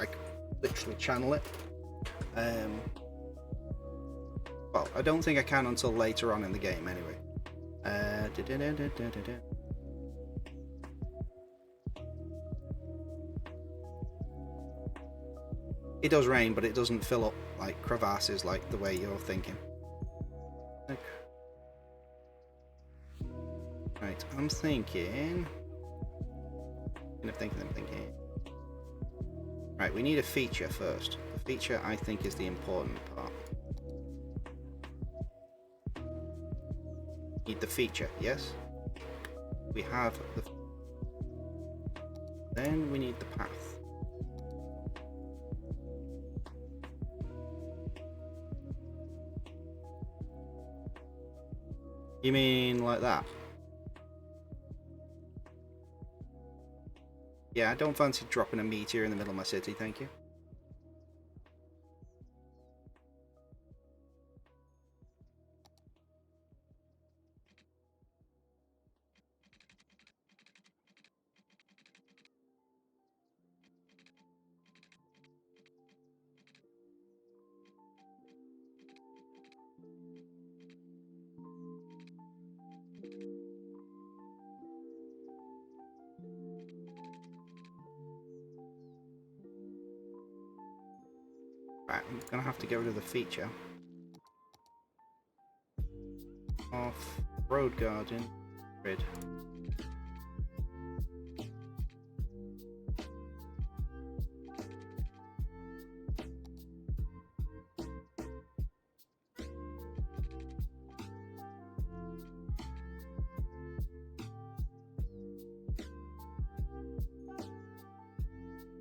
literally channel it. Well, I don't think I can until later on in the game anyway. It does rain, but it doesn't fill up like crevasses like the way you're thinking. Right, I'm thinking. I'm thinking. Right, we need a feature first. The feature, I think, is the important part. Need the feature, yes? We have the. Then we need the path. You mean like that? Yeah, I don't fancy dropping a meteor in the middle of my city, thank you. Right, I'm gonna have to get rid of the feature of road garden grid.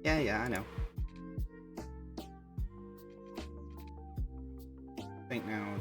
Yeah, I know. I think now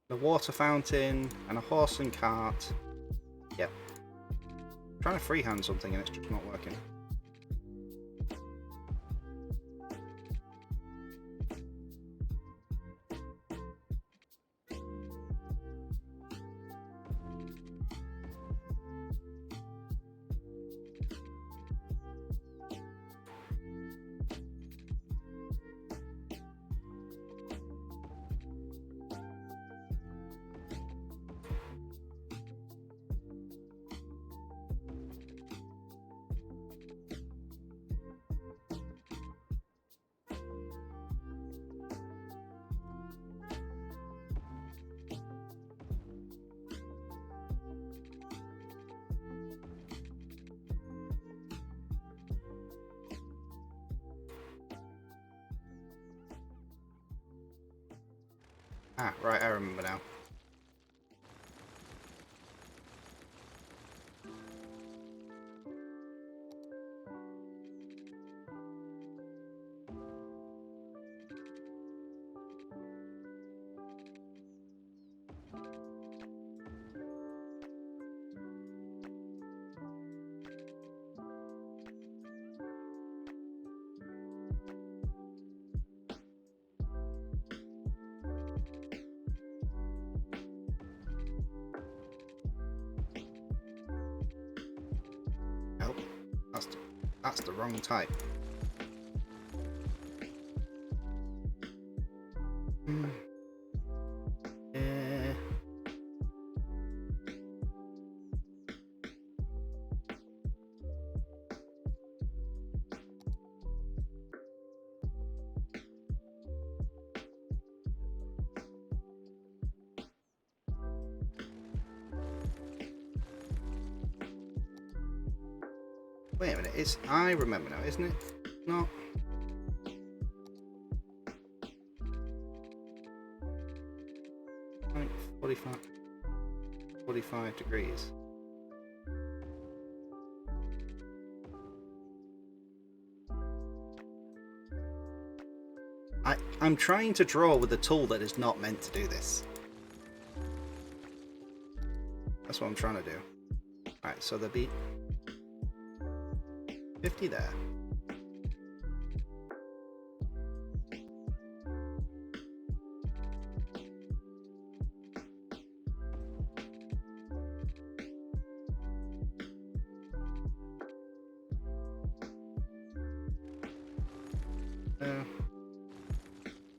the water fountain and a horse and cart. Yep. I'm trying to freehand something and it's just not working. Ah, right, I remember now. Nope, that's the wrong type. Yeah. Wait a minute, I remember now, isn't it? No. Like 45 degrees. I'm trying to draw with a tool that is not meant to do this. That's what I'm trying to do. Alright, so there'll be 50 there.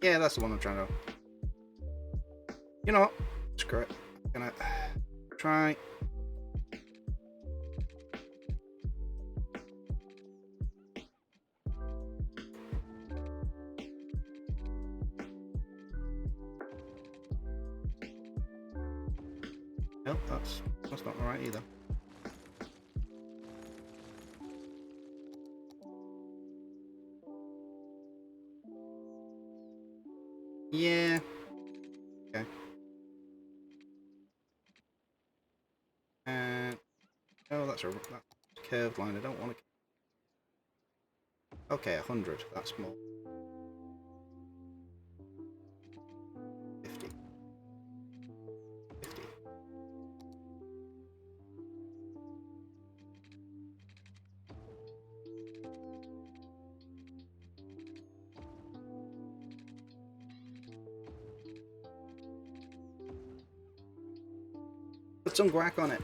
Yeah, that's the one I'm trying to... You know what? Screw it. I'm gonna try... Nope, that's not right either. Yeah. Okay. Oh, that's a curved line. I don't want to... Okay, 100. That's more. 50. 50. Put some guac on it.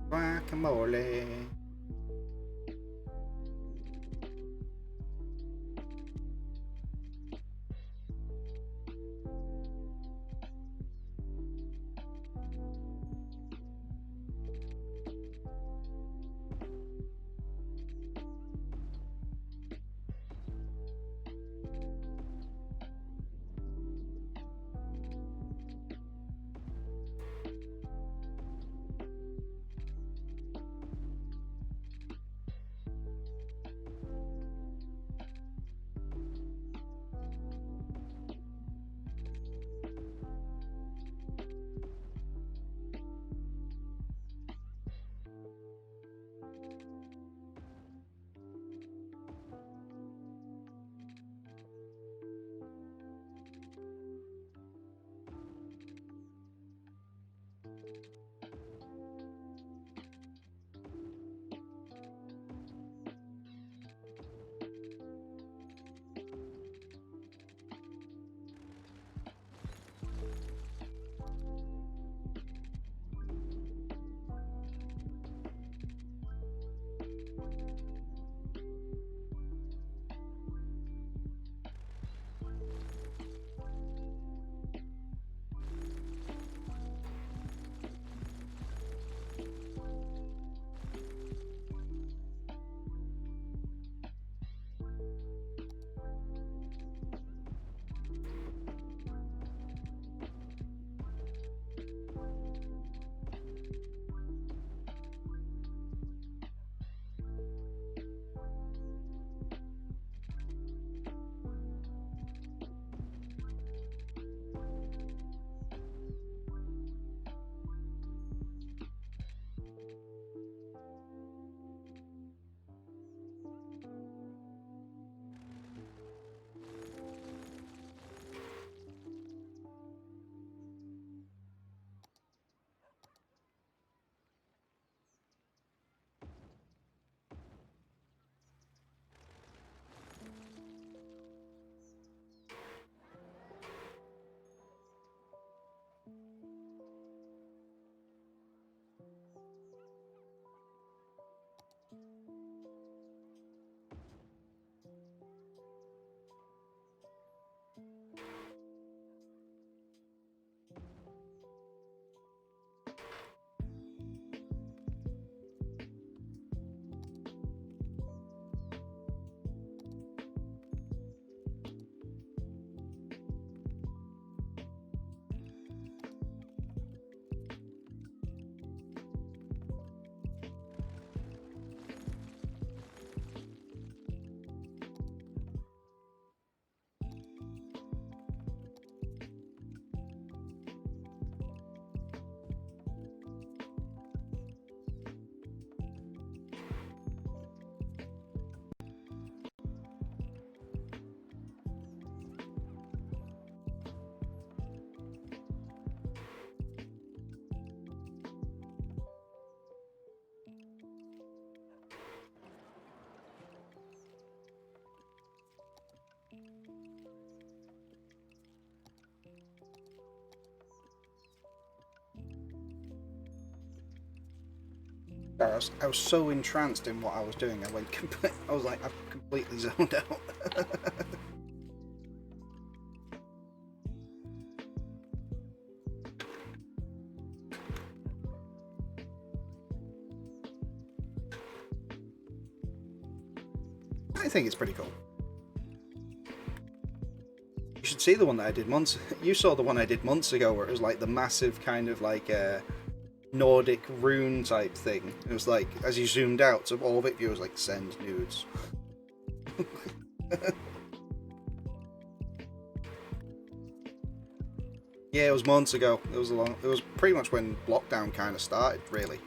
Guacamole. I was so entranced in what I was doing. I was like, I've completely zoned out. I think it's pretty cool. You should see the one that I did months. You saw the one I did months ago, where it was like the massive kind of like Nordic rune type thing. It was like, as you zoomed out, so all of it, was like send nudes. Yeah, it was months ago. It was pretty much when lockdown kind of started, really.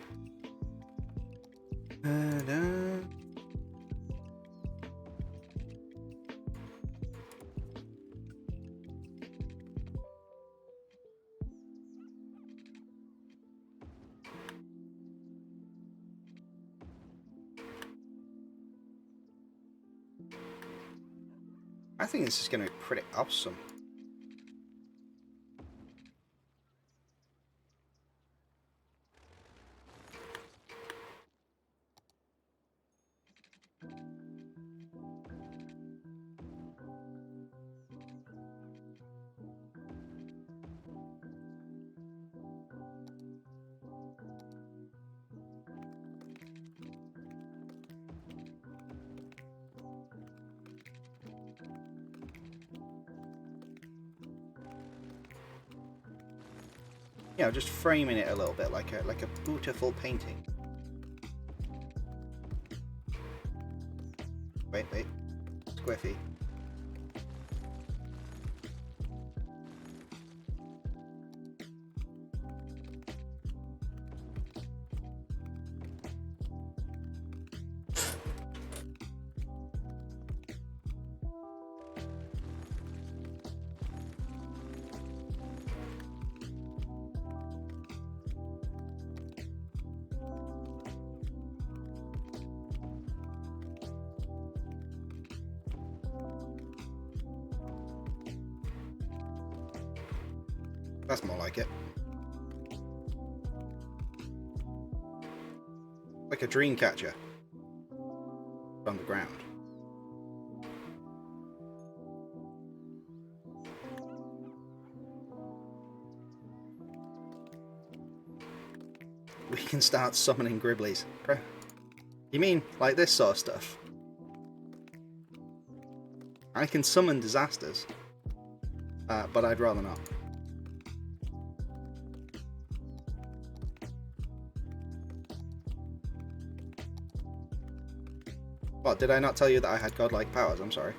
I think this is going to be pretty awesome. Yeah, just framing it a little bit like a beautiful painting. Wait, Squiffy. That's more like it. Like a dream catcher on the ground. We can start summoning Gribblies. You mean like this sort of stuff? I can summon disasters, but I'd rather not. What, did I not tell you that I had godlike powers? I'm sorry.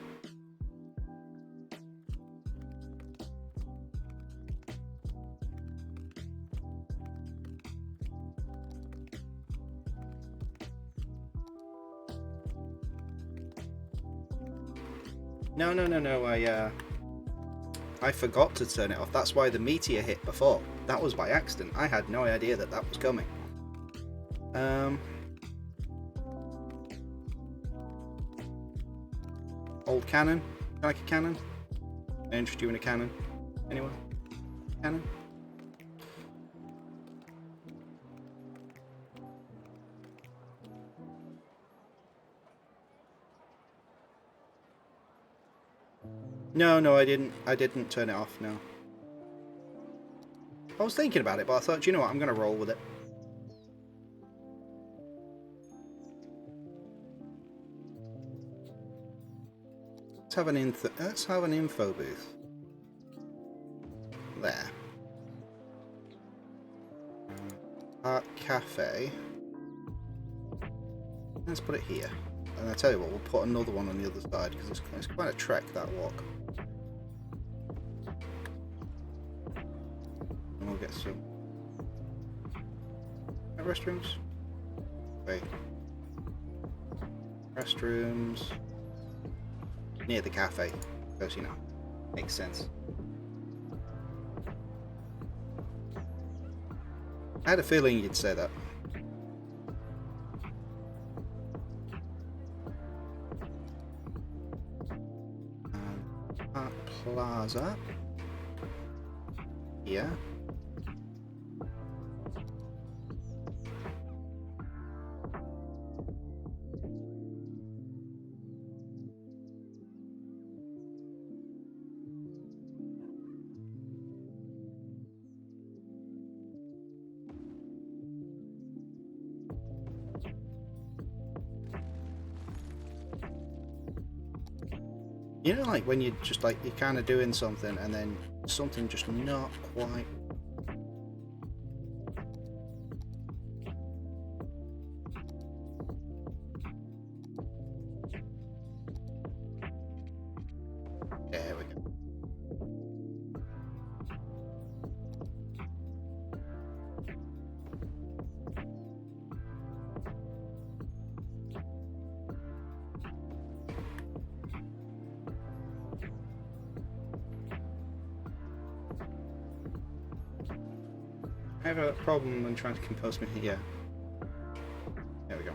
No, I forgot to turn it off. That's why the meteor hit before. That was by accident. I had no idea that that was coming. Old cannon? You like a cannon? I interested you in a cannon? Anyone? Cannon? No, I didn't turn it off, no. I was thinking about it, but I thought, you know what, I'm going to roll with it. Let's have an info booth. There. Art Cafe. Let's put it here. And I tell you what, we'll put another one on the other side, because it's quite a trek, that walk. And we'll get some restrooms. Wait. Restrooms. Near the cafe, because, you know, makes sense. I had a feeling you'd say that. Art Plaza. Here. You know, like when you just like you're kind of doing something and then something just not quite. There we go. I have a problem when trying to compose me here. There we go.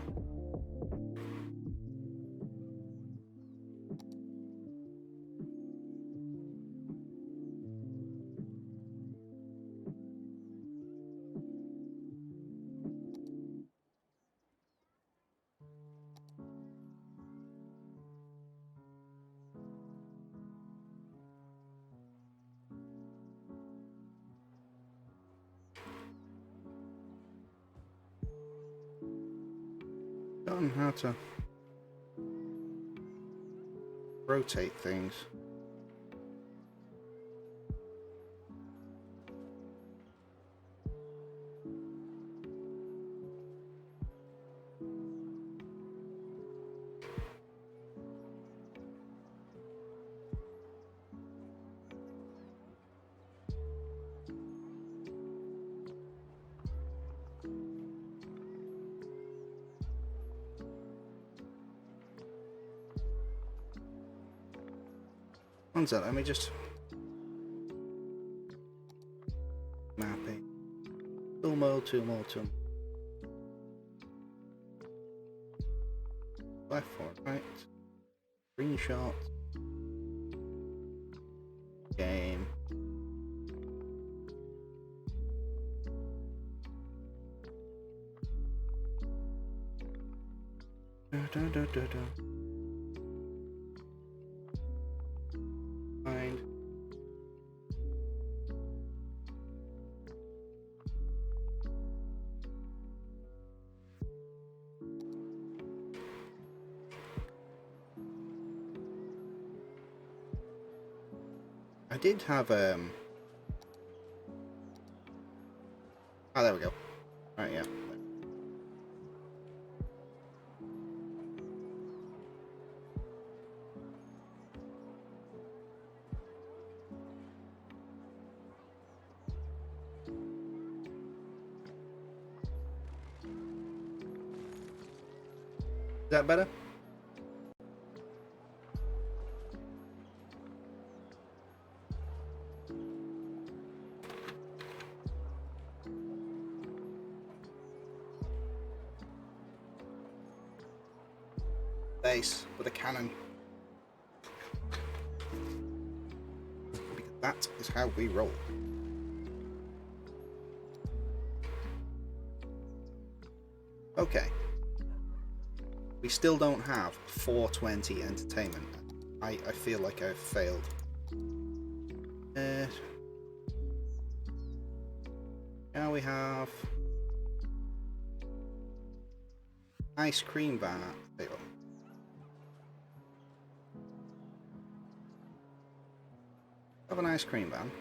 Don't know how to rotate things. One sec, let me just mapping. Tool mode, tool mode, tool. Left, forward, right. Screenshot. Game. Find. I did have oh, there we go. Right, yeah. Is that better? Base with a cannon. Because that is how we roll. Okay. We still don't have 420 entertainment. I feel like I've failed. Now we have ice cream van. There you go. Have an ice cream van.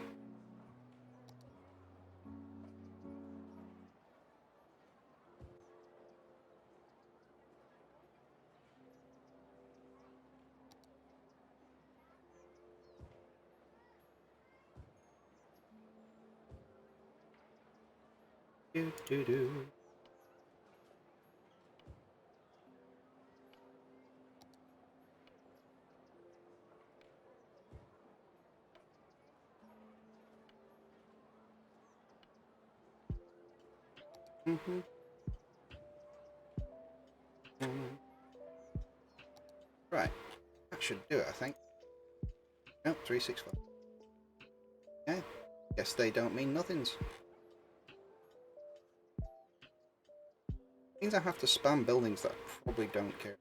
Do do do. Right, that should do it, I think. Nope, 365. Okay, guess they don't mean nothings. Means I have to spam buildings that I probably don't care.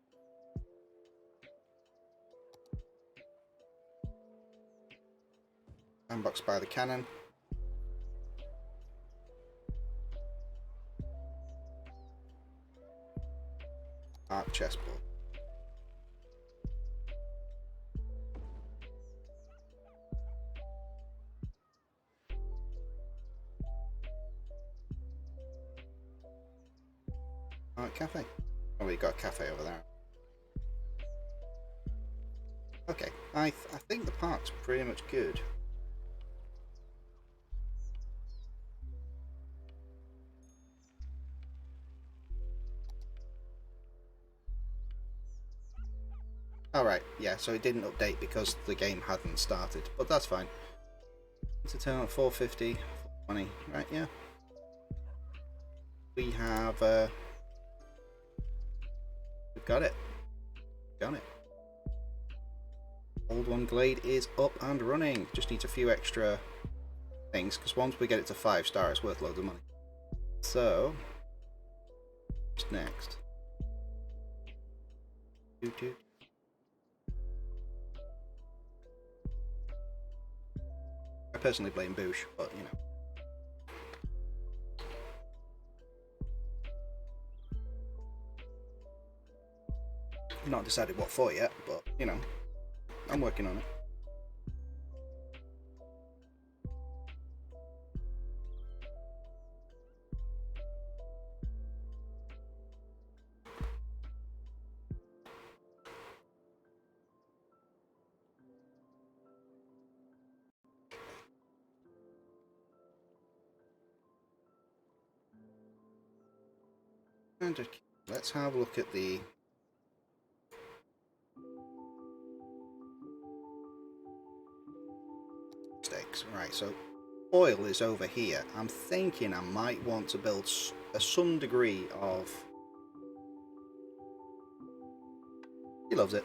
Sandbox by the cannon. Arc chessboard. cafe? Oh, we got a cafe over there. Okay, I think the park's pretty much good. Alright, yeah, so it didn't update because the game hadn't started, but that's fine. It's a turn on 450, 420, right, yeah. We have, we've got it. Got it. Old One Glade is up and running. Just needs a few extra things, because once we get it to 5-star, it's worth loads of money. So, what's next? Doo-doo. I personally blame Boosh, but you know. Not decided what for yet, but you know, I'm working on it. And let's have a look at the stakes. Right, so oil is over here. I'm thinking I might want to build some degree of... He loves it.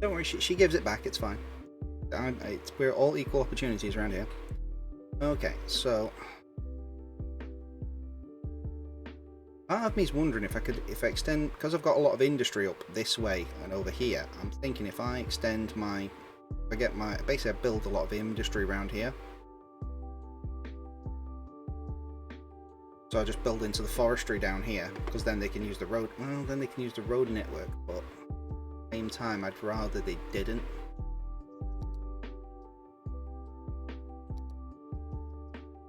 Don't worry, she gives it back, it's fine. We're all equal opportunities around here. Okay, so... part of me's wondering if I extend, because I've got a lot of industry up this way and over here, I'm thinking if I extend my... basically I build a lot of industry around here. So I just build into the forestry down here, because then they can use the road, well, then they can use the road network, but at the same time I'd rather they didn't.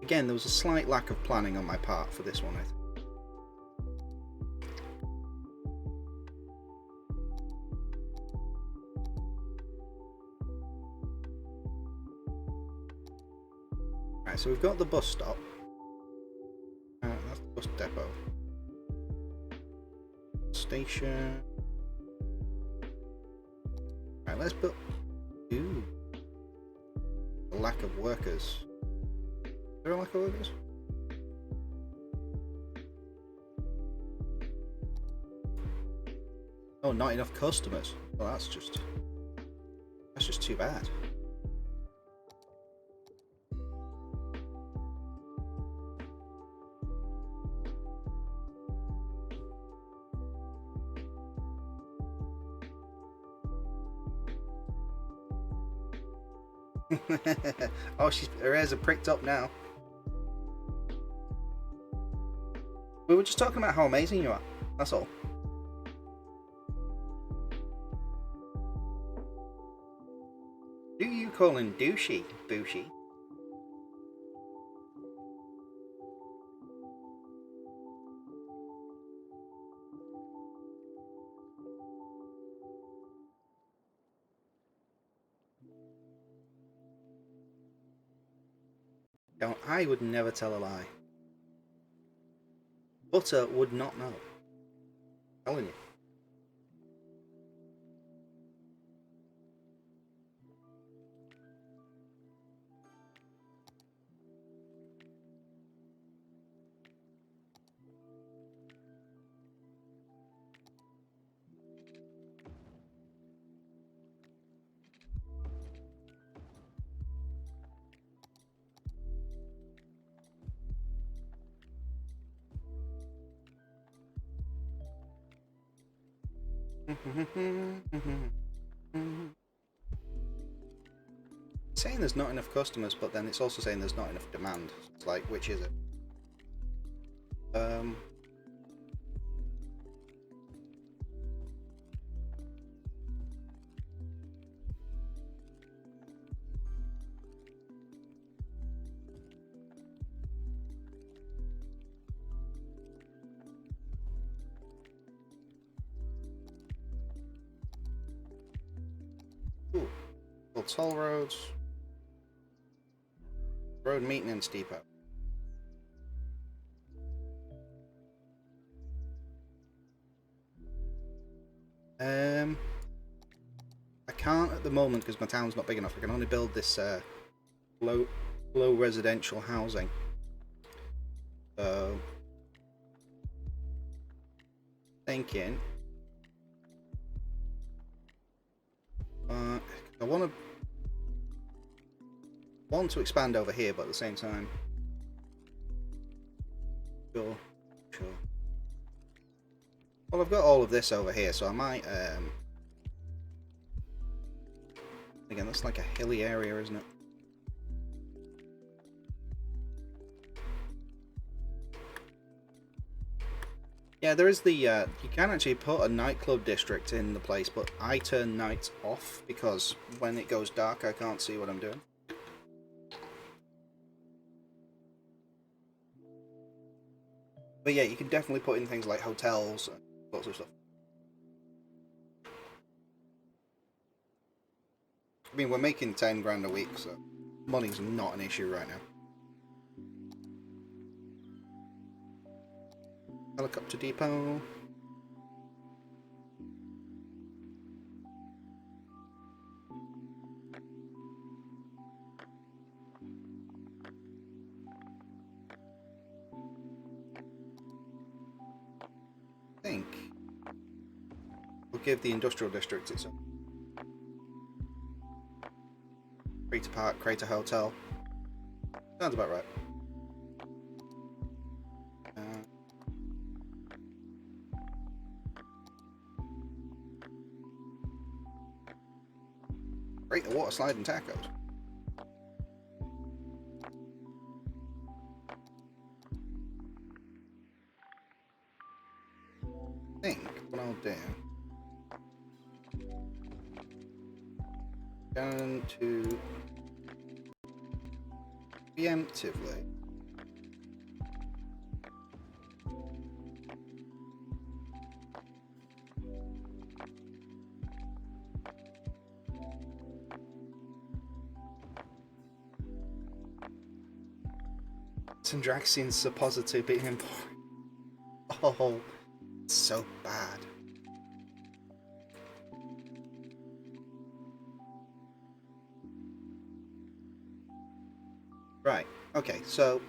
Again, there was a slight lack of planning on my part for this one, I think. Right, so we've got the bus stop. That's the bus depot. Station. Right, let's build... Ooh. A lack of workers. Is there a lack of workers? Oh, not enough customers. Well, that's just too bad. Oh, her ears are pricked up now. We were just talking about how amazing you are. That's all. Do you call him douchey, Booshy? No, I would never tell a lie. Butter would not know. I'm telling you. saying there's not enough customers, but then it's also saying there's not enough demand. It's like, which is it? Ooh, well, toll roads, road maintenance depot. I can't at the moment because my town's not big enough. I can only build this low residential housing. So, thinking, I want to expand over here, but at the same time, sure. Well, I've got all of this over here, so I might. Again, that's like a hilly area, isn't it? Yeah, there is the, you can actually put a nightclub district in the place, but I turn nights off because when it goes dark I can't see what I'm doing. But yeah, you can definitely put in things like hotels and lots of stuff. I mean, we're making 10 grand a week, so money's not an issue right now. Helicopter depot. I think we'll give the industrial district its own. Create a park, create a hotel. Sounds about right. Create a water slide and tacos. I think what I'll do, down to preemptively Cindraxian suppository being important. Oh, so bad. Right, okay, so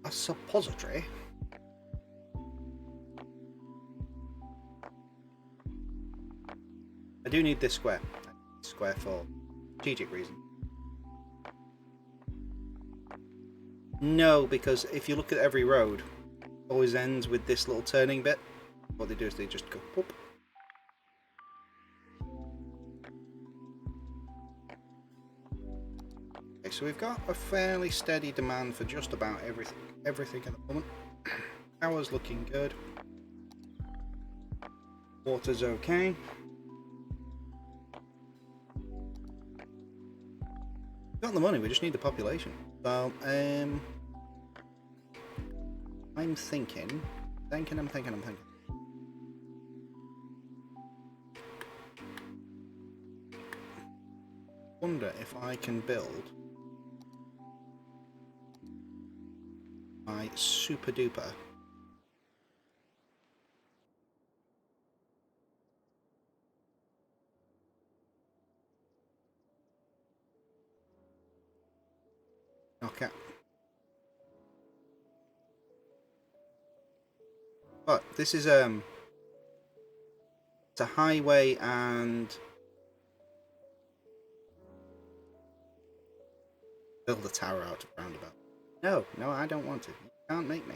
a suppository? I do need this square. Square for strategic reason. No, because if you look at every road, it always ends with this little turning bit. What they do is they just go whoop. Okay, so we've got a fairly steady demand for just about everything at the moment. Power's looking good. Water's okay. We've got the money, we just need the population. So, I'm thinking. Wonder if I can build my super duper knockout. But this is it's a highway and Build a tower out of roundabout. No, no, I don't want to. You can't make me.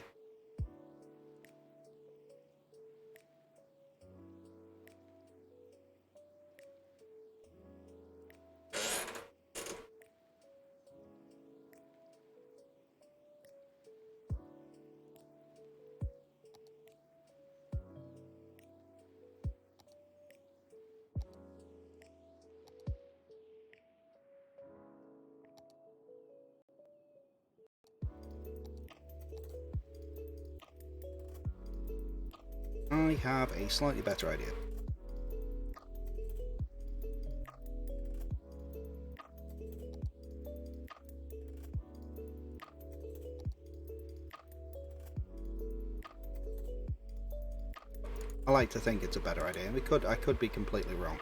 I have a slightly better idea. I like to think it's a better idea. I could be completely wrong.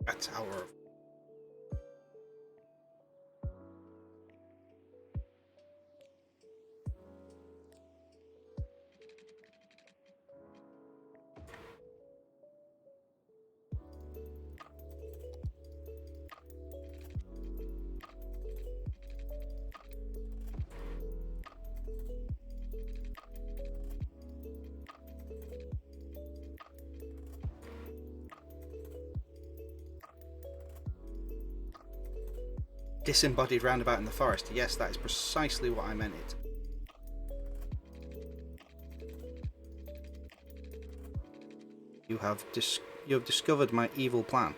A tower of... Disembodied roundabout in the forest. Yes, that is precisely what I meant it. You have discovered my evil plan.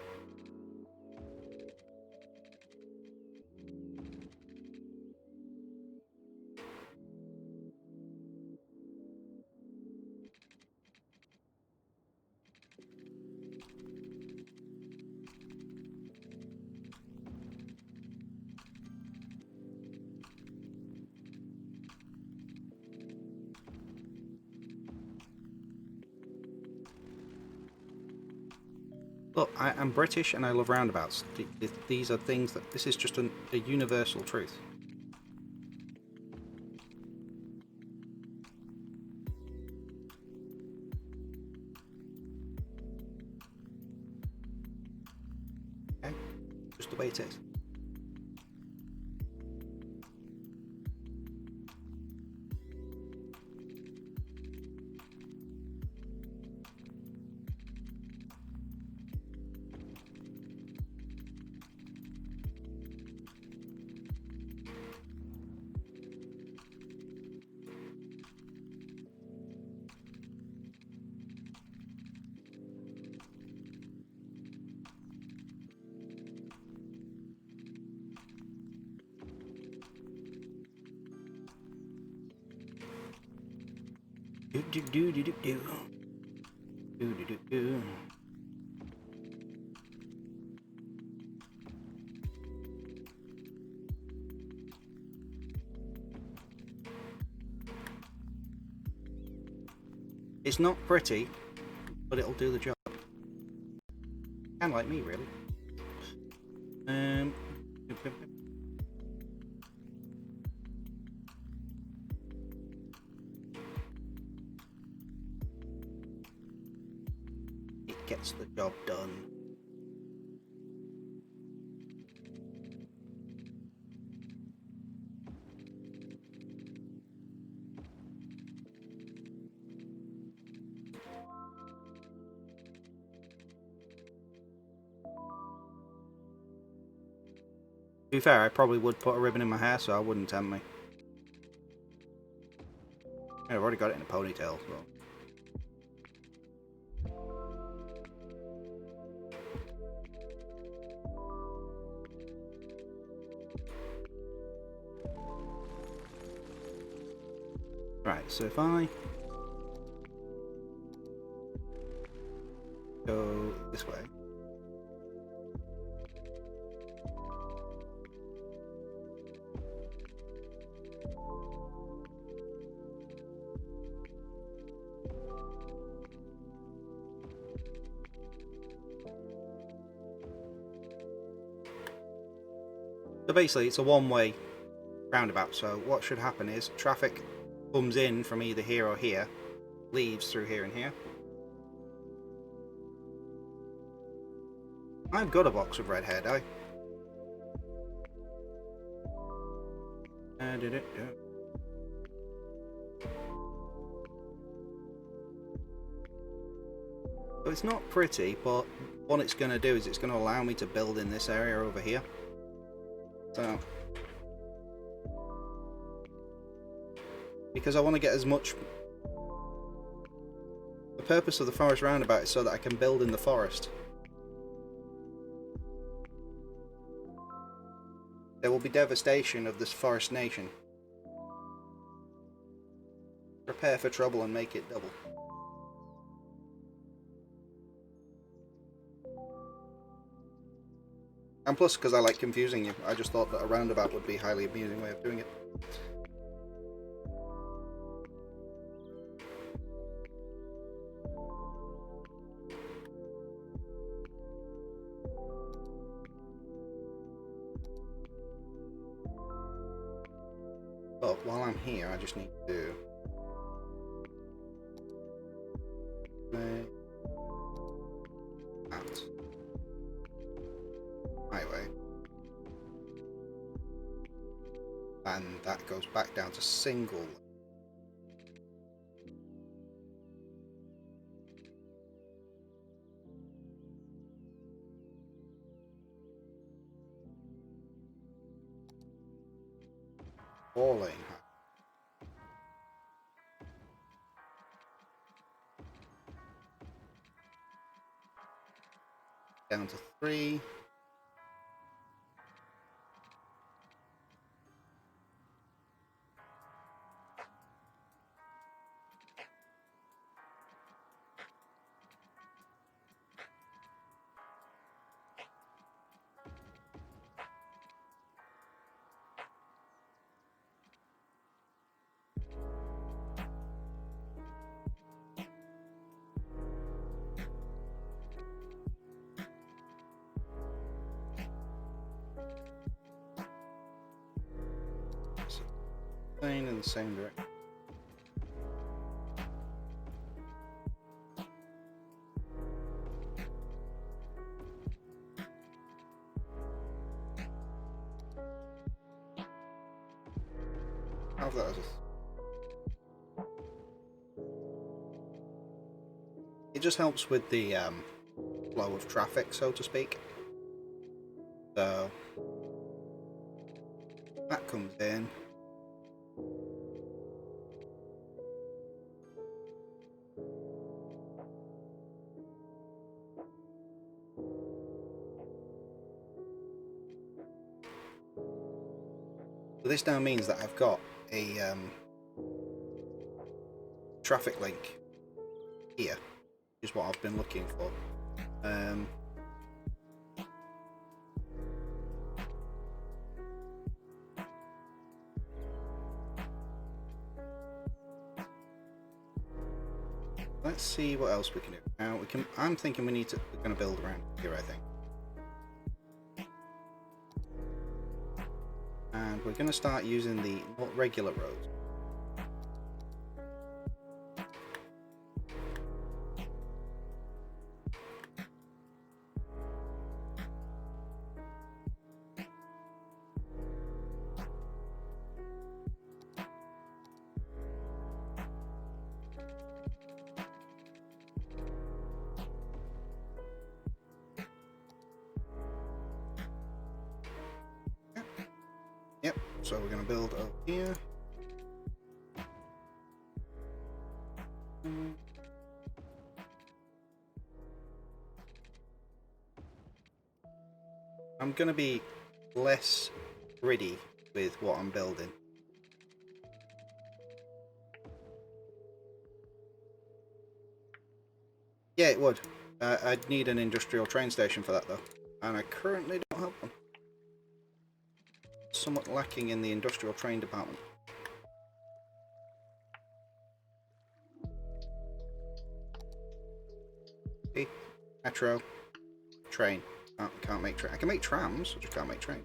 Look, I'm British and I love roundabouts. These are things that... This is just a universal truth. Okay? Just the way it is. It's not pretty, but it'll do the job. Kind of like me, really. It gets the job done. To be fair, I probably would put a ribbon in my hair, so I wouldn't tempt me. I've already got it in a ponytail, so... Right, so if I go this way. So basically, it's a one-way roundabout. So what should happen is traffic comes in from either here or here, leaves through here and here. I've got a box of red hair dye. So it's not pretty, but what it's going to do is it's going to allow me to build in this area over here. So, because I want to get as much... The purpose of the forest roundabout is so that I can build in the forest. There will be devastation of this forest nation. Prepare for trouble and make it double. And plus, because I like confusing you, I just thought that a roundabout would be a highly amusing way of doing it. But while I'm here, I just need to... that. Highway. And that goes back down to single. Four lane. Down to 3. In the same direction. How's that as a... It just helps with the flow of traffic, so to speak. So that comes in. So this now means that I've got a traffic link here, which is what I've been looking for. Let's see what else we can do. Now we can. I'm thinking we're going to build around here, I think. And we're going to start using the regular roads. Yep, so we're going to build up here. I'm going to be less gritty with what I'm building. Yeah, it would. I'd need an industrial train station for that though, and I currently don't have one. Somewhat lacking in the industrial train department. See? Metro, train. Can't make train. I can make trams, I just can't make trains.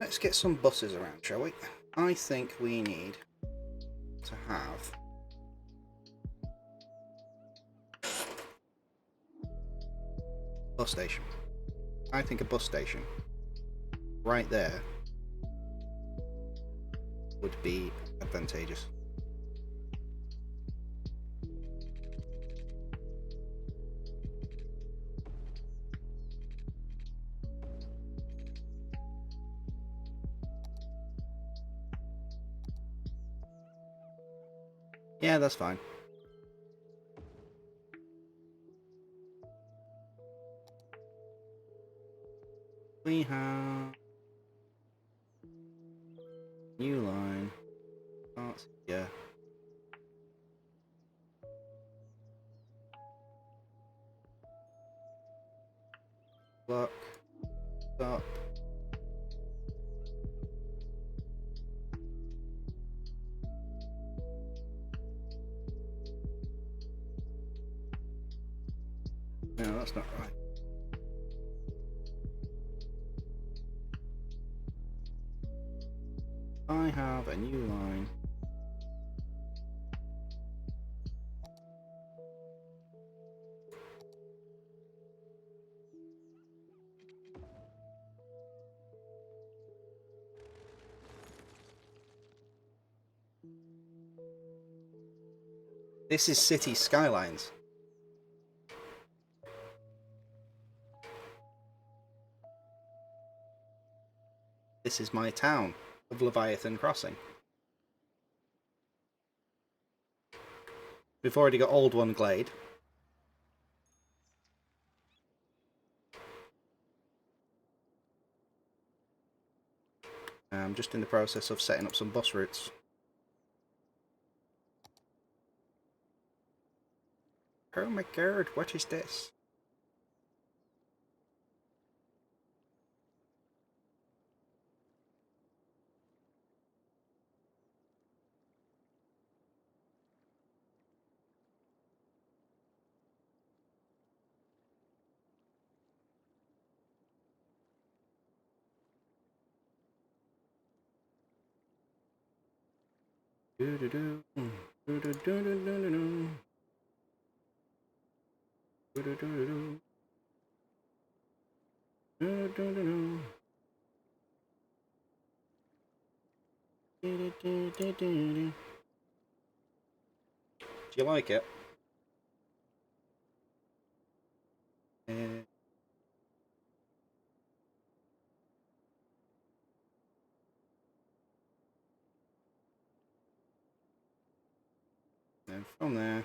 Let's get some buses around, shall we? I think we need to have a bus station. I think a bus station right there would be advantageous. Yeah, that's fine. We have new line. Starts here. Block. Stop. No, that's not right. I have a new line. This is City Skylines. This is my town of Leviathan Crossing. We've already got Old One Glade. I'm just in the process of setting up some bus routes. Oh my god, what is this? Do do do do do do do do do do do do do. Do you like it? And then from there,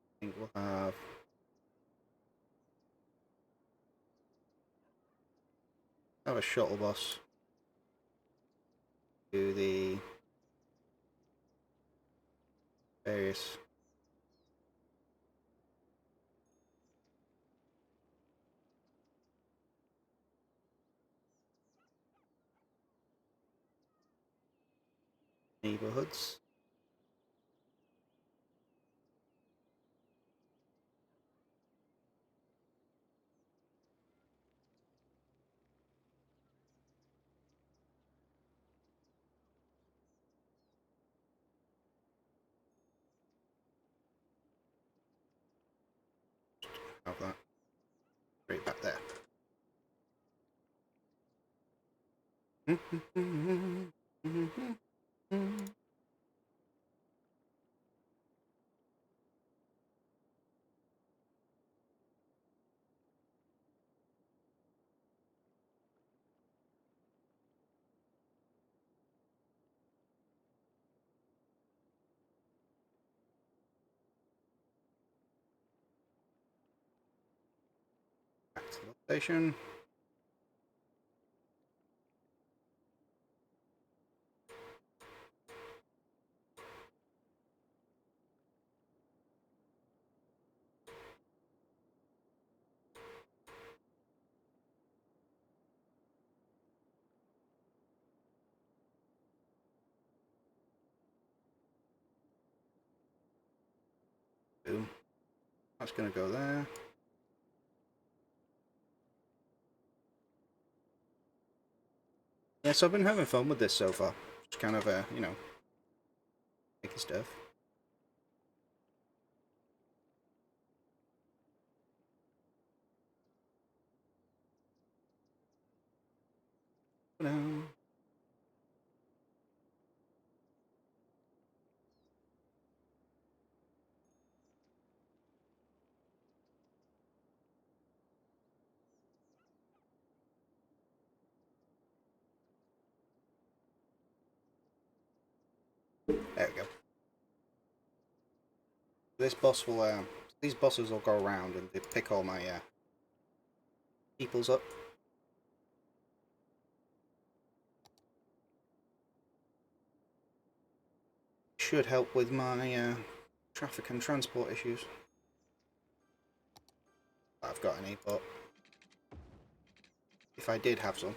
I think we'll have a shuttle bus to the various neighborhoods. Have that straight back there. Back to the station. That's going to go there. Yeah, so I've been having fun with this so far. Just kind of, you know, making stuff. Ta-da. There we go. This boss will, these bosses will go around and they pick all my peoples up. Should help with my traffic and transport issues. I've got any, but if I did have some.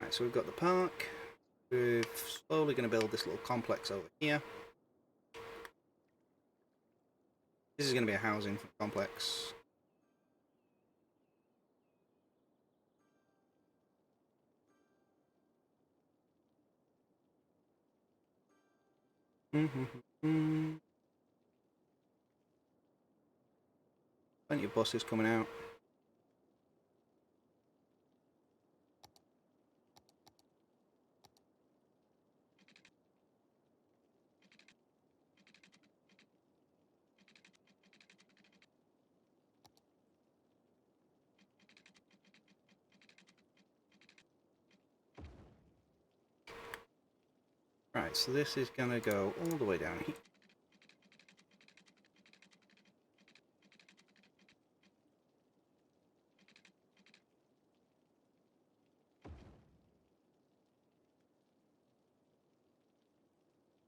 Right, so we've got the park. We're slowly going to build this little complex over here. This is going to be a housing complex. Plenty of buses coming out. Right, so this is going to go all the way down here.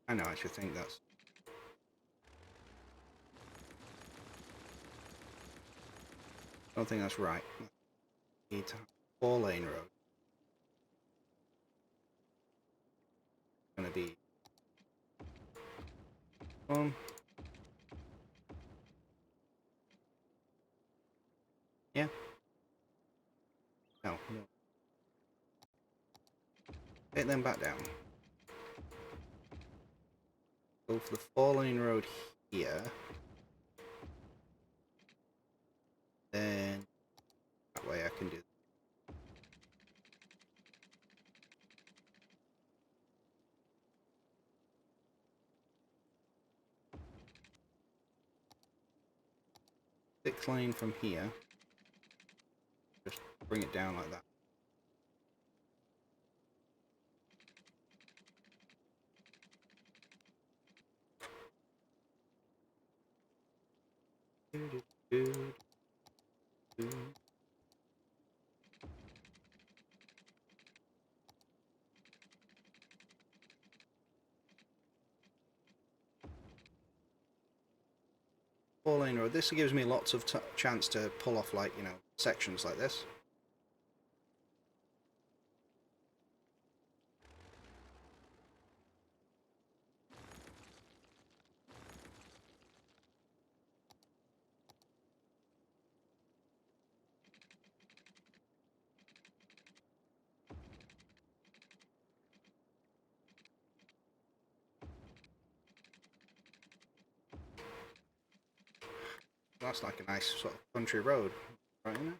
I know, I should think that's... I don't think that's right. Need to have a 4-lane road. It's going to be... Yeah. No. Hit them back down. Go for the 4-lane road here. Then that way I can do. Six lane from here. Just bring it down like that. Four-lane road. This gives me lots of chance to pull off, like, you know, sections like this. That's like a nice sort of country road, right? Isn't it?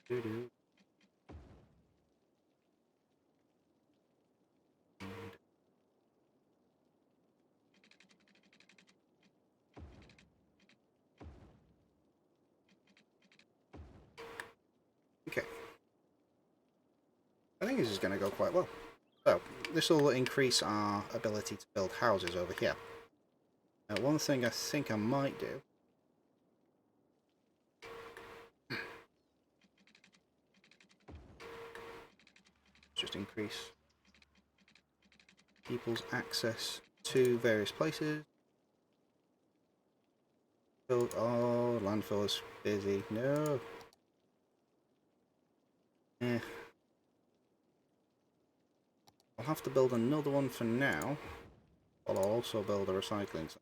Doo-doo. Okay. I think think this is going to go quite well. So, this will increase our ability to build houses over here. Now, one thing I think I might do is just increase people's access to various places. Oh, landfill is busy. No. Eh. I'll have to build another one for now, but I'll also build a recycling center.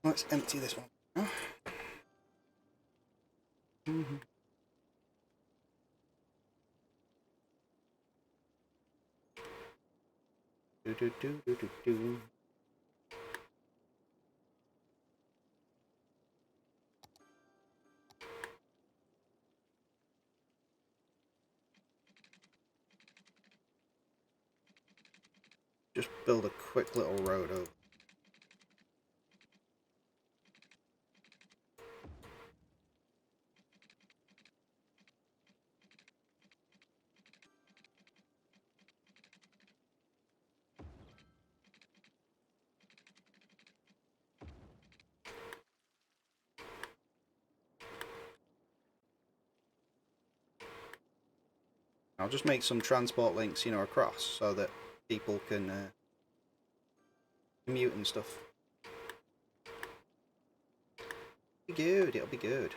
Let's empty this one now. Do. Just build a quick little road over. I'll just make some transport links, you know, across so that people can commute and stuff. It'll be good, it'll be good.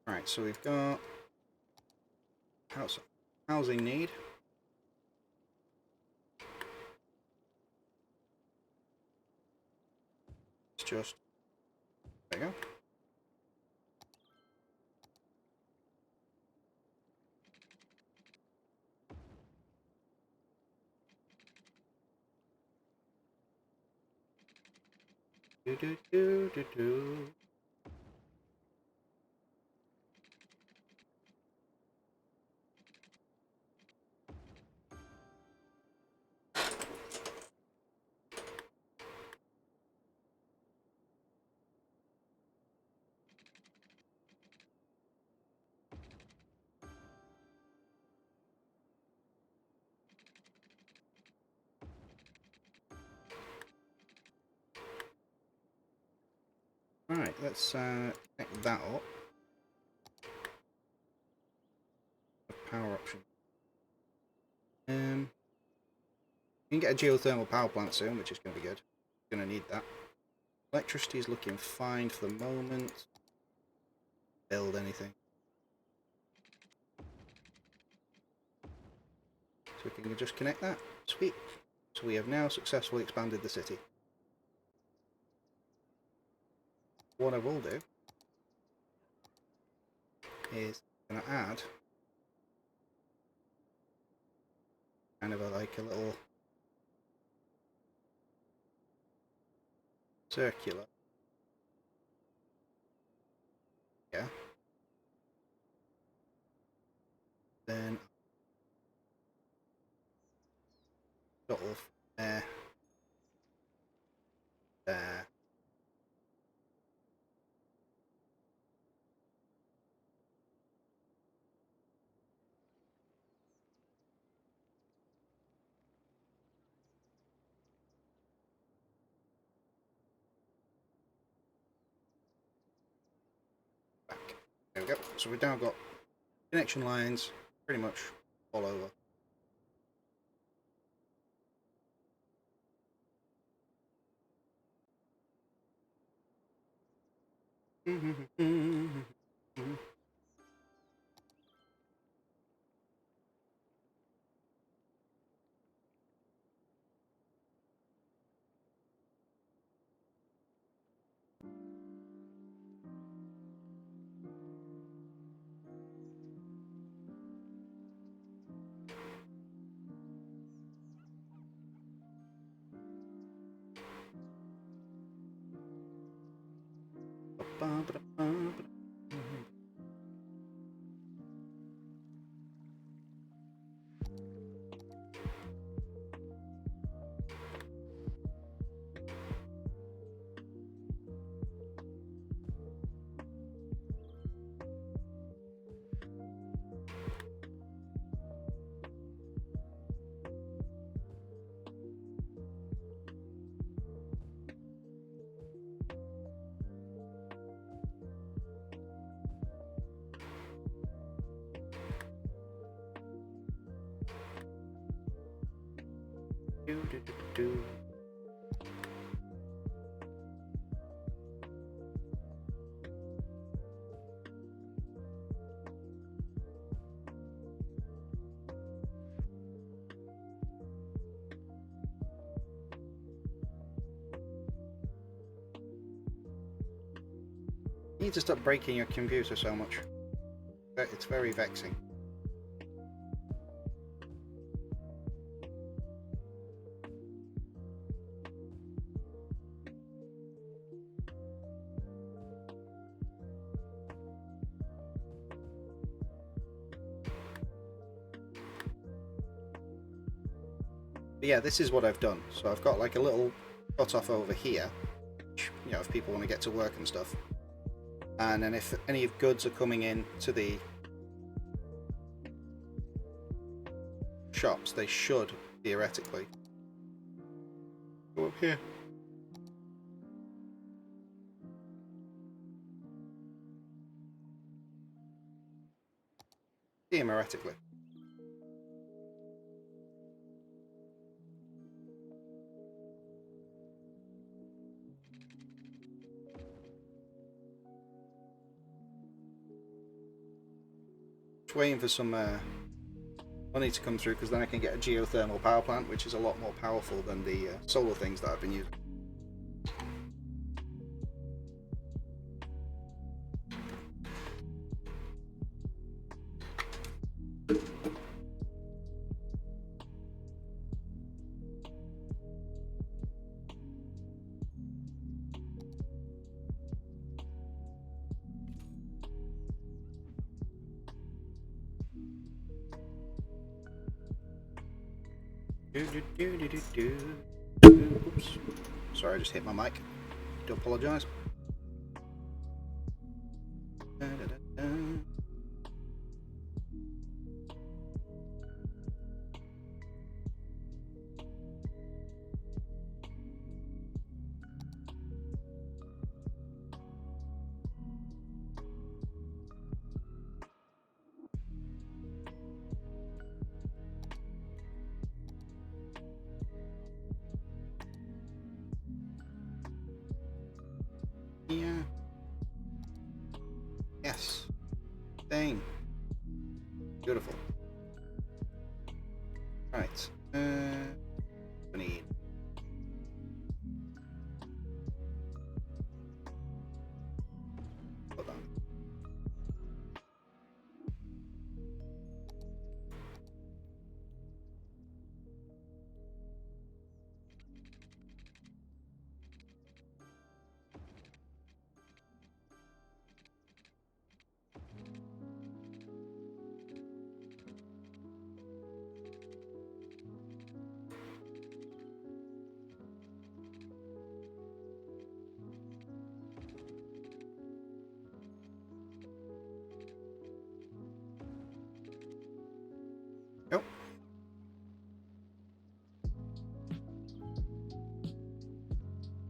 Right, so we've got housing need. It's just, there you go. Do. Right, let's pick that up. Power option. You can get a geothermal power plant soon, which is going to be good. Going to need that. Electricity is looking fine for the moment. Build anything. So we can just connect that. Sweet. So we have now successfully expanded the city. What I will do is I'm going to add kind of like a little circular. Yeah. Then sort of there. There. Back. There we go. So we've now got connection lines pretty much all over. Do. You need to stop breaking your computer so much. It's very vexing. But yeah, this is what I've done. So I've got like a little cut off over here, which, you know, if people want to get to work and stuff. And then if any of goods are coming in to the shops, they should theoretically go up here. Theoretically. Just waiting for some money to come through, because then I can get a geothermal power plant, which is a lot more powerful than the solar things that I've been using. Oops. Sorry, I just hit my mic. Do apologise. Yeah. Yes. Dang. Beautiful. Right. We need. Put that. Yep.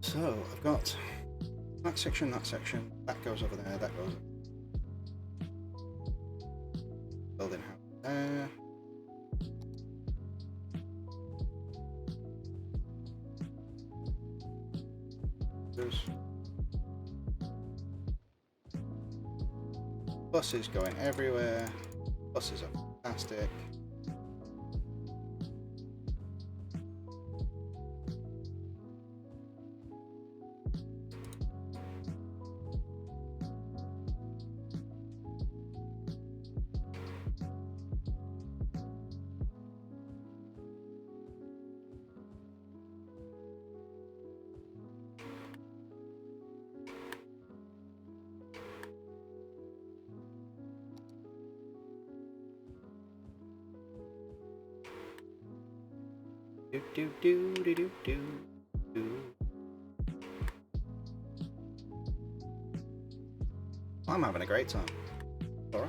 So I've got that section, that goes over there, that goes building house there. Buses going everywhere. Buses are fantastic. Do do do do do do do. I'm having a great time. All right.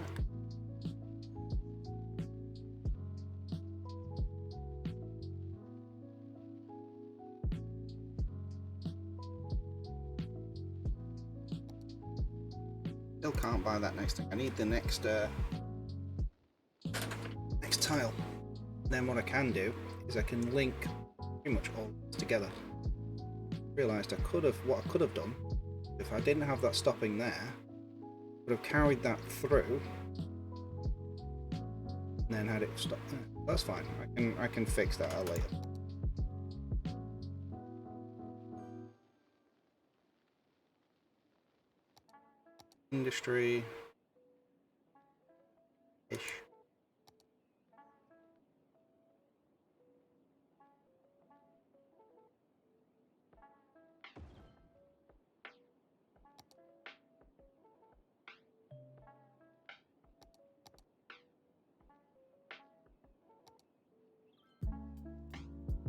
Still can't buy that next thing. I need the next next tile. Then what I can do is I can link pretty much all together. Realised what I could have done if I didn't have that stopping there. Would have carried that through, and then had it stop there. That's fine. I can fix that out later. Industry ish.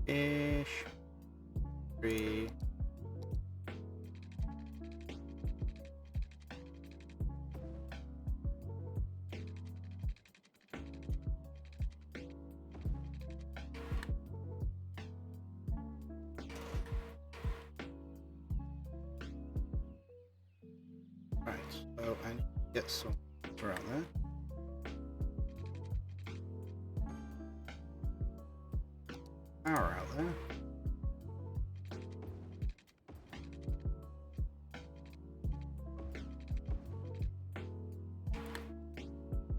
Ish. 3. Right, so I need to get some water out there. Power out there.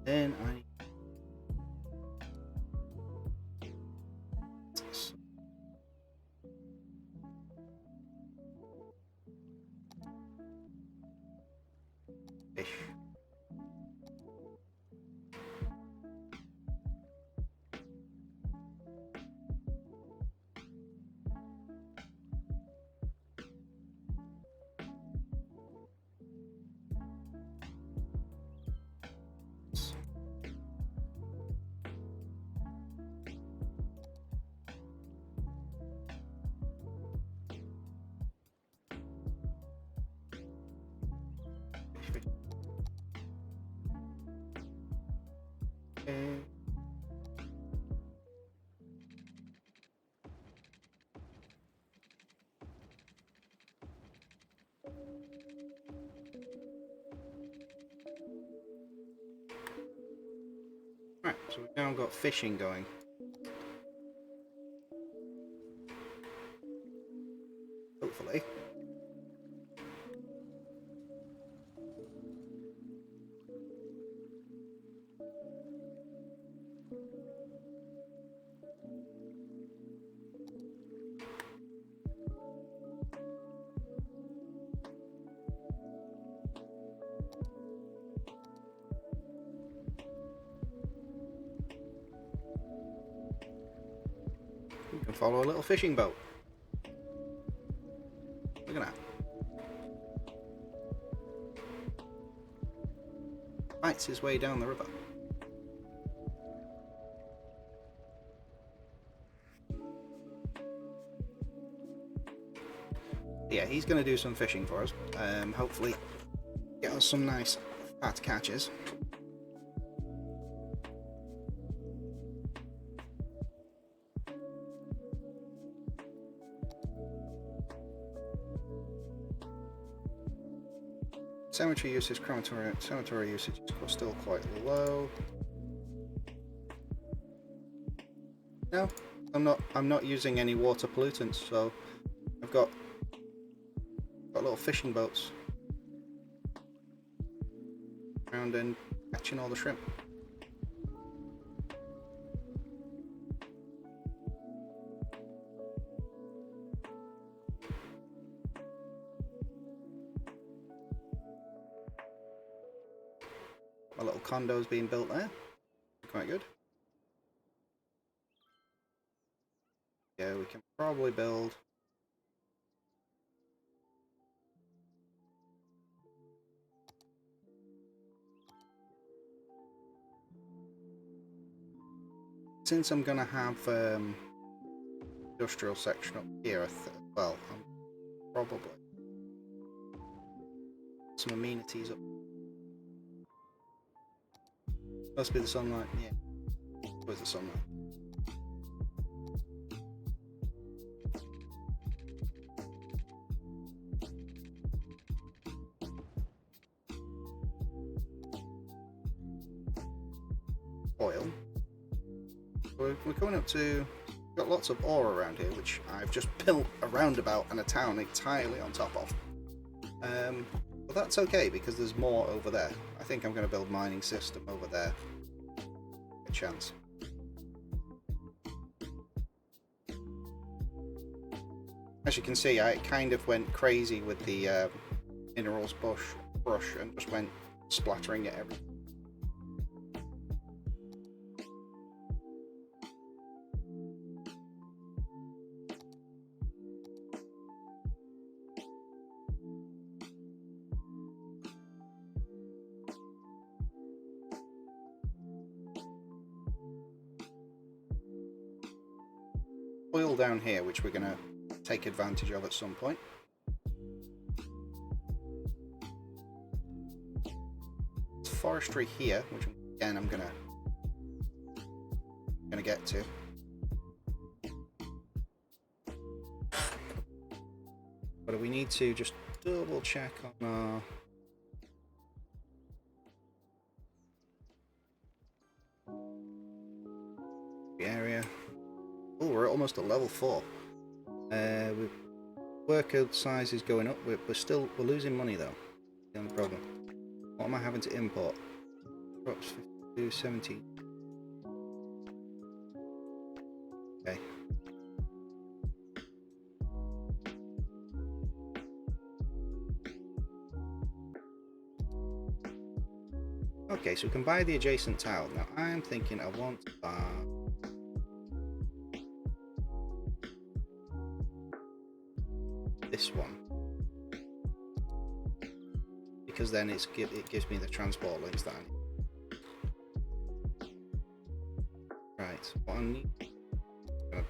Then I need fish. Okay. Right, so we've now got fishing going. Hopefully. You can follow a little fishing boat. Look at that. Fights his way down the river. Yeah, he's going to do some fishing for us. Hopefully get us some nice fat catches. Cemetery usage, cemetery usage is still quite low. No, I'm not using any water pollutants, so I've got little fishing boats around and catching all the shrimp. My little condo's being built there. Quite good. Yeah, we can probably build since I'm gonna have industrial section up here. Well, probably some amenities up. Must be the sunlight. Yeah, where's the sunlight? Oil. We're coming up to. Got lots of ore around here, which I've just built a roundabout and a town entirely on top of. But that's okay because there's more over there. I think I'm going to build a mining system over there. A chance. As you can see, I kind of went crazy with the minerals brush and just went splattering it everywhere. Oil down here, which we're going to take advantage of at some point. Forestry here, which again I'm gonna get to. But we need to just double check on our area. Oh, we're almost at level 4. Worker size is going up. We're losing money though. The only problem. What am I having to import? Drops 52, 70. Okay. Okay, so we can buy the adjacent tile. Now I'm thinking I want this one, because then it gives me the transport links that I need. Right, what I need to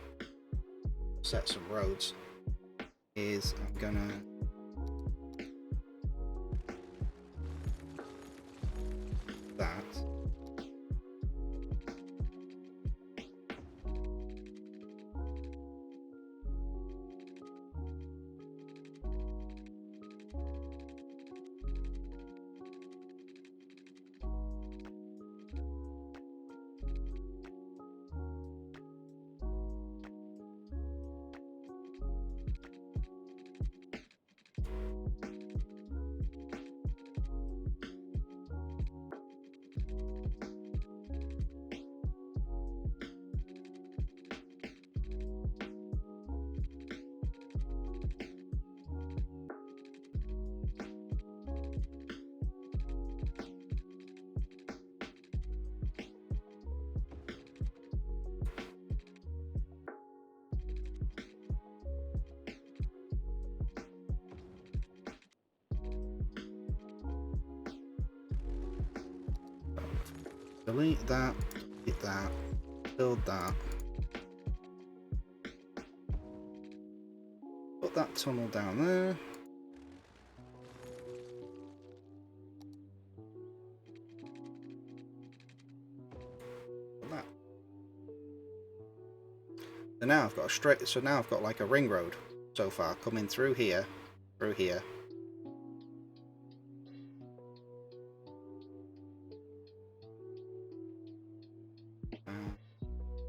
set some roads is I'm gonna that. Delete that, delete that, build that. Put that tunnel down there. Put that. So now I've got now I've got like a ring road so far coming through here, through here.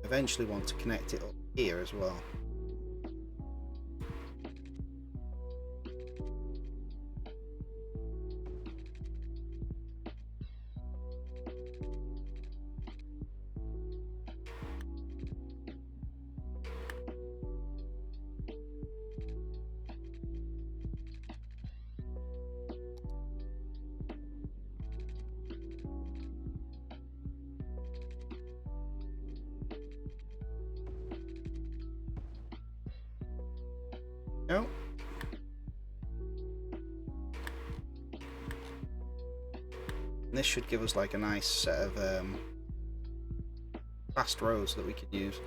Eventually want to connect it up here as well. No. And this should give us like a nice set of fast roads that we can use.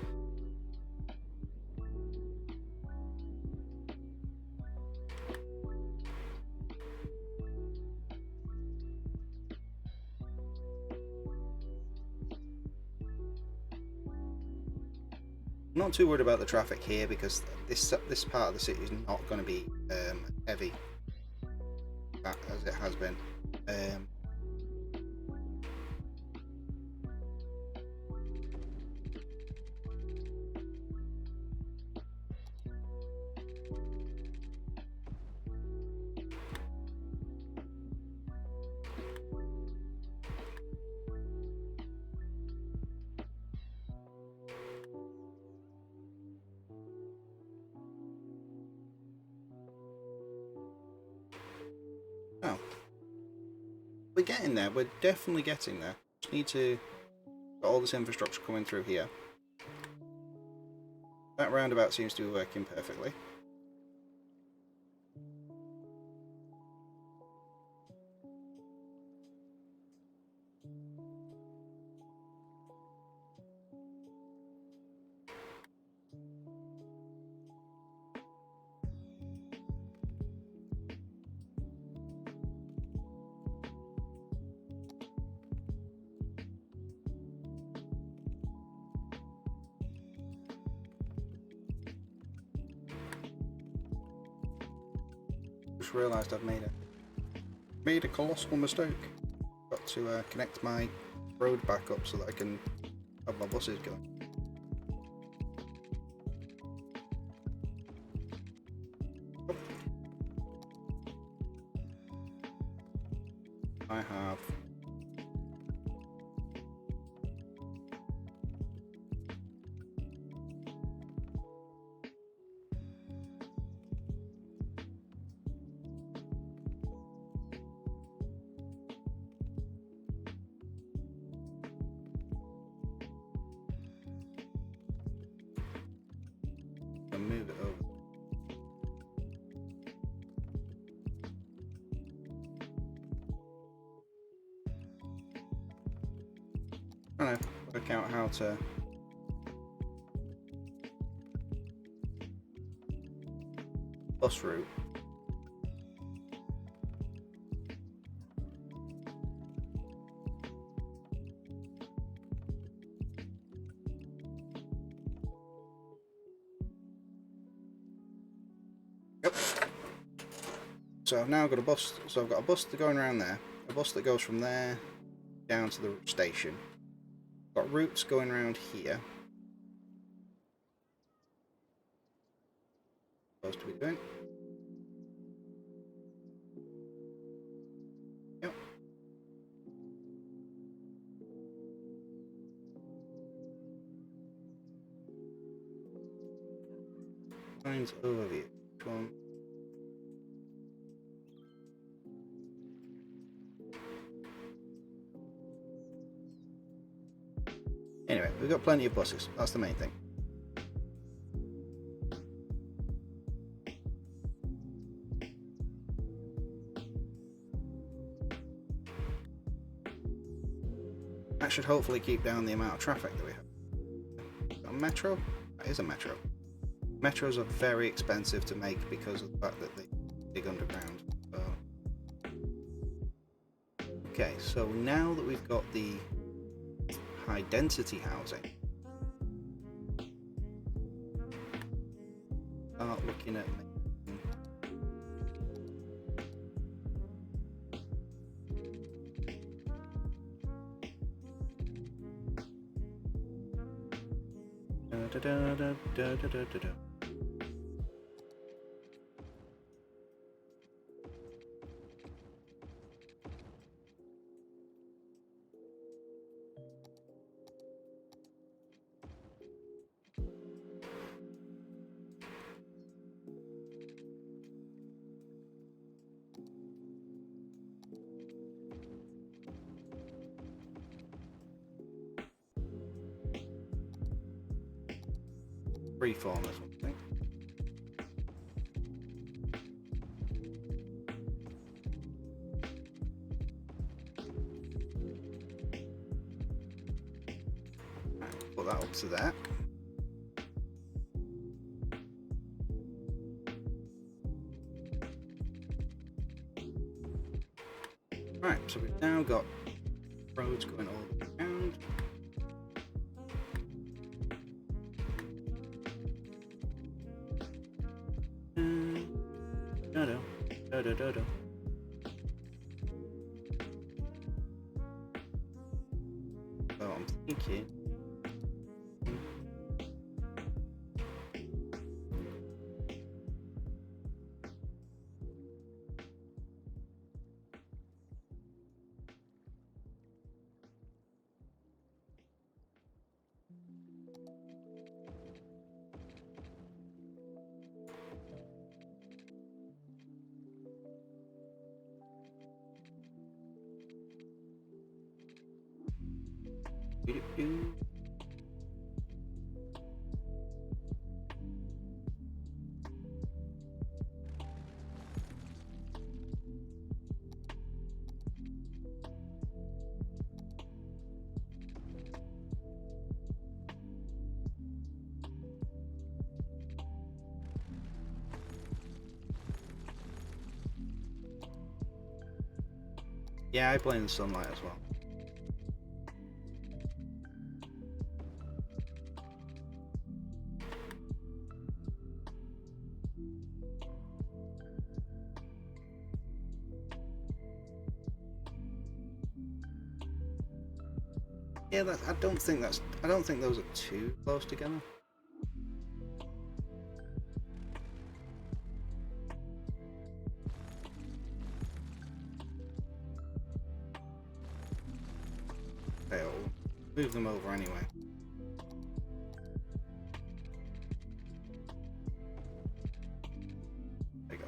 I'm not too worried about the traffic here because this part of the city is not going to be heavy as it has been. Oh, we're getting there. We're definitely getting there. Just need to got all this infrastructure coming through here. That roundabout seems to be working perfectly. Just realised I've made a colossal mistake. Got to connect my road back up so that I can have my buses going. I have to move it over. Trying to work out how to bus route. Yep. So I've now got a bus. So I've got a bus that's going around there, a bus that goes from there down to the station. Got routes going around here. Supposed to be doing. Yep. Signs overview. Which one? Anyway, we've got plenty of buses. That's the main thing. That should hopefully keep down the amount of traffic that we have. Is that a metro? That is a metro. Metros are very expensive to make because of the fact that they dig underground. Okay, so now that we've got the high density housing, start looking at freeform or something. Right, put that up to there. Right, so we've now got roads going all around. Da-da-da-da. So I'm thinking. Doo-doo-doo. Yeah, I blame the sunlight as well. Yeah, I don't think those are too close together. Okay, I'll move them over anyway. There you go.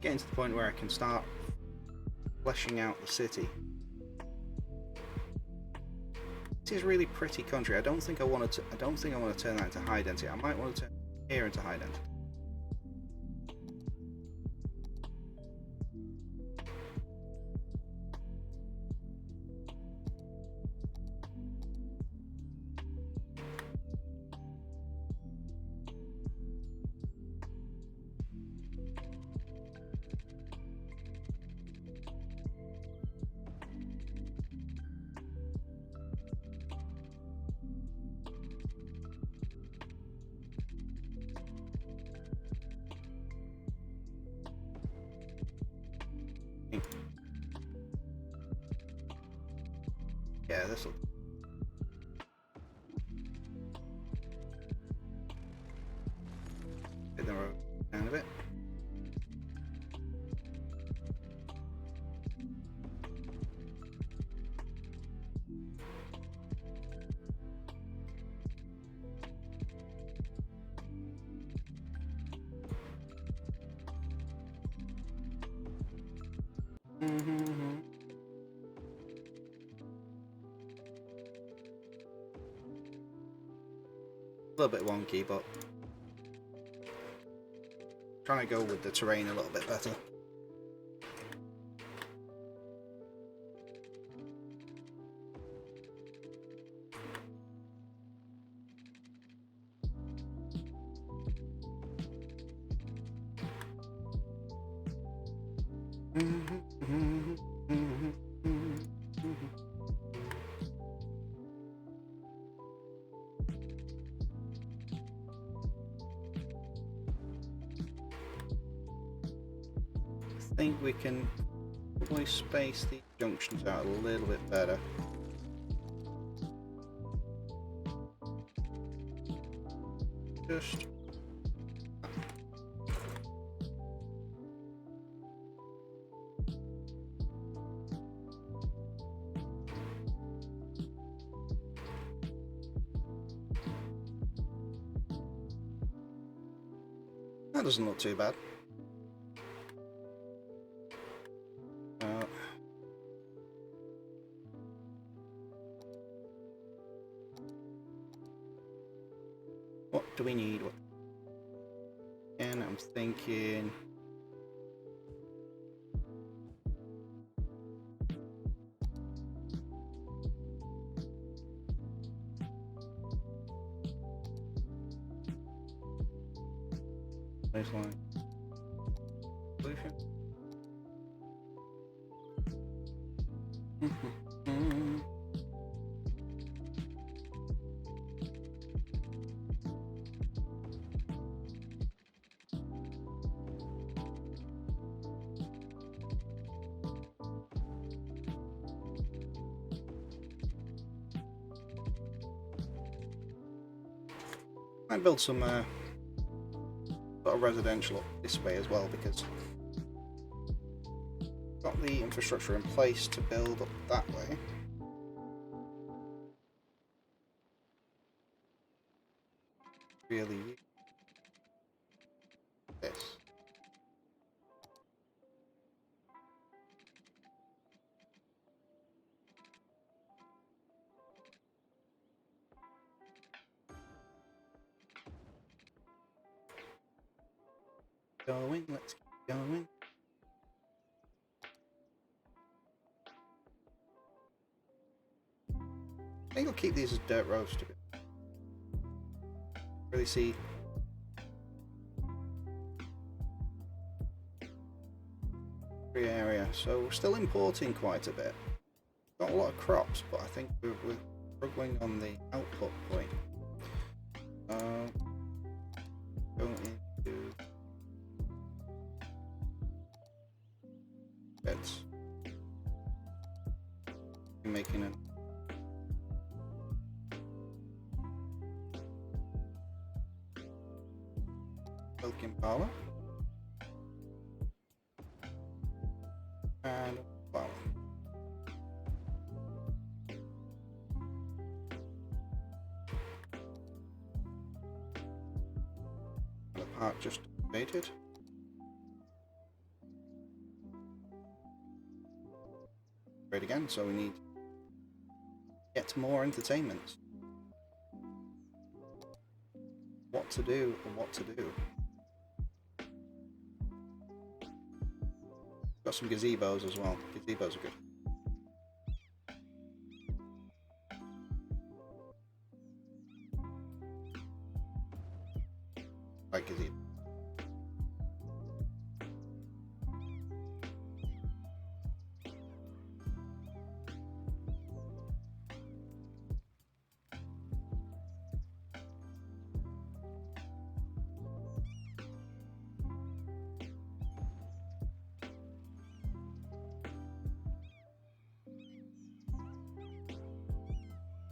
Getting to the point where I can start fleshing out the city. This is really pretty country. I don't think I want to turn that into high density. I might want to turn here into high density. Yeah, this will. Hit the road down a bit. A little bit wonky, but trying to go with the terrain a little bit better. I think we can probably space the junctions out a little bit better. Just that doesn't look too bad. What do we need? And I'm thinking. Baseline. Solution. Might build some sort of residential up this way as well, because got the infrastructure in place to build up that way. Really use this. Going, let's keep going. I think I'll keep these as dirt roads to really see the area. So we're still importing quite a bit. Got a lot of crops, but I think we're struggling on the output point. Going into beds. Making a milking parlour and a farm. The park just updated. Great again, so we need to get more entertainment. What to do and what to do. Got some gazebos as well. Gazebos are good. Like gazebo.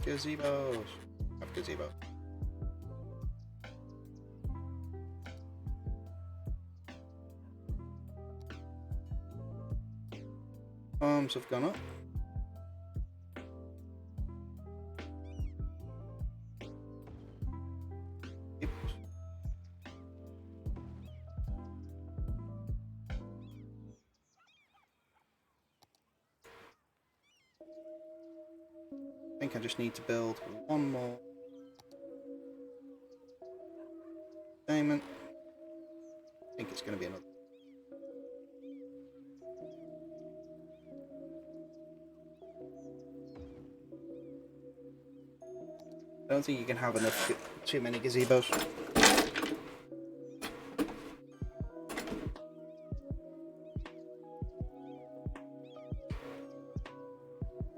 Gazebos. Have gazebos. Farms have gone up. I think I just need to build one more diamond. I think it's going to be another. I don't think you can have enough too many gazebos.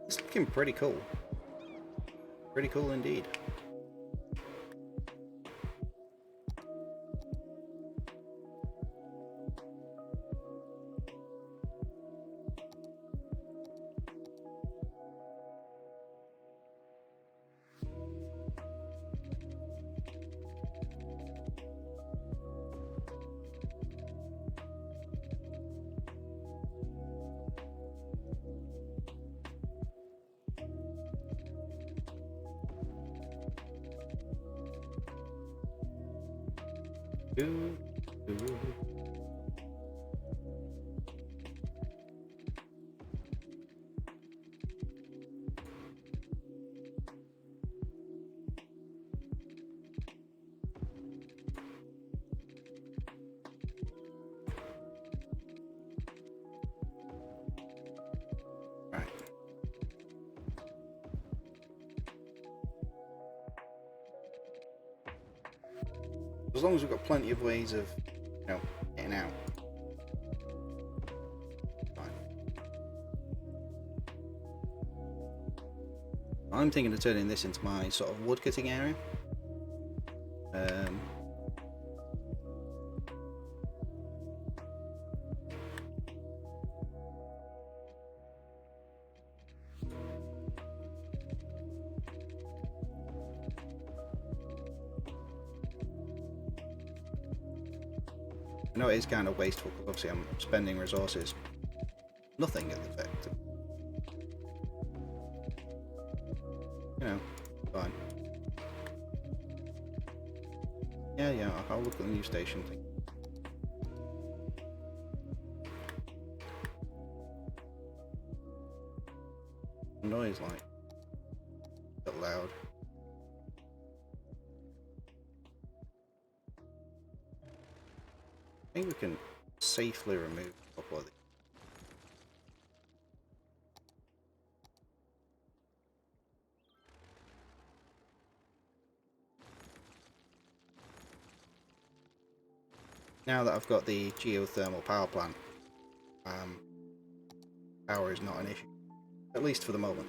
It's looking pretty cool. Pretty cool indeed. As long as we've got plenty of ways of, getting out. Fine. I'm thinking of turning this into my sort of wood cutting area. I know it is kind of wasteful because obviously I'm spending resources. Nothing at the effect. You know, fine. Yeah, I'll look at the new station thing. Noise like a bit loud. I think we can safely remove a couple of these. Now that I've got the geothermal power plant, power is not an issue, at least for the moment.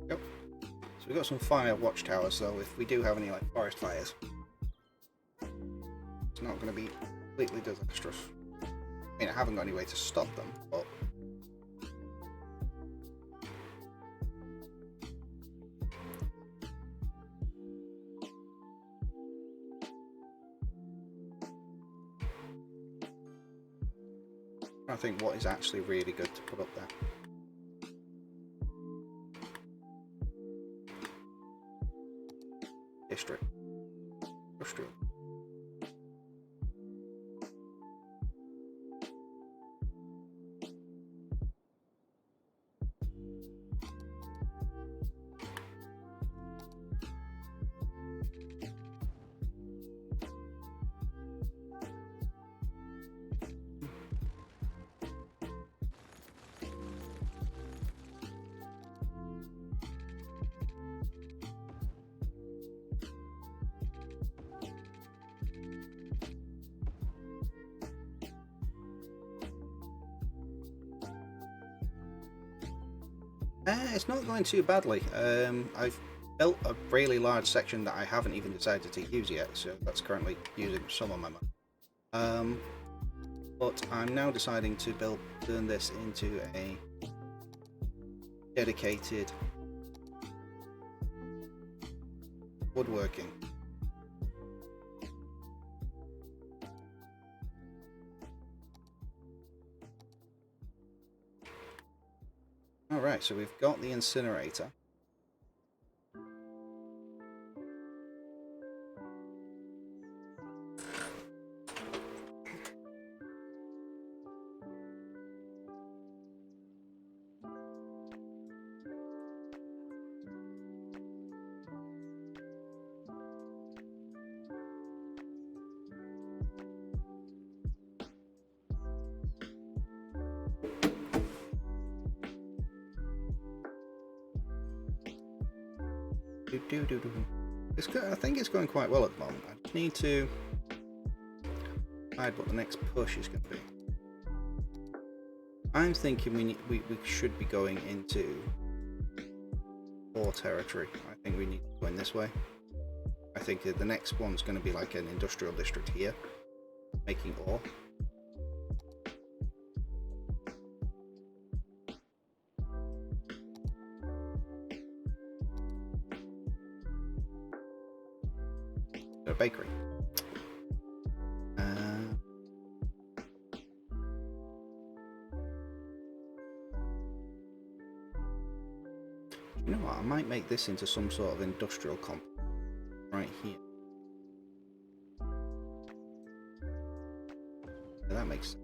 Yep. So we've got some fire watchtowers, so if we do have any like forest fires, it's not going to be completely disastrous. I mean, I haven't got any way to stop them, but I think what is actually really good to put up there. District. Industrial. It's not going too badly. I've built a really large section that I haven't even decided to use yet, so that's currently using some of my money. But I'm now deciding to turn this into a dedicated woodworking. Alright, so we've got the incinerator. I think it's going quite well at the moment. I just need to decide what the next push is going to be. I'm thinking we should be going into ore territory. I think we need to go in this way. I think the next one's going to be like an industrial district here, making ore. A bakery. You know what? I might make this into some sort of industrial complex right here. Yeah, that makes sense.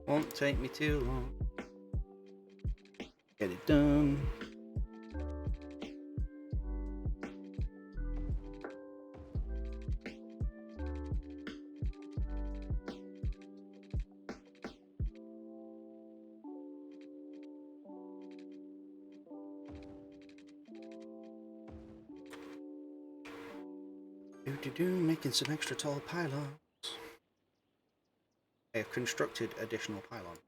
Won't take me too long. Get it done. Making some extra tall pylons. I have constructed additional pylons.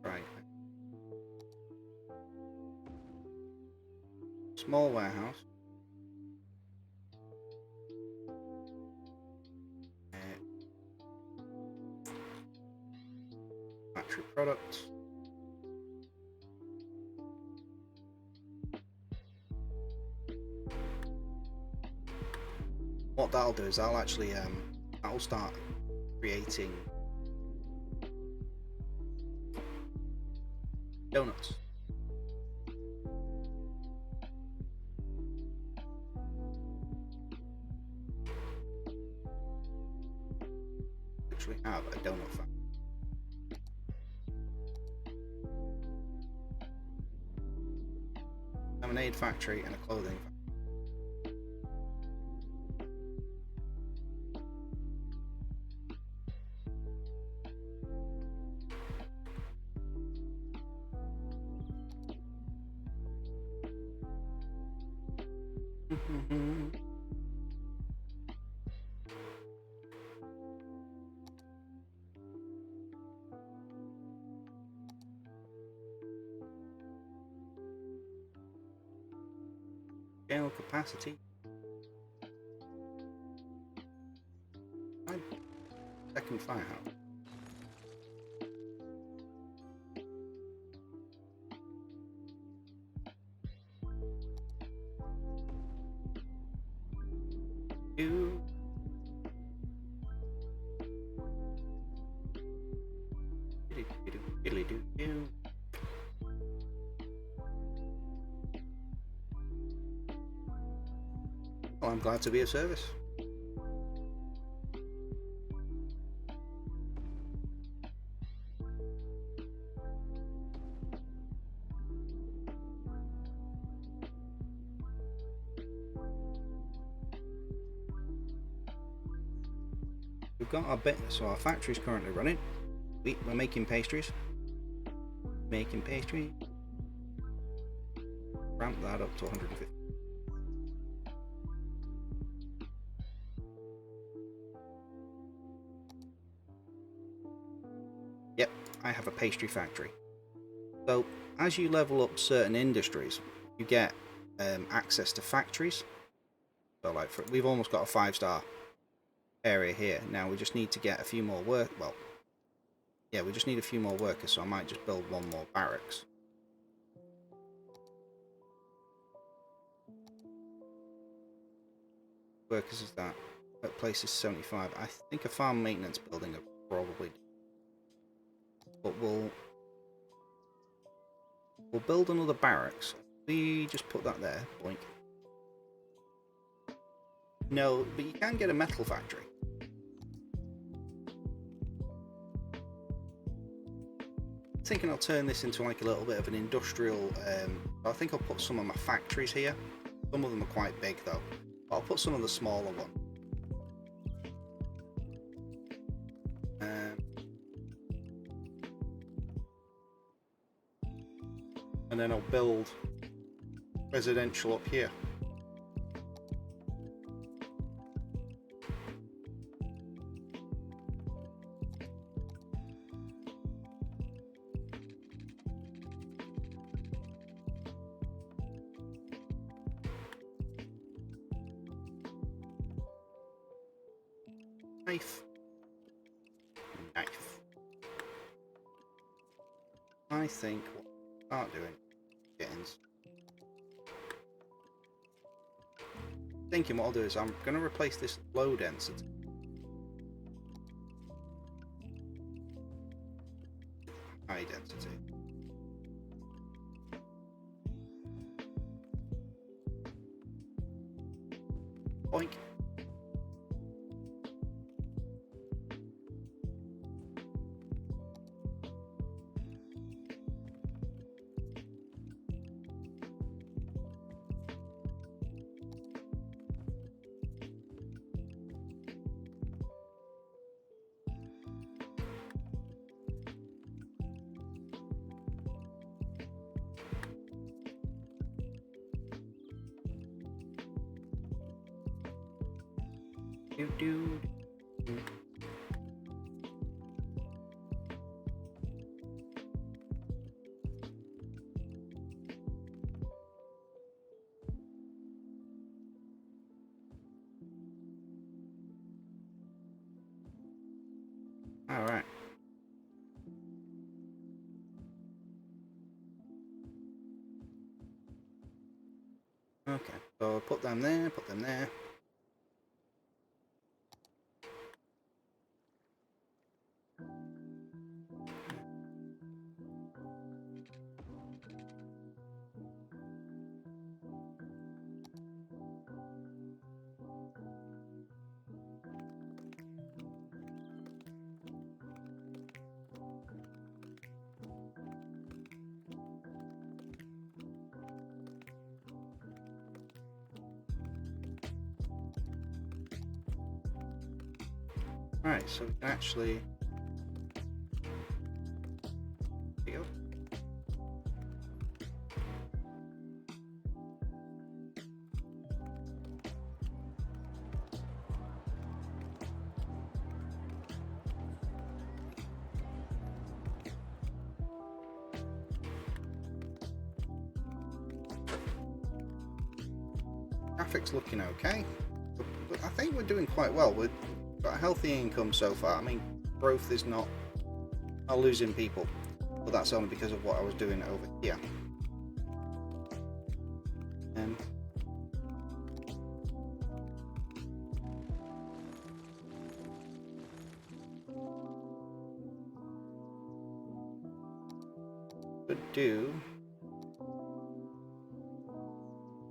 Right. Small warehouse. Factory products. What that'll do is I'll actually I'll start creating donuts. Literally have a donut factory. Lemonade factory and a clothing factory. Scale capacity. Second firehouse. You. Well, I'm glad to be of service. We've got our bit, so our factory is currently running. We're making pastries. Making pastry. Ramp that up to 150. Yep, I have a pastry factory. So as you level up certain industries, you get access to factories. So like we've almost got a 5-star area here. Now we just need to get a few more work. Well, yeah, we just need a few more workers. So I might just build one more barracks. Workers is that? Workplace is 75. I think a farm maintenance building are probably. But we'll build another barracks. We just put that there. Boink. No, but you can get a metal factory. I'm thinking I'll turn this into like a little bit of an industrial. I think I'll put some of my factories here. Some of them are quite big though. But I'll put some of the smaller ones. And then I'll build residential up here. Knife. I think what I'll start doing is thinking what I'll do is I'm going to replace this low density high density. Boink. Do. All right. Okay, so put them there, put them there. Alright, so we can actually... There you go. Graphics looking okay. I think we're doing quite well. We've got a healthy income so far. I mean, growth is not losing people, but that's only because of what I was doing over here. Could do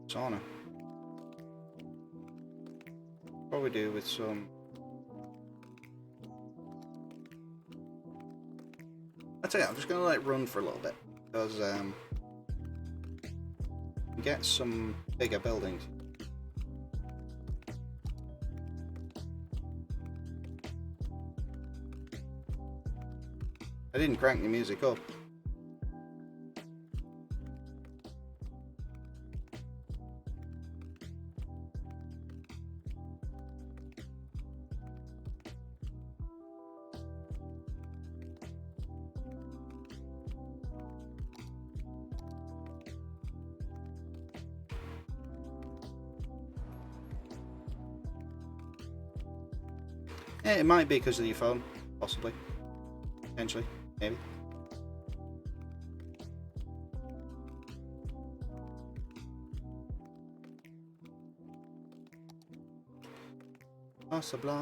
sauna. Probably do with some. I tell you, I'm just gonna let it run for a little bit because get some bigger buildings. I didn't crank the music up. Yeah, it might be because of your phone, possibly, potentially, maybe. Possibly.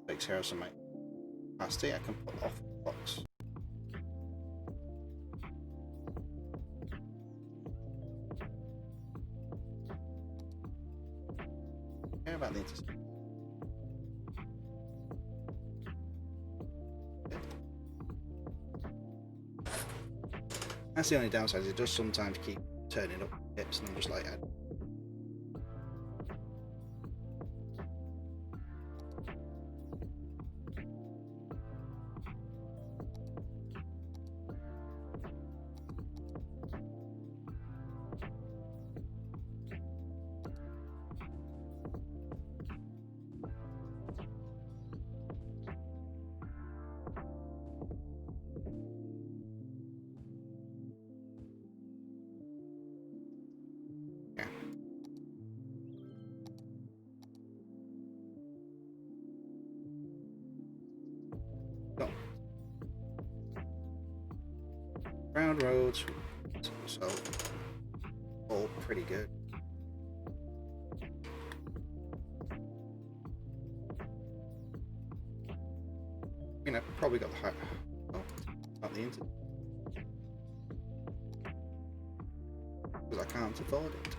Takes care of some capacity. I can put off the box. Care about the intersection. That's the only downside. It does sometimes keep turning up tips, and I'm just like, yeah. Round roads, so all pretty good. You know, probably got the high. Oh, not the internet. Because I can't afford it.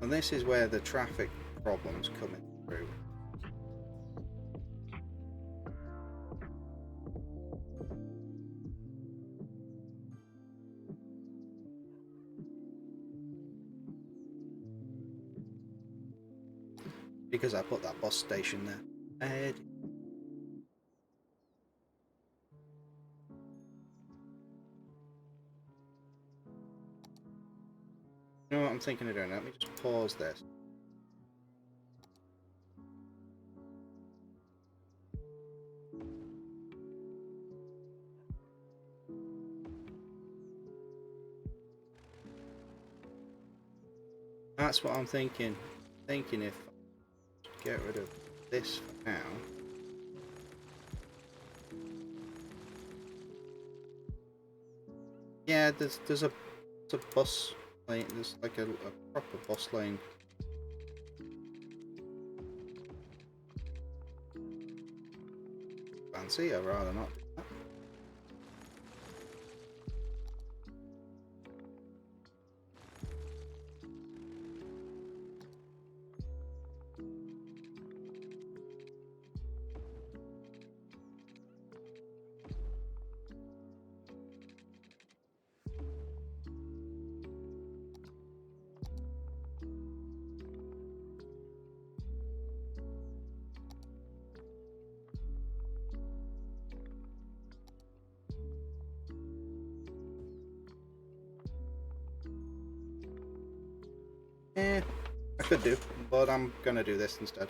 And this is where the traffic problems coming through. Because I put that bus station there. You know what I'm thinking of doing? Let me just pause this. That's what I'm thinking. Thinking if I get rid of this for now. Yeah, there's a bus lane. There's like a proper bus lane. Fancy, I'd rather not do that. Yeah, I could do, but I'm gonna do this instead.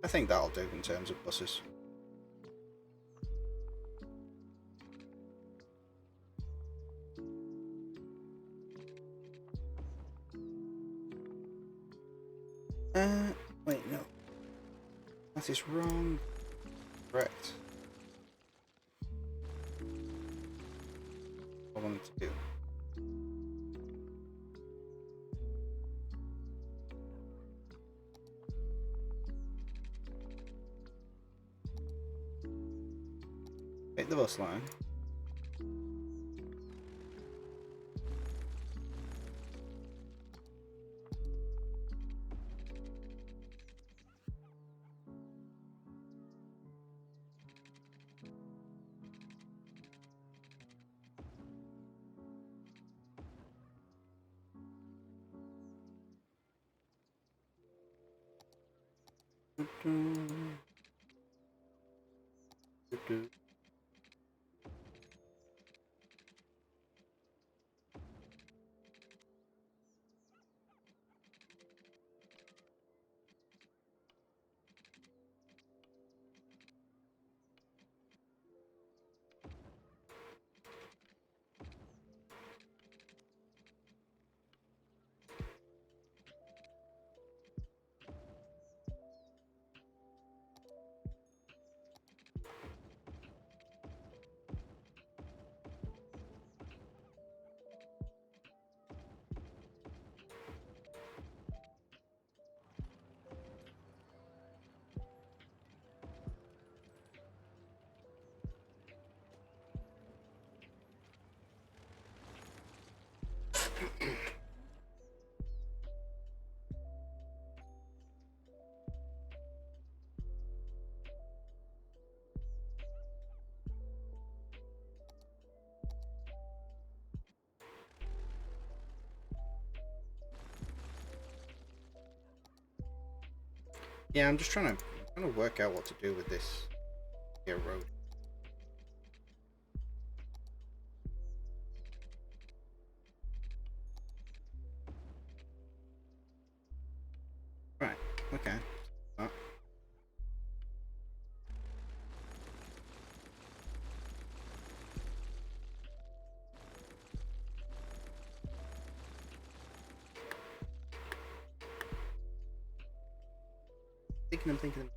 I think that'll do in terms of buses. Wait, no. That is wrong. Correct. What I wanted to do. Hit the bus line. Yeah, I'm just trying to work out what to do with this here road. Right. Okay. Thinking.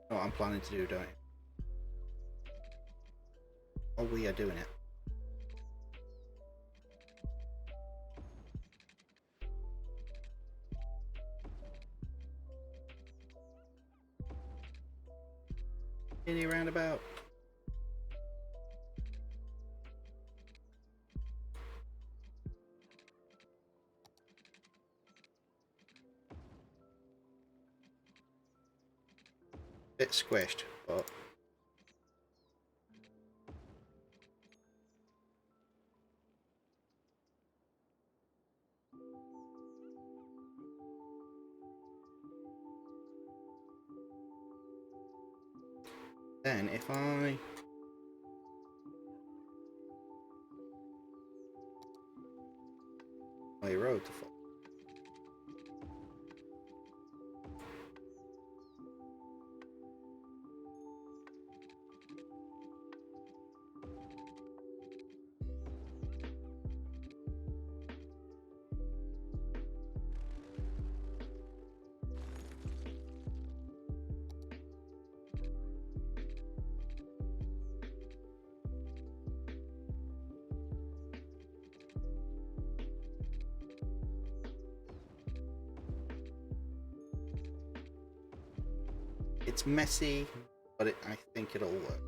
What I'm planning to do, don't you? Oh, we are doing it. Any roundabout. Bit squished, but then if I a road to follow. It's messy, but I think it'll work.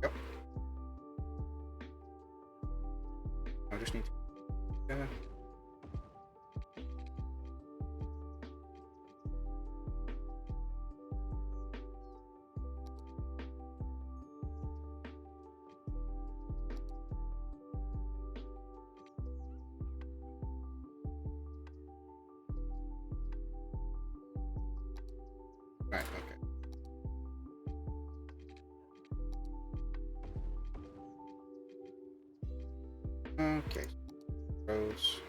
Yep. I just need to. Right. Okay. Okay. Roads.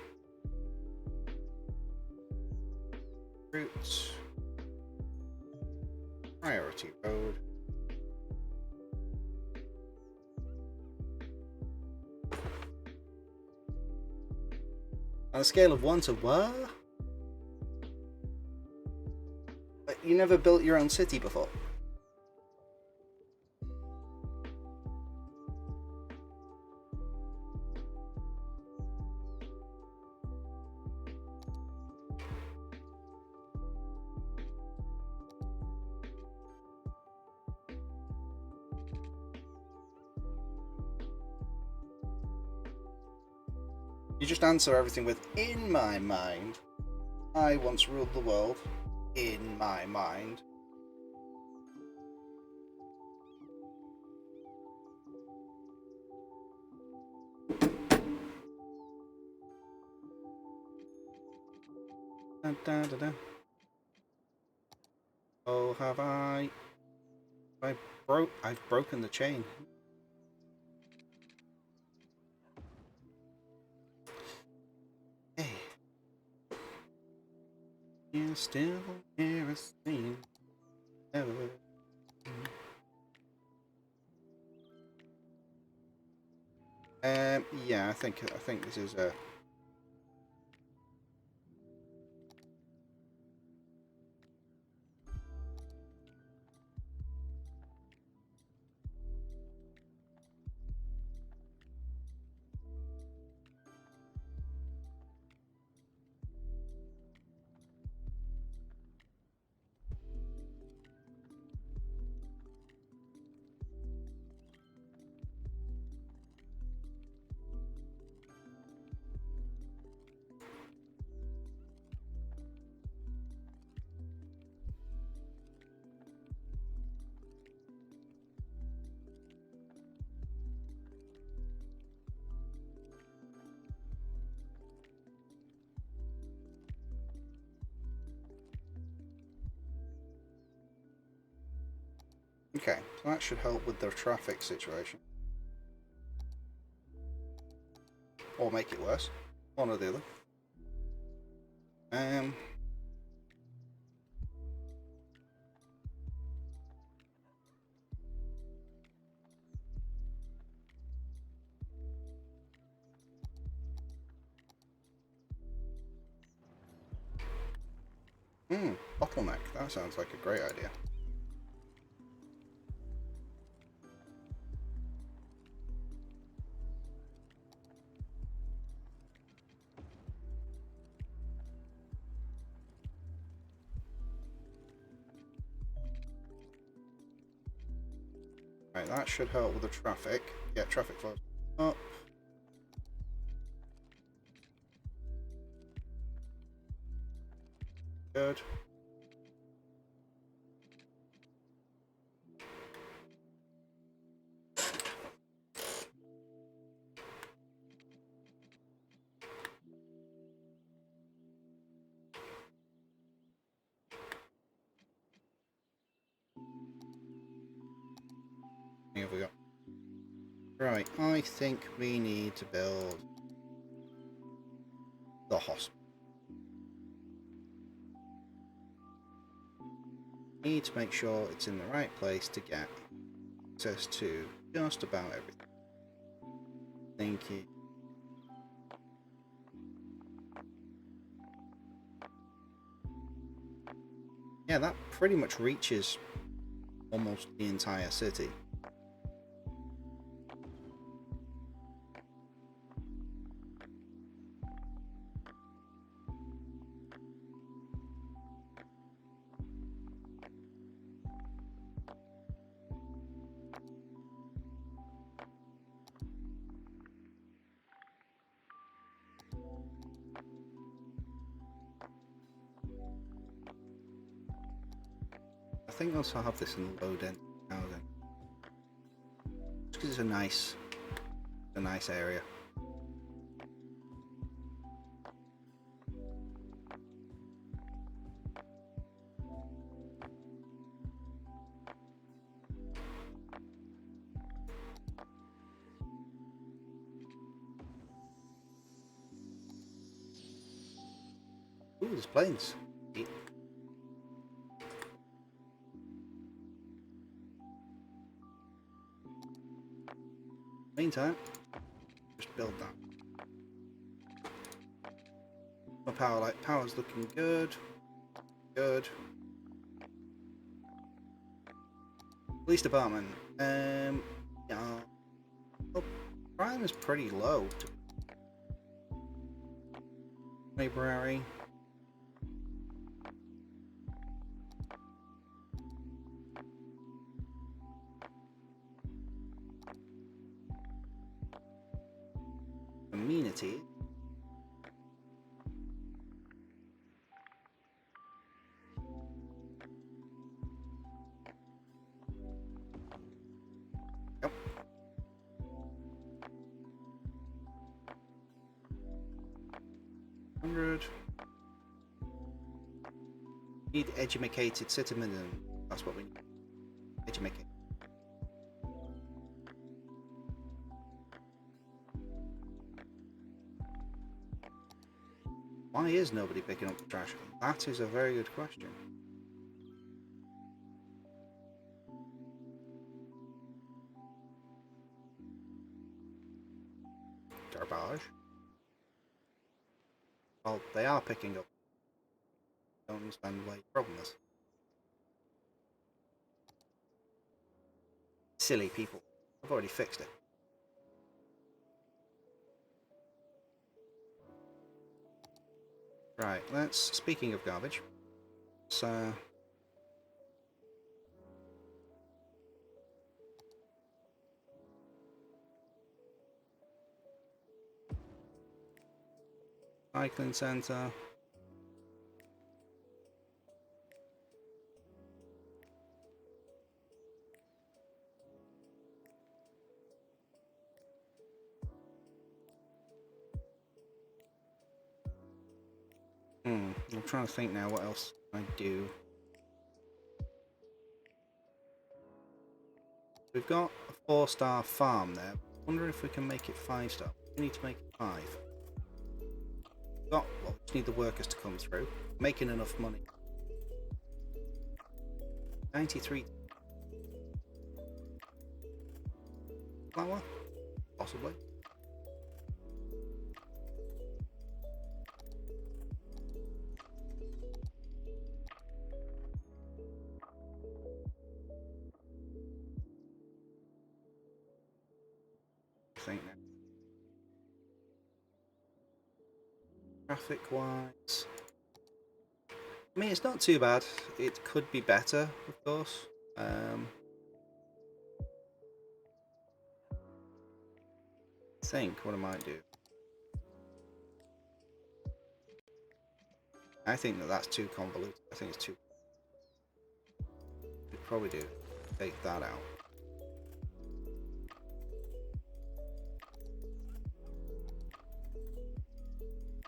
Routes. Priority road. On a scale of 1 to what? You never built your own city before? You just answer everything with, in my mind, I once ruled the world. In my mind. Da, da, da, da. Oh, have I? I've broken the chain. Hey. You still hear a scene. Ever. Yeah, I think this is a. Okay, so that should help with the traffic situation. Or make it worse. One or the other. Bottleneck. That sounds like a great idea. Right, that should help with the traffic. Yeah, traffic flows up. Good. Here we go. Right, I think we need to build the hospital. Need to make sure it's in the right place to get access to just about everything. Thank you. Yeah, that pretty much reaches almost the entire city. I think I'll also have this in low density housing. Just because it's a nice area. Ooh, there's planes. Meantime, just build that. My power's looking good. Good. Police department. Yeah. Well, crime is pretty low. Library. Amenity. Yep. Need educated citizens. That's what we need. Educated. Why is nobody picking up the trash? That is a very good question. Garbage. Well, they are picking up. Don't understand why your problem is. Silly people. I've already fixed it. Right, speaking of garbage, so cycling centre. I'm trying to think now what else I do. We've got a 4-star farm there. I wonder if we can make it 5-star. We need to make it 5. Well, we just need the workers to come through. Making enough money. 93 flour? Possibly. I think now. Traffic wise, I mean, it's not too bad. It could be better, of course. I think what I might do. I think that's too convoluted. I think it's too. We'd probably do. Take that out.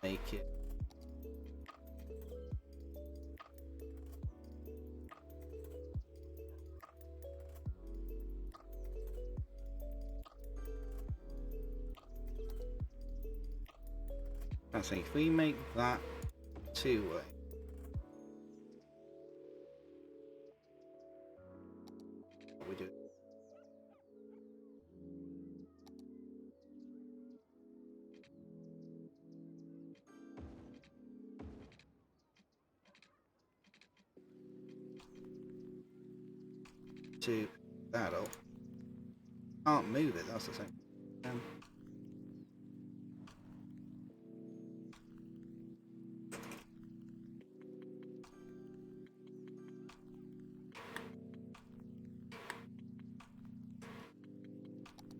Make it. I think if we make that 2-way. What we do? To that up. Can't move it. That's the thing.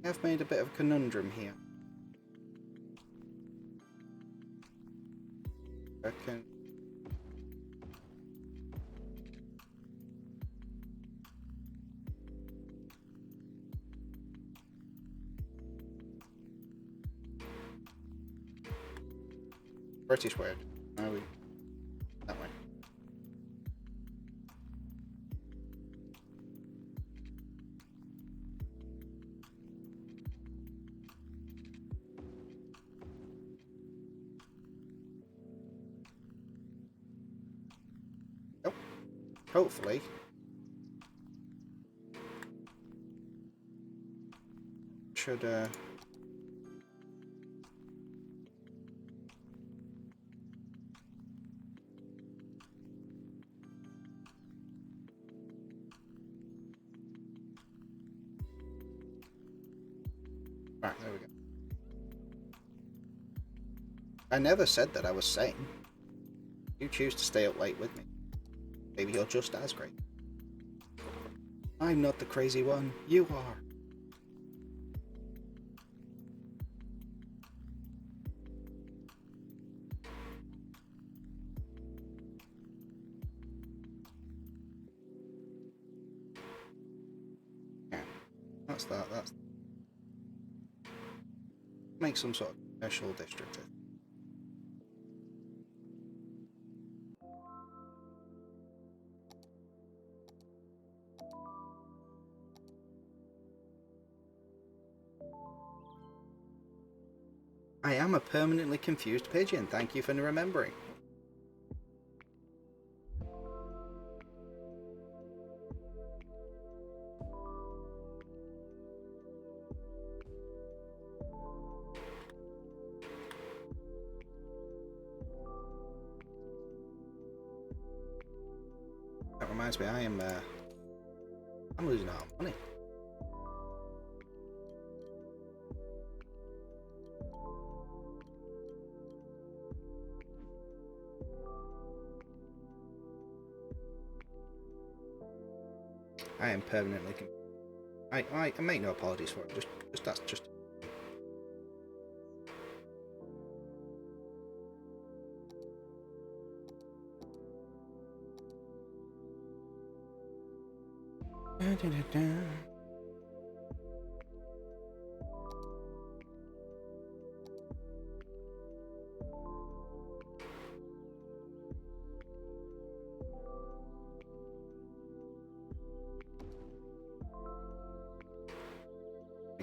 I've made a bit of a conundrum here. I reckon. British word. Are we? That way. Oh, hopefully. Should Right, there we go. I never said that I was sane. You choose to stay up late with me. Maybe you're just as great. I'm not the crazy one. You are. Yeah, that's that. That's make some sort of commercial district. I am a permanently confused pigeon. Thank you for remembering. That reminds me, I'm losing out on money. I am permanently. I make no apologies for it. Just that's just.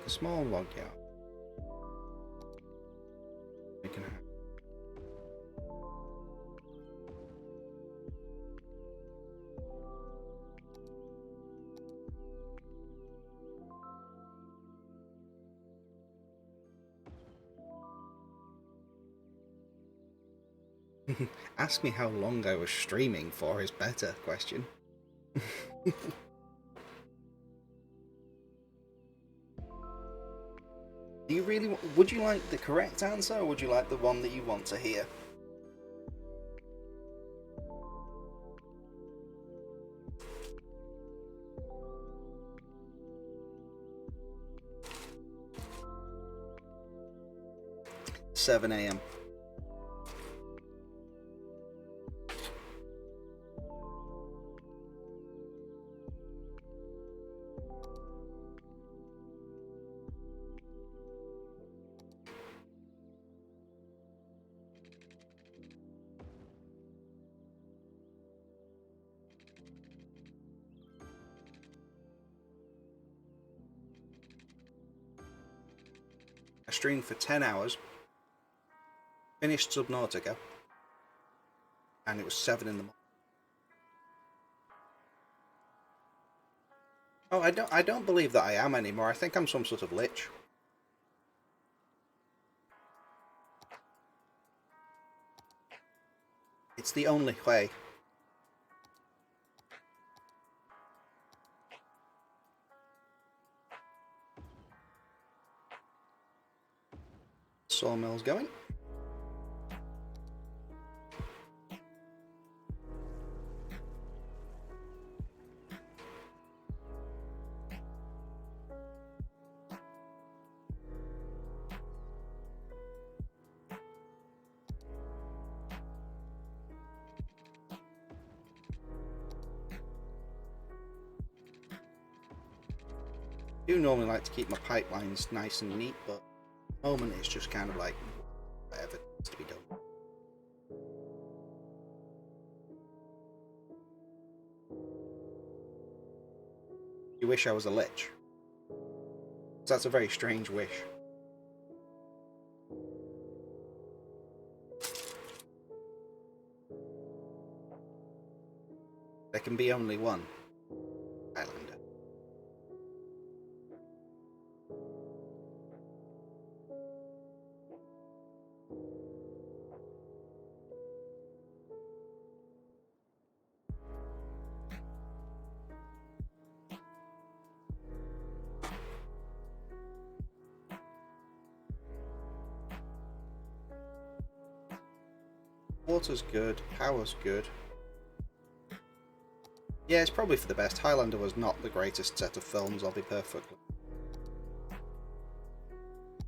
make a small log yard. We can have ask me how long I was streaming for is better question. Do you really? Would you like the correct answer, or would you like the one that you want to hear? Seven AM. I streamed for 10 hours, finished Subnautica, and it was 7 in the morning. Oh, I don't believe that I am anymore. I think I'm some sort of lich. It's the only way. Sawmill's going. I do normally like to keep my pipelines nice and neat, but at the moment it's just kind of like whatever needs to be done. You wish I was a lich? That's a very strange wish. There can be only one Highlander. Water's good, power's good. Yeah, it's probably for the best. Highlander was not the greatest set of films, I'll be perfectly.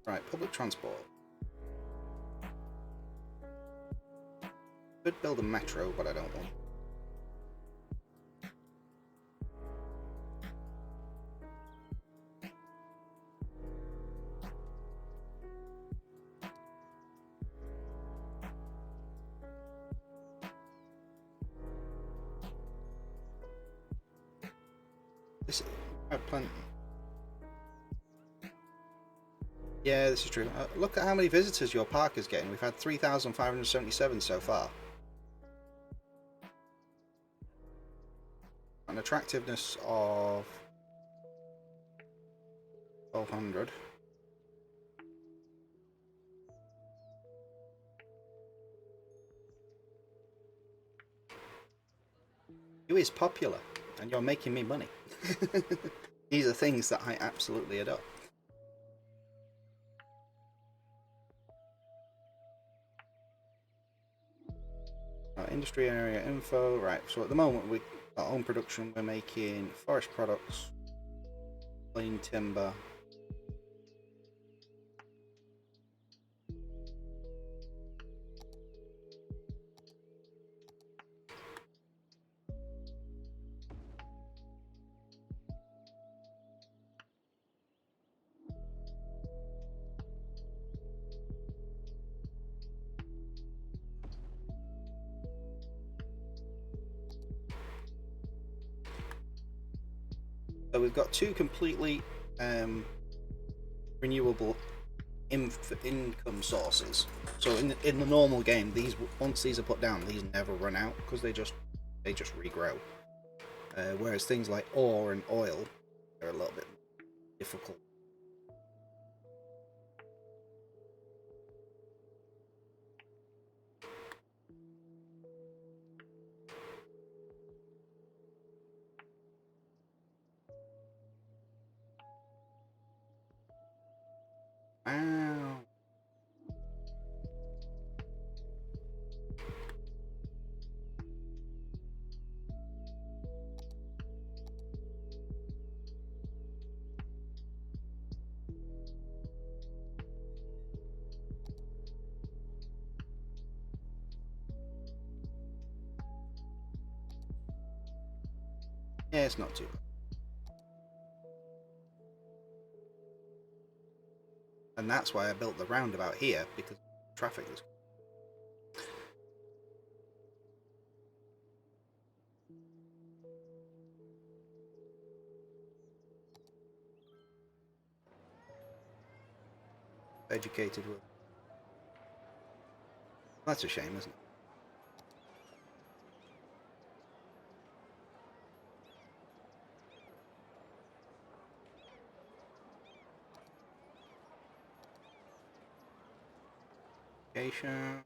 Right, public transport. Could build a metro, but I don't want. This, plenty. Yeah, this is true. Look at how many visitors your park is getting. We've had 3,577 so far. An attractiveness of 1,200. You is popular, and you're making me money. These are things that I absolutely adore. Industry area info, right, so at the moment we our own production, we're making forest products, plain timber, so we've got two completely renewable income sources. So in the normal game, these once these are put down, these never run out because they just regrow. Whereas things like ore and oil are a little bit difficult. Wow. Yeah, it's not too bad. And that's why I built the roundabout here, because traffic is educated with. That's a shame, isn't it? Education.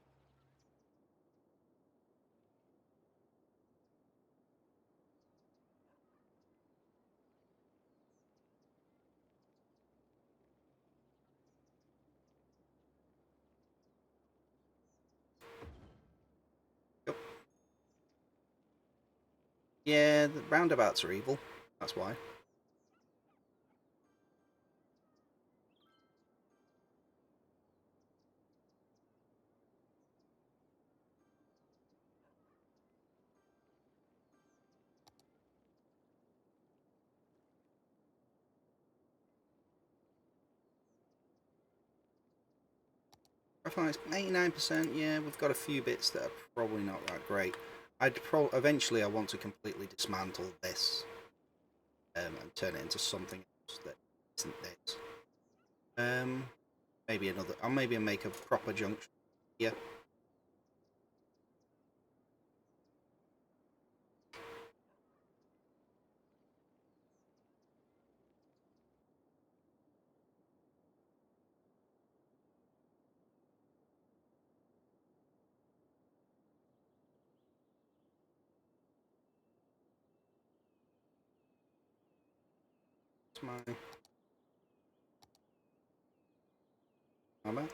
Yep. Yeah, the roundabouts are evil. That's why. I find it's 89%. Yeah, we've got a few bits that are probably not that great. Eventually I want to completely dismantle this and turn it into something else that isn't this. Maybe another. I'll maybe make a proper junction. Yeah. It's my. How about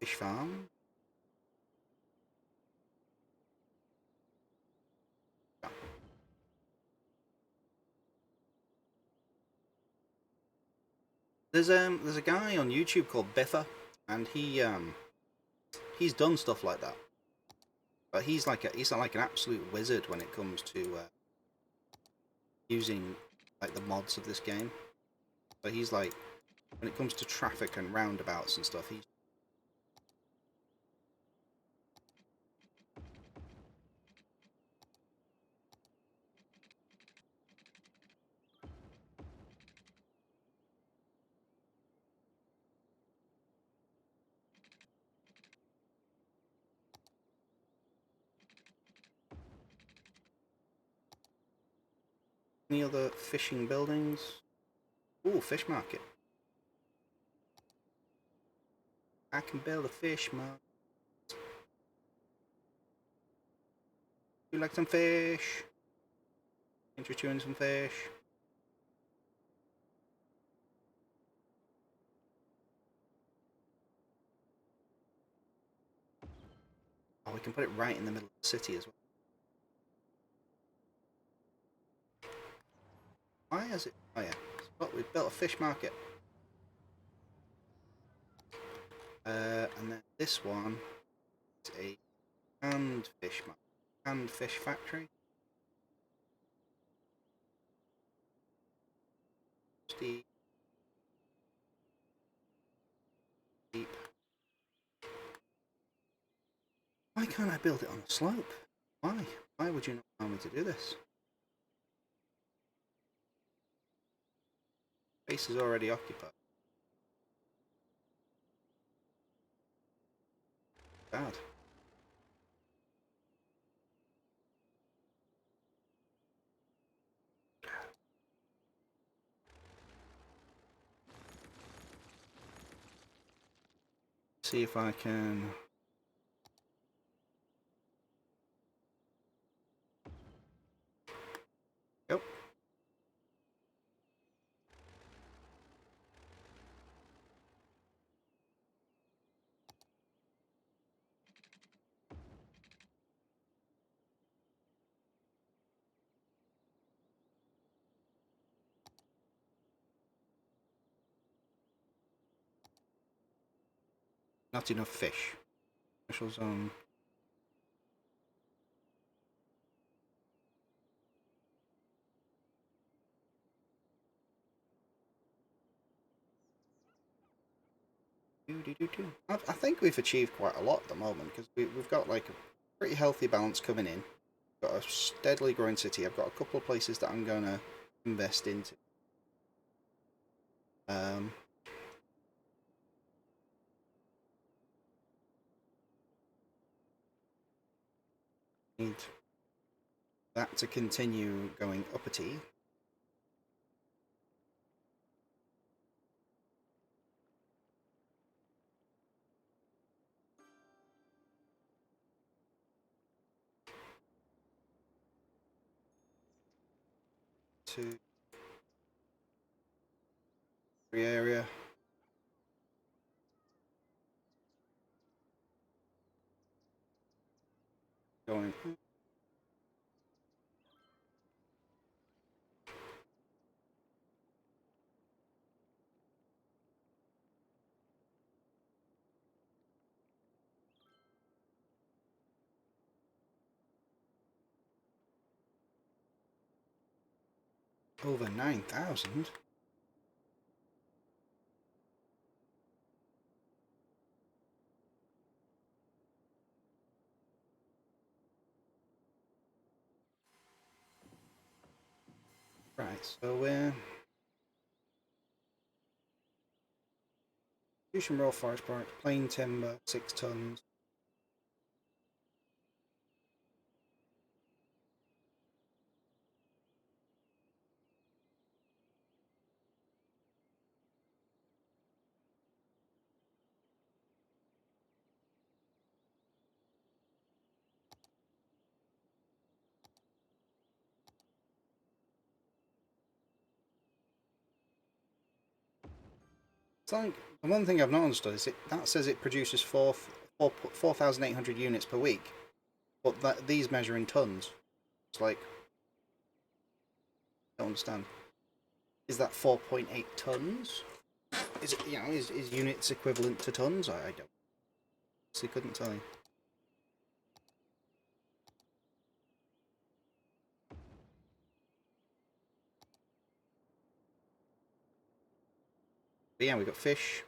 fish farm? Yeah. There's a guy on YouTube called Biffa, and he's done stuff like that. But he's like an absolute wizard when it comes to using like the mods of this game. But he's like when it comes to traffic and roundabouts and stuff, he's any other fishing buildings? Ooh, fish market. I can build a fish market. You like some fish? Interested you in some fish? Oh, we can put it right in the middle of the city as well. Why is it? Oh yeah. But we've built a fish market. And then this one is a canned fish market. Canned fish factory. Steep. Deep. Why can't I build it on a slope? Why? Why would you not allow me to do this? Base is already occupied. Bad. See if I can. Yep. Not enough fish. Special zone. I think we've achieved quite a lot at the moment because we've got like a pretty healthy balance coming in. Got a steadily growing city. I've got a couple of places that I'm gonna invest into. Need that to continue going uppity. To the area. Going. Over 9,000. Right, so we're Fusion raw forest product, plain timber, 6 tons. It's like the one thing I've not understood is that says it produces 4,800 units per week, but that these measure in tons. It's like I don't understand. Is that 4.8 tons? Is it is units equivalent to tons? I don't. So couldn't tell you. But yeah, we got fish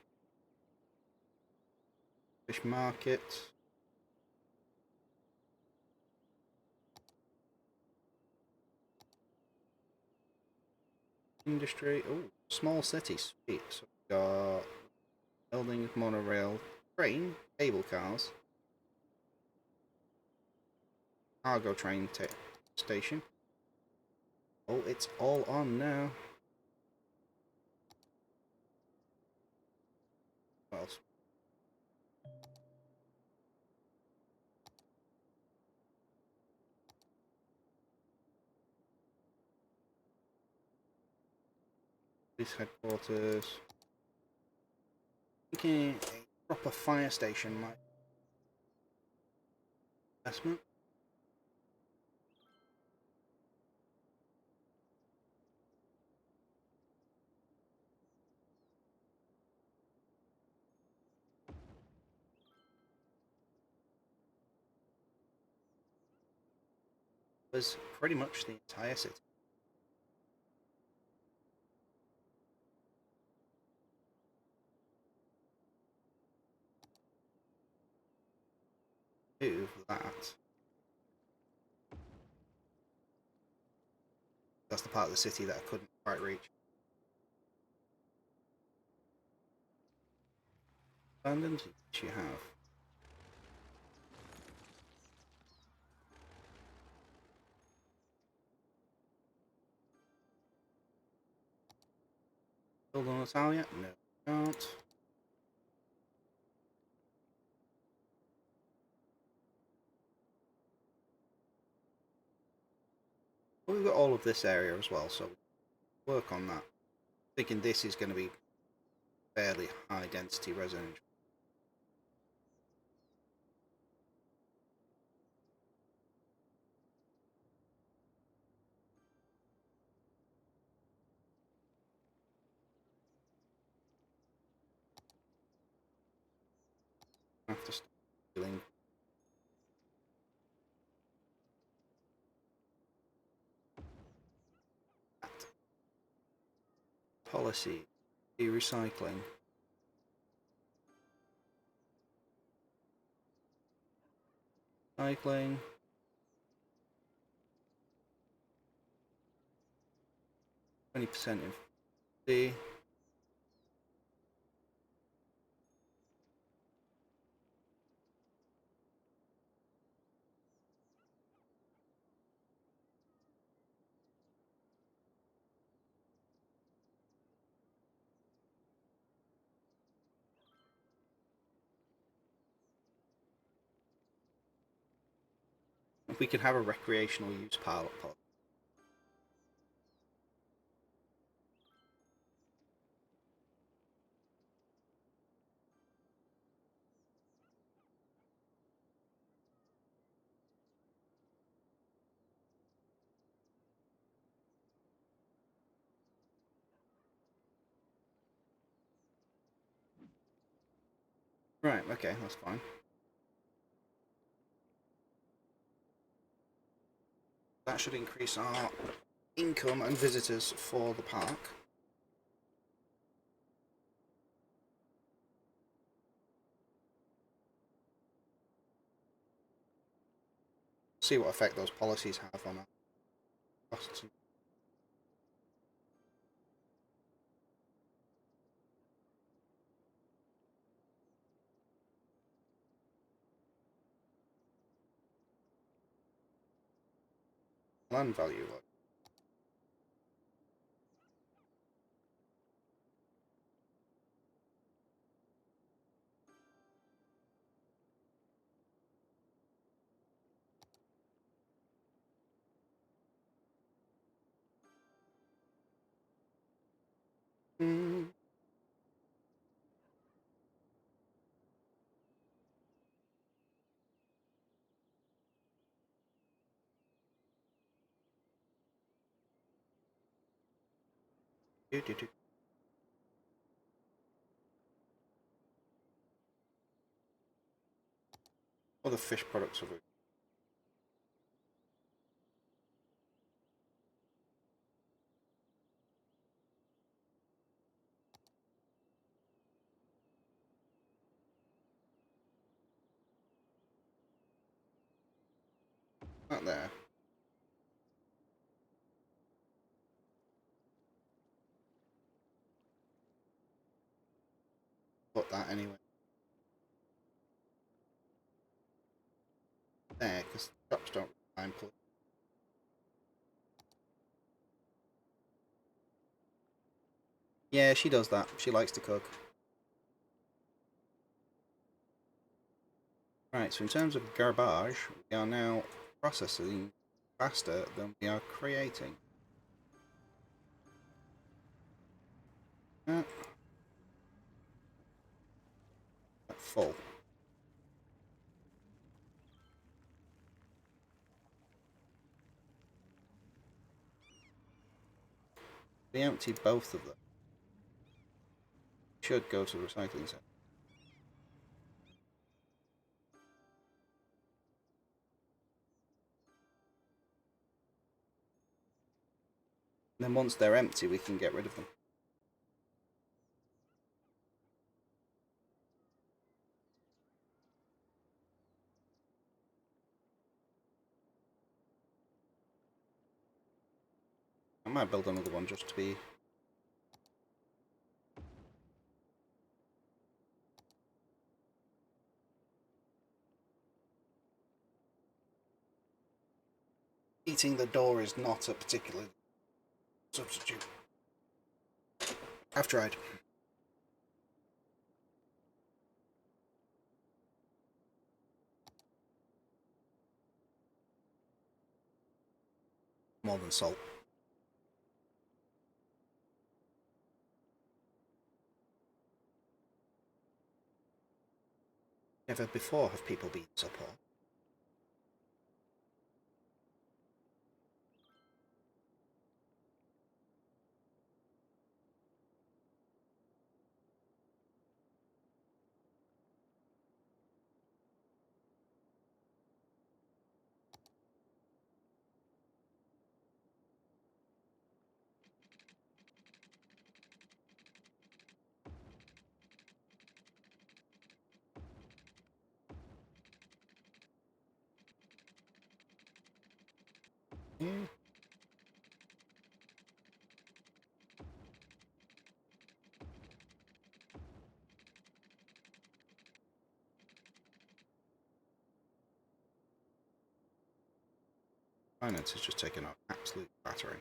market. Industry. Oh, small city. Sweet. So we got buildings, monorail, train, cable cars, cargo train station. Oh, it's all on now. What else? Police headquarters. Thinking a proper fire station might investment. Was pretty much the entire city. Do that. That's the part of the city that I couldn't quite reach. abandoned? Yes, you have. Build on a tile yet? No, can't. But we've got all of this area as well, so work on that. Thinking this is going to be fairly high density residential. I have to start dealing that. Policy, recycling. Recycling. 20% in D. If we could have a recreational use pilot pod. Right, okay, that's fine. That should increase our income and visitors for the park. See what effect those policies have on our costs. Land value. Mm. Do, do, do. Other fish products are not there. Put that anyway. There, because shops don't mind put. Yeah, she does that. She likes to cook. Right, so in terms of garbage, we are now processing faster than we are creating. Uh, full. We empty both of them. Should go to the recycling center. And then once they're empty, we can get rid of them. I might build another one just to be... Eating the door is not a particular substitute. I've tried. More than salt. Never before have people been so poor. Yeah. Finance has just taken an absolute battering.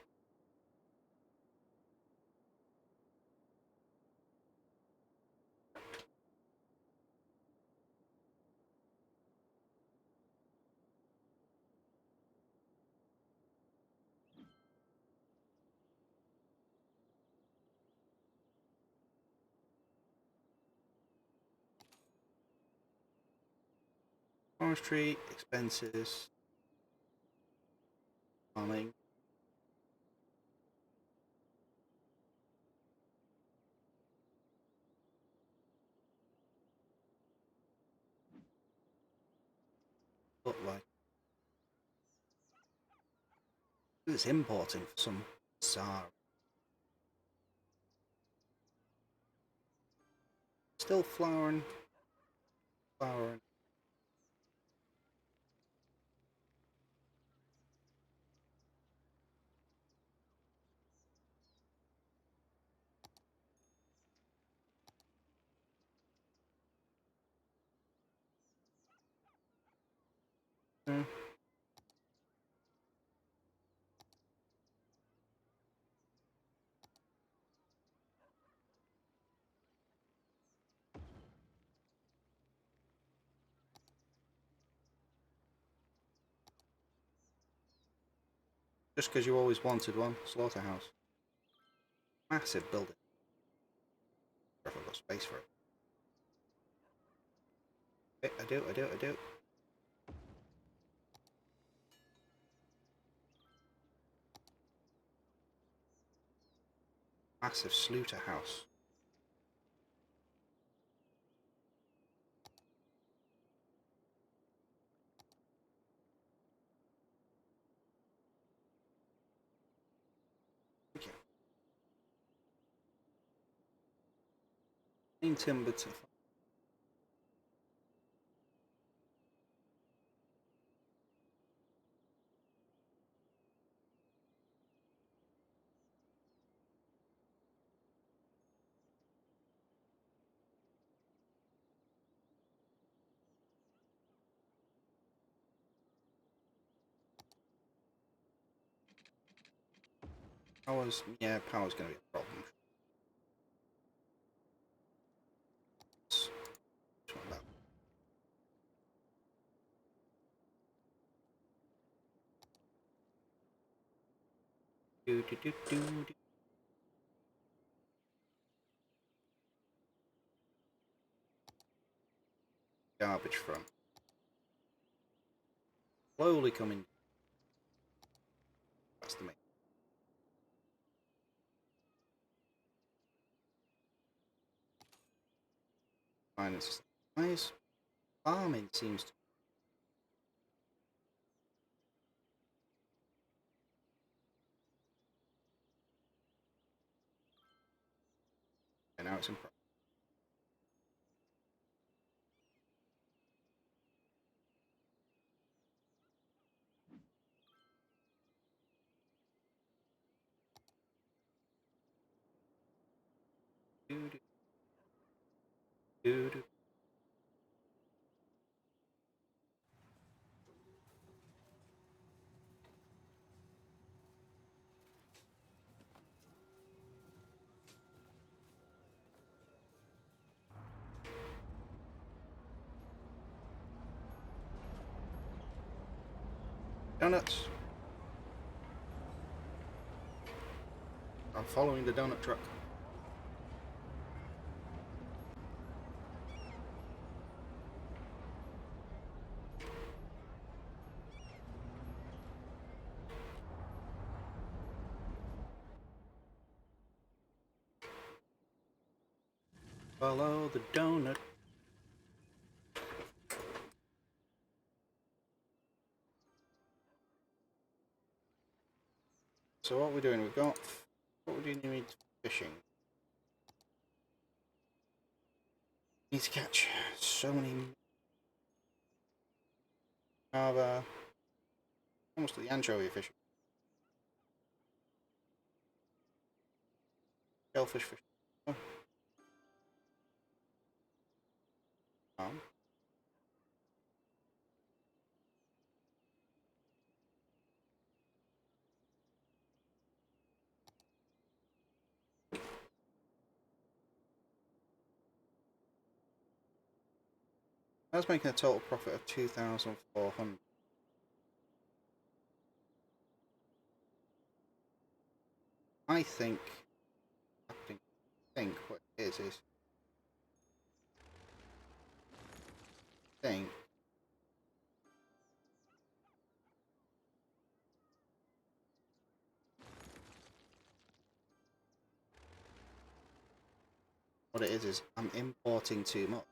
Forestry, expenses, farming. But like, it's importing for some bizarre. Still flowering. Flowering. Mm. Just because you always wanted one. Slaughterhouse. Massive building. If I've got space for it. I do. Massive slaughterhouse. Okay. Main timber to. Power's, yeah, power's going to be a problem. Do. Garbage from. Slowly coming. That's the main. Finance. Nice. Farming seems to. And now it's in progress. Do. Donuts. I'm following the donut truck. Follow the donut. So what we're doing, we've got, what do you need fishing? Need to catch so many carver, almost to the anchovy fishing. Shellfish fishing. Oh. I was making a total profit of 2,400. I think what it is think what it is I'm importing too much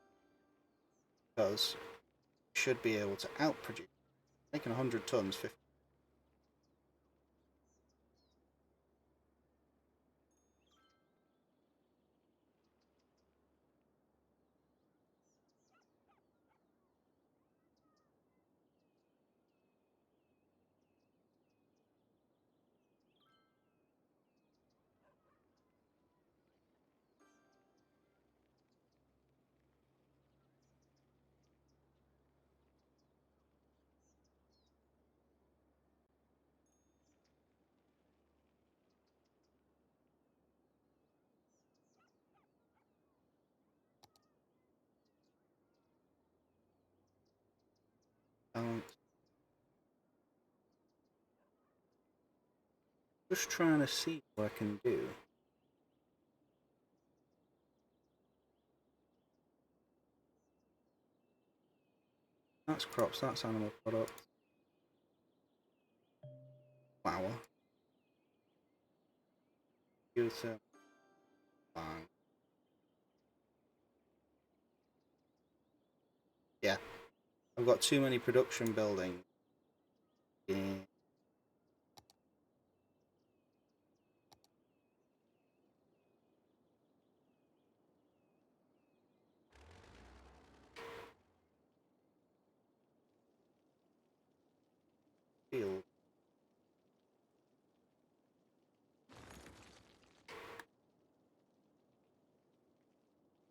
because I should be able to outproduce. Making 100 tons, 50. Just trying to see what I can do. That's crops, that's animal product. Flour. Computer. Fine. Yeah. I've got too many production buildings. Yeah. Field.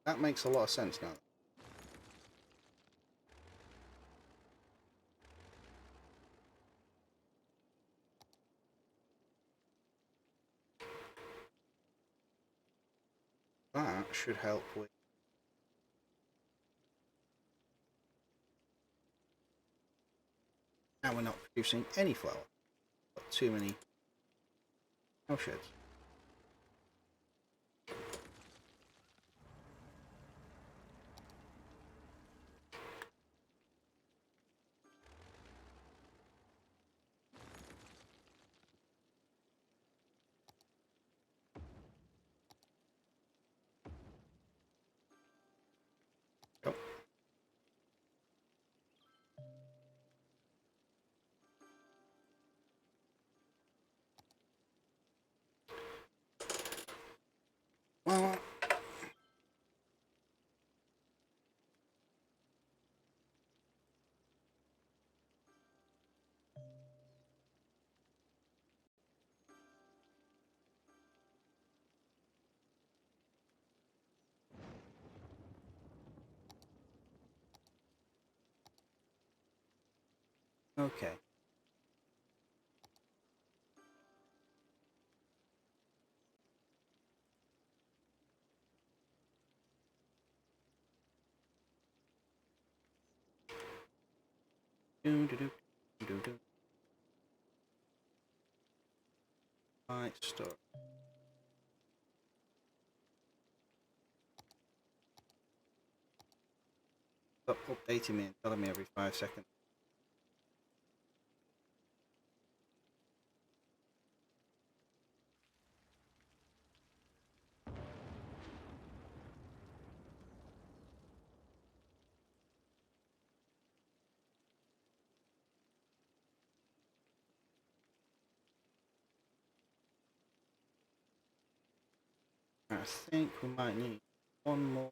That makes a lot of sense now. That should help with. Now we're not producing any flour. Got too many cow sheds. Oh. Well, okay. Do, do, do, do, do. my store. Stop updating me and telling me every 5 seconds. I think we might need one more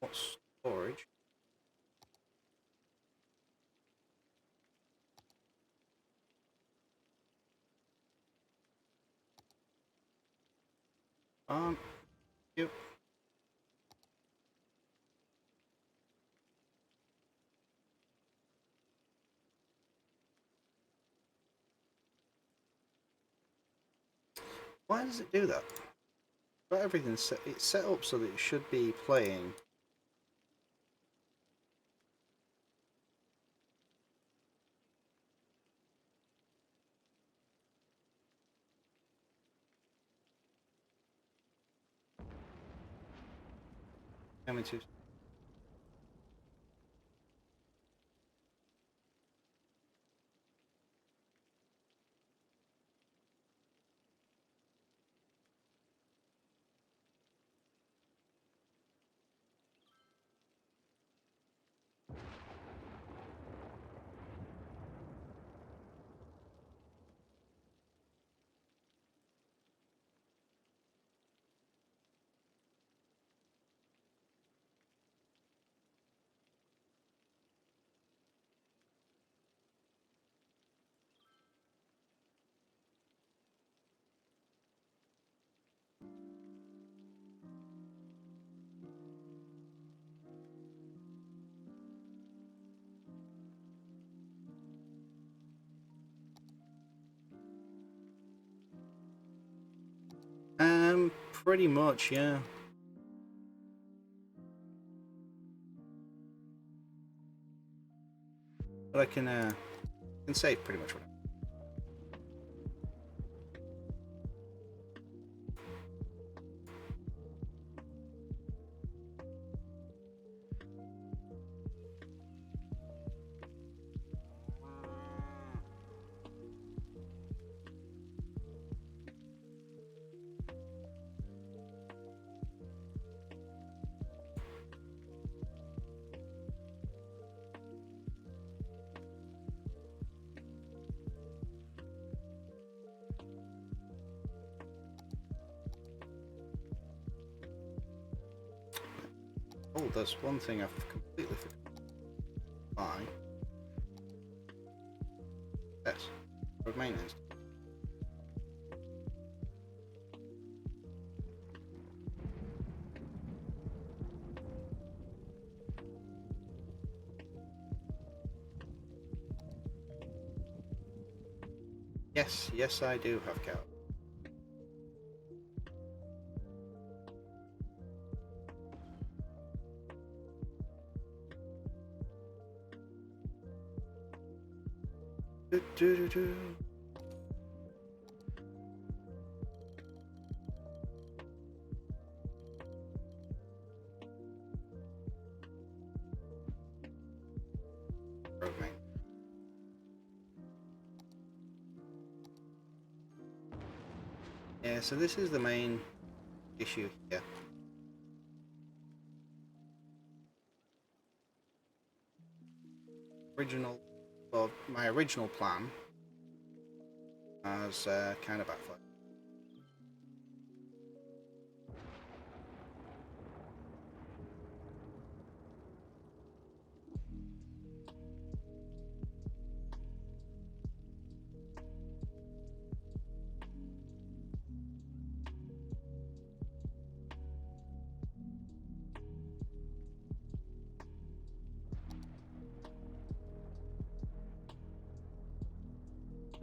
storage. Yep. Why does it do that? But everything's set, it's set up so that it should be playing. Coming to. Pretty much, yeah. But I can save pretty much whatever. Oh, there's one thing I've completely forgotten. Why? Yes. Road maintenance. Yes, yes I do have cow. Do, do, do, do. Road maintenance. Yeah, so this is the main issue here. Well, my original plan has kind of backfired.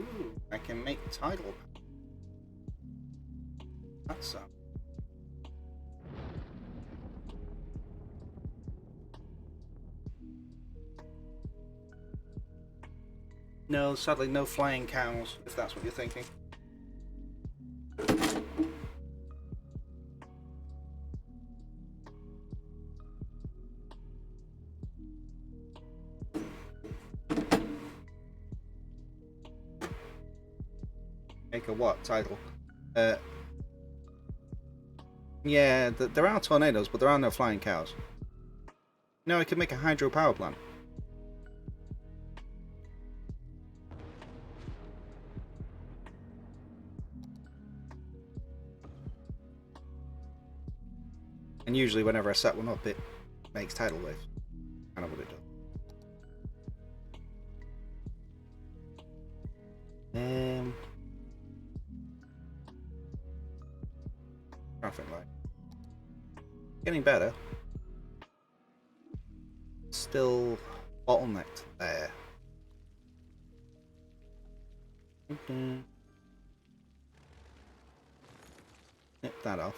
Ooh, I can make tidal. That's No, sadly, no flying cows, if that's what you're thinking. Make a what? Title? Yeah, there are tornadoes, but there are no flying cows. No, I could make a hydropower plant. And usually whenever I set one up, it makes tidal waves. Kind of what it does. Traffic light. Getting better. Still bottlenecked there. Nip that off.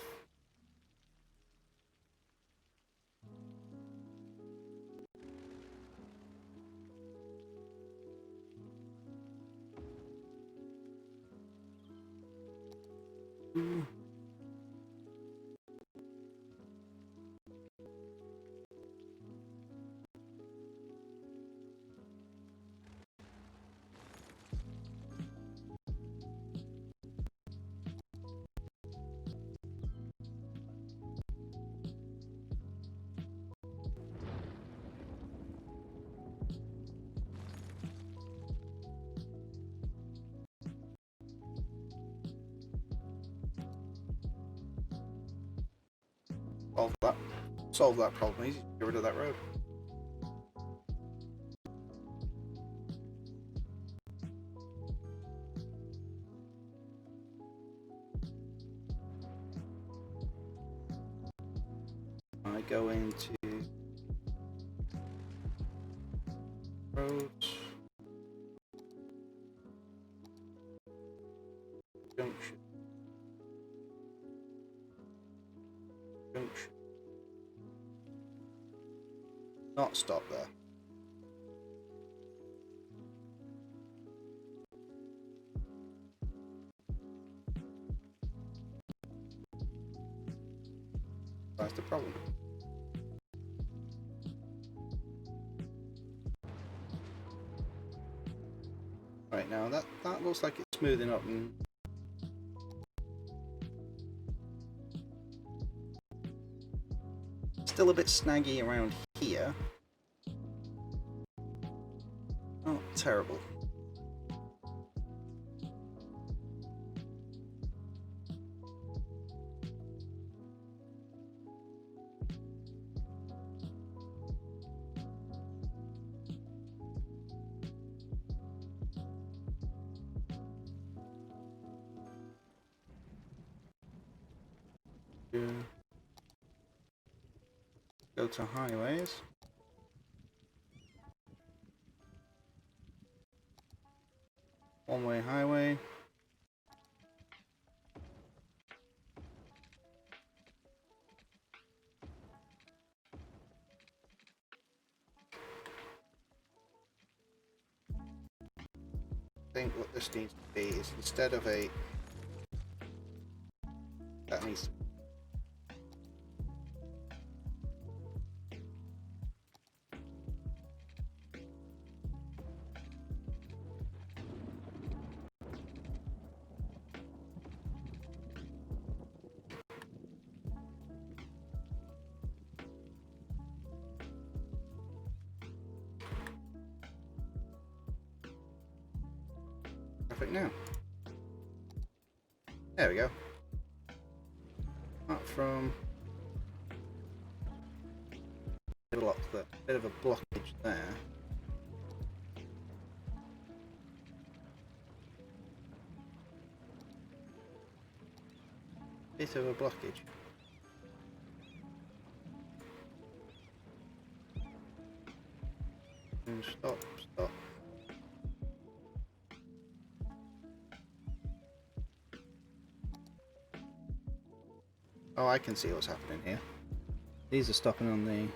Solve that problem easy. Get rid of that road. I go into roads, junction, junction. Not stop there. That's the problem. Right now, that looks like it's smoothing up and still a bit snaggy around here. Oh, terrible. Go to highways. One-way highway. I think what this needs to be is instead of a that needs to perfect now. There we go. Apart from bit of a blockage there. Bit of a blockage. And stop. Oh, I can see what's happening here. These are stopping on the...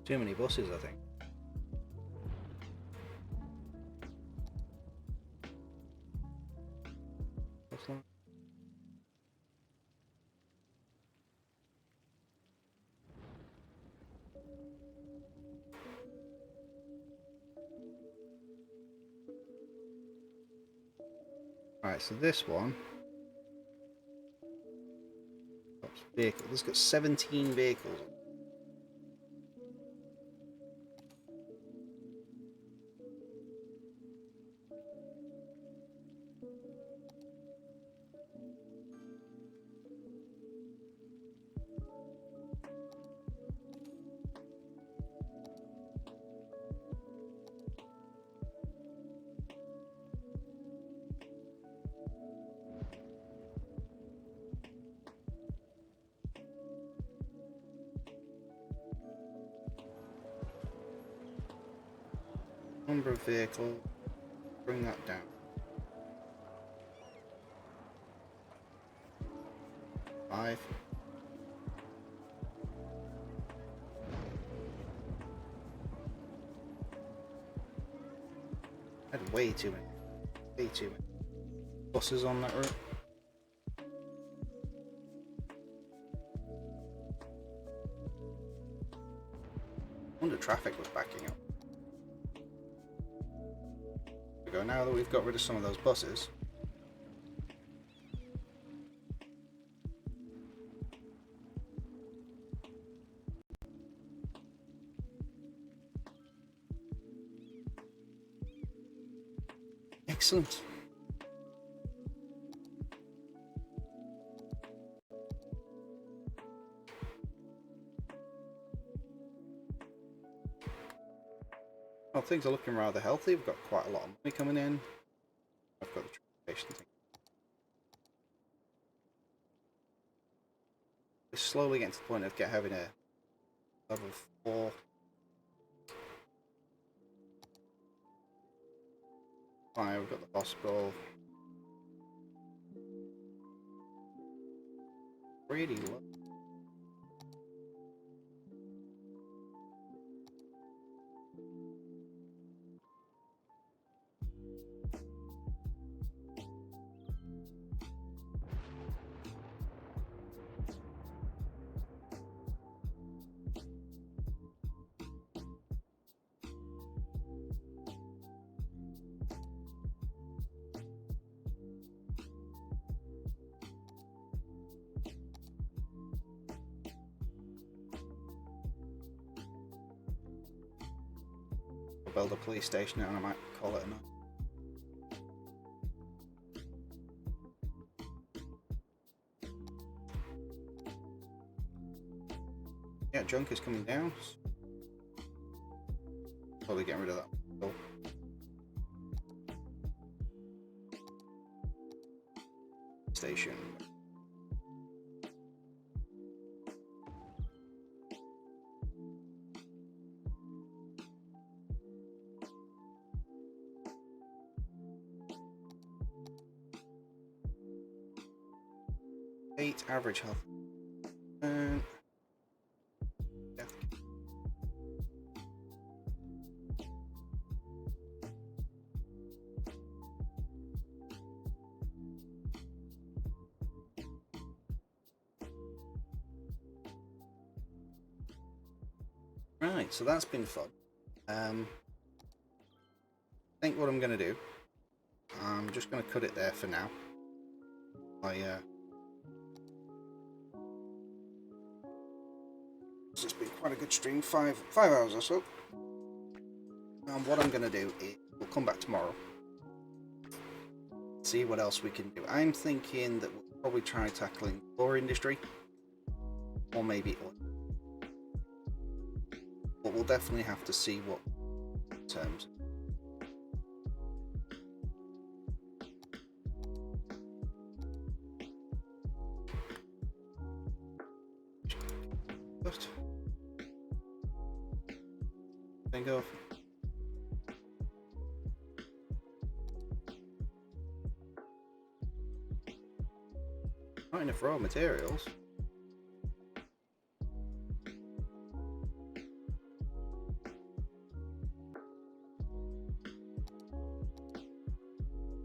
Too many buses, I think. What's that? Right, so this one. Vehicle. This got 17 vehicles. Number of vehicles. Bring that down. 5. I had way too many buses on that route. I wonder traffic was backing up. There we go. Now that we've got rid of some of those buses. Excellent. Well, things are looking rather healthy. We've got quite a lot of money coming in. I've got the transportation thing. We're slowly getting to the point of having a level 4. Fine, we've got the hospital. Really low. I'll build a police station and I might call it a night. Yeah, junk is coming down. Probably getting rid of that. Oh. Station. Eight average health. And death. Right, so that's been fun. I think what I'm going to do, I'm just going to cut it there for now. This has been quite a good stream, 5 hours or so. And what I'm going to do is we'll come back tomorrow, see what else we can do. I'm thinking that we'll probably try tackling the core industry, or maybe oil. But we'll definitely have to see what terms. First. Think of. Not enough raw materials.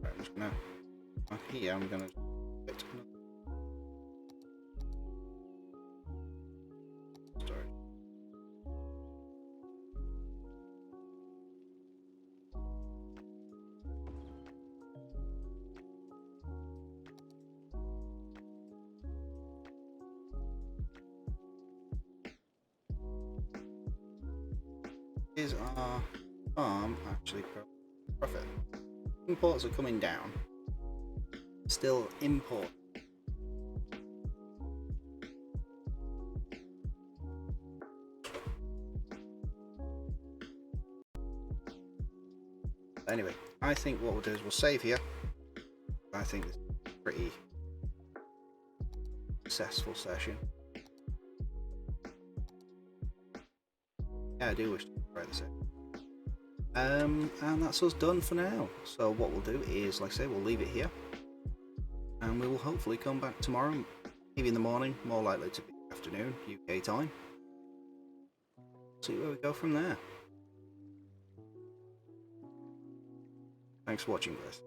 Right, I'm just gonna. Here I'm gonna. is our farm actually profit? Imports are coming down. Still import. Anyway, I think what we'll do is we'll save here. I think this is a pretty successful session. Yeah, I do wish to try this out. And that's us done for now. So what we'll do is, like I say, we'll leave it here. And we will hopefully come back tomorrow, maybe in the morning, more likely to be afternoon, UK time. See where we go from there. Thanks for watching, guys.